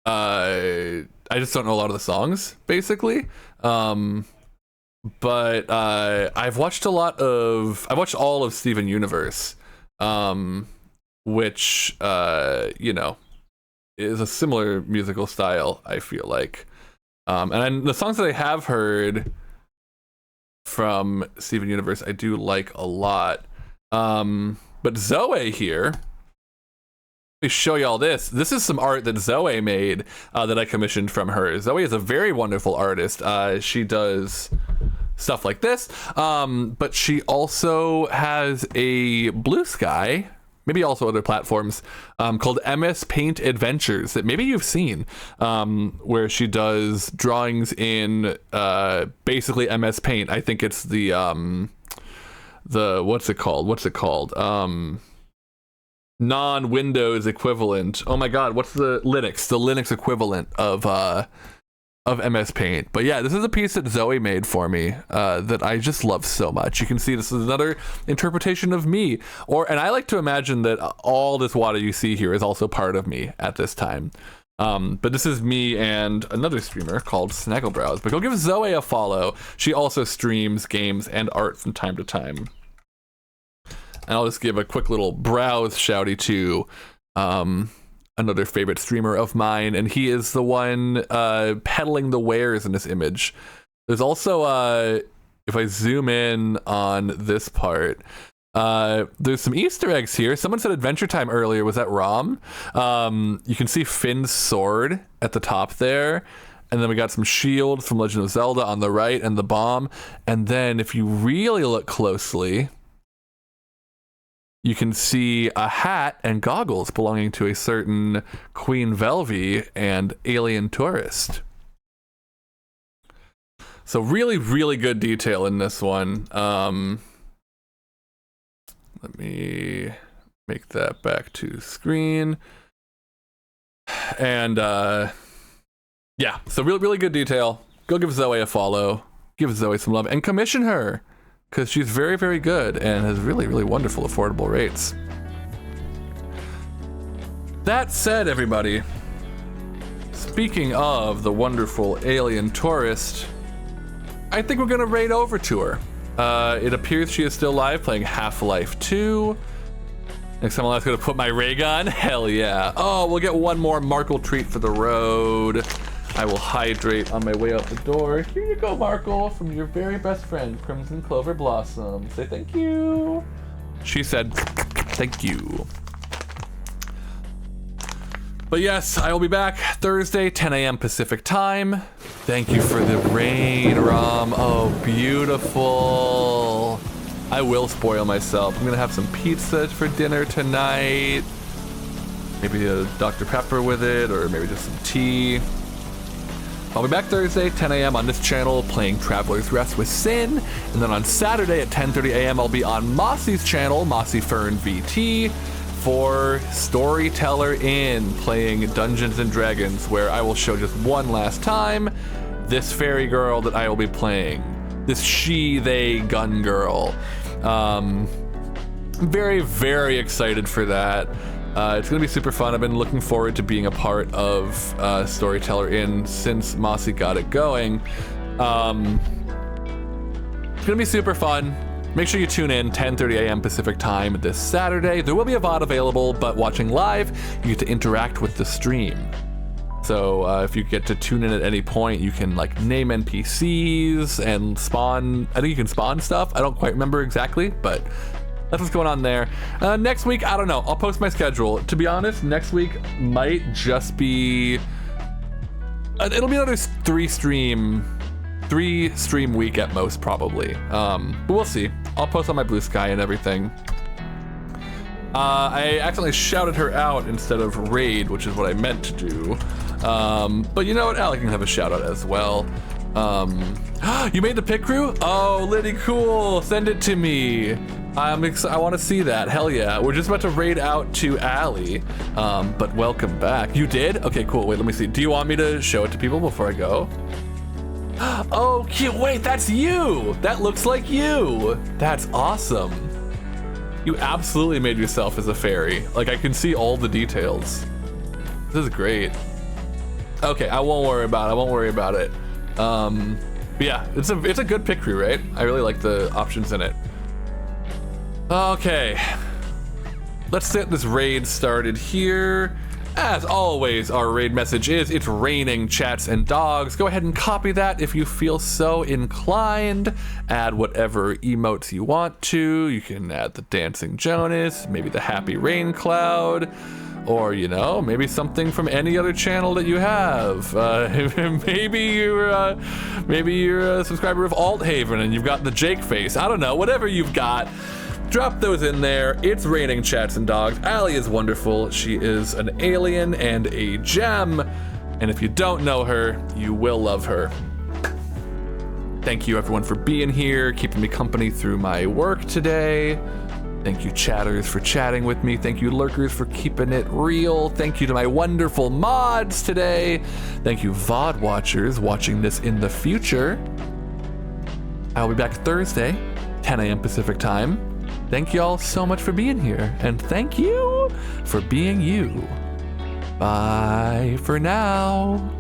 I just don't know a lot of the songs, basically. But I've watched all of Steven Universe, which you know, is a similar musical style, I feel like. And the songs that I have heard from Steven Universe I do like a lot. But Zoe here, let me show you all this. This is some art that Zoe made that I commissioned from her. Zoe is a very wonderful artist. She does stuff like this, but she also has a Blue Sky, maybe also other platforms, called MS Paint Adventures that maybe you've seen, where she does drawings in basically MS Paint. I think it's the what's it called? Non-Windows equivalent. Oh my god, what's the Linux equivalent of MS Paint. But yeah, this is a piece that Zoe made for me that I just love so much. You can see this is another interpretation of me, and I like to imagine that all this water you see here is also part of me at this time. But this is me and another streamer called Snagglebrows. But go give Zoe a follow. She also streams games and art from time to time. And I'll just give a quick little browse shouty to another favorite streamer of mine, and he is the one peddling the wares in this image. There's also, if I zoom in on this part, There's some Easter eggs here. Someone said Adventure Time earlier. Was that Rom? You can see Finn's sword at the top there. And then we got some shields from Legend of Zelda on the right and the bomb. And then if you really look closely, you can see a hat and goggles belonging to a certain Queen Velvy and alien tourist. So really, really good detail in this one. Let me make that back to screen. And yeah, so really, really good detail. Go give Zoe a follow. Give Zoe some love and commission her, because she's very, very good and has really, really wonderful, affordable rates. That said, everybody, speaking of the wonderful alien tourist, I think we're gonna raid over to her. It appears she is still live playing Half-Life 2. Next time I'm gonna put my ray gun. Hell yeah. Oh, we'll get one more Markle treat for the road. I will hydrate on my way out the door. Here you go, Markle, from your very best friend, Crimson Clover Blossom. Say thank you. She said, thank you. But yes, I will be back Thursday, 10 a.m. Pacific time. Thank you for the rain, Rom. Oh, beautiful. I will spoil myself. I'm gonna have some pizza for dinner tonight. Maybe a Dr. Pepper with it, or maybe just some tea. I'll be back Thursday, 10 a.m. on this channel playing Traveler's Rest with Sin. And then on Saturday at 10:30 a.m. I'll be on Mossy's channel, Mossy Fern VT, for Storyteller Inn, playing Dungeons and Dragons, where I will show just one last time this fairy girl that I will be playing. This she, they, gun girl. I'm very, very excited for that. It's gonna be super fun. I've been looking forward to being a part of Storyteller Inn since Mossy got it going. It's gonna be super fun. Make sure you tune in 10:30 a.m. Pacific time this Saturday. There will be a VOD available, but watching live, you get to interact with the stream. So if you get to tune in at any point, you can like name NPCs and spawn. I think you can spawn stuff. I don't quite remember exactly, but that's what's going on there. Next week, I don't know. I'll post my schedule. To be honest, next week might just be... it'll be another three stream week at most, probably. But we'll see. I'll post on my Blue Sky and everything. I accidentally shouted her out instead of raid, which is what I meant to do. But you know what? Alec can have a shout out as well. You made the pit crew? Oh, Liddy, cool. Send it to me. I want to see that. Hell yeah. We're just about to raid out to Allie. But welcome back. You did? Okay, cool. Wait, let me see. Do you want me to show it to people before I go? Oh, cute. Wait, that's you. That looks like you. That's awesome. You absolutely made yourself as a fairy. Like, I can see all the details. This is great. Okay, I won't worry about it. I won't worry about it. But yeah, it's a good pick crew, right? I really like the options in it. Okay, let's get this raid started here. As always, our raid message is, it's raining chats and dogs. Go ahead and copy that if you feel so inclined. Add whatever emotes you want to. You can add the Dancing Jonas, maybe the Happy Rain Cloud, or, you know, maybe something from any other channel that you have. Maybe you're a subscriber of Althaven and you've got the Jake face. I don't know, whatever you've got. Drop those in there. It's raining chats and dogs. Allie is wonderful. She is an alien and a gem. And if you don't know her, you will love her. Thank you everyone for being here, keeping me company through my work today. Thank you chatters for chatting with me. Thank you lurkers for keeping it real. Thank you to my wonderful mods today. Thank you VOD watchers watching this in the future. I'll be back Thursday, 10 a.m. Pacific time. Thank y'all so much for being here, and thank you for being you. Bye for now.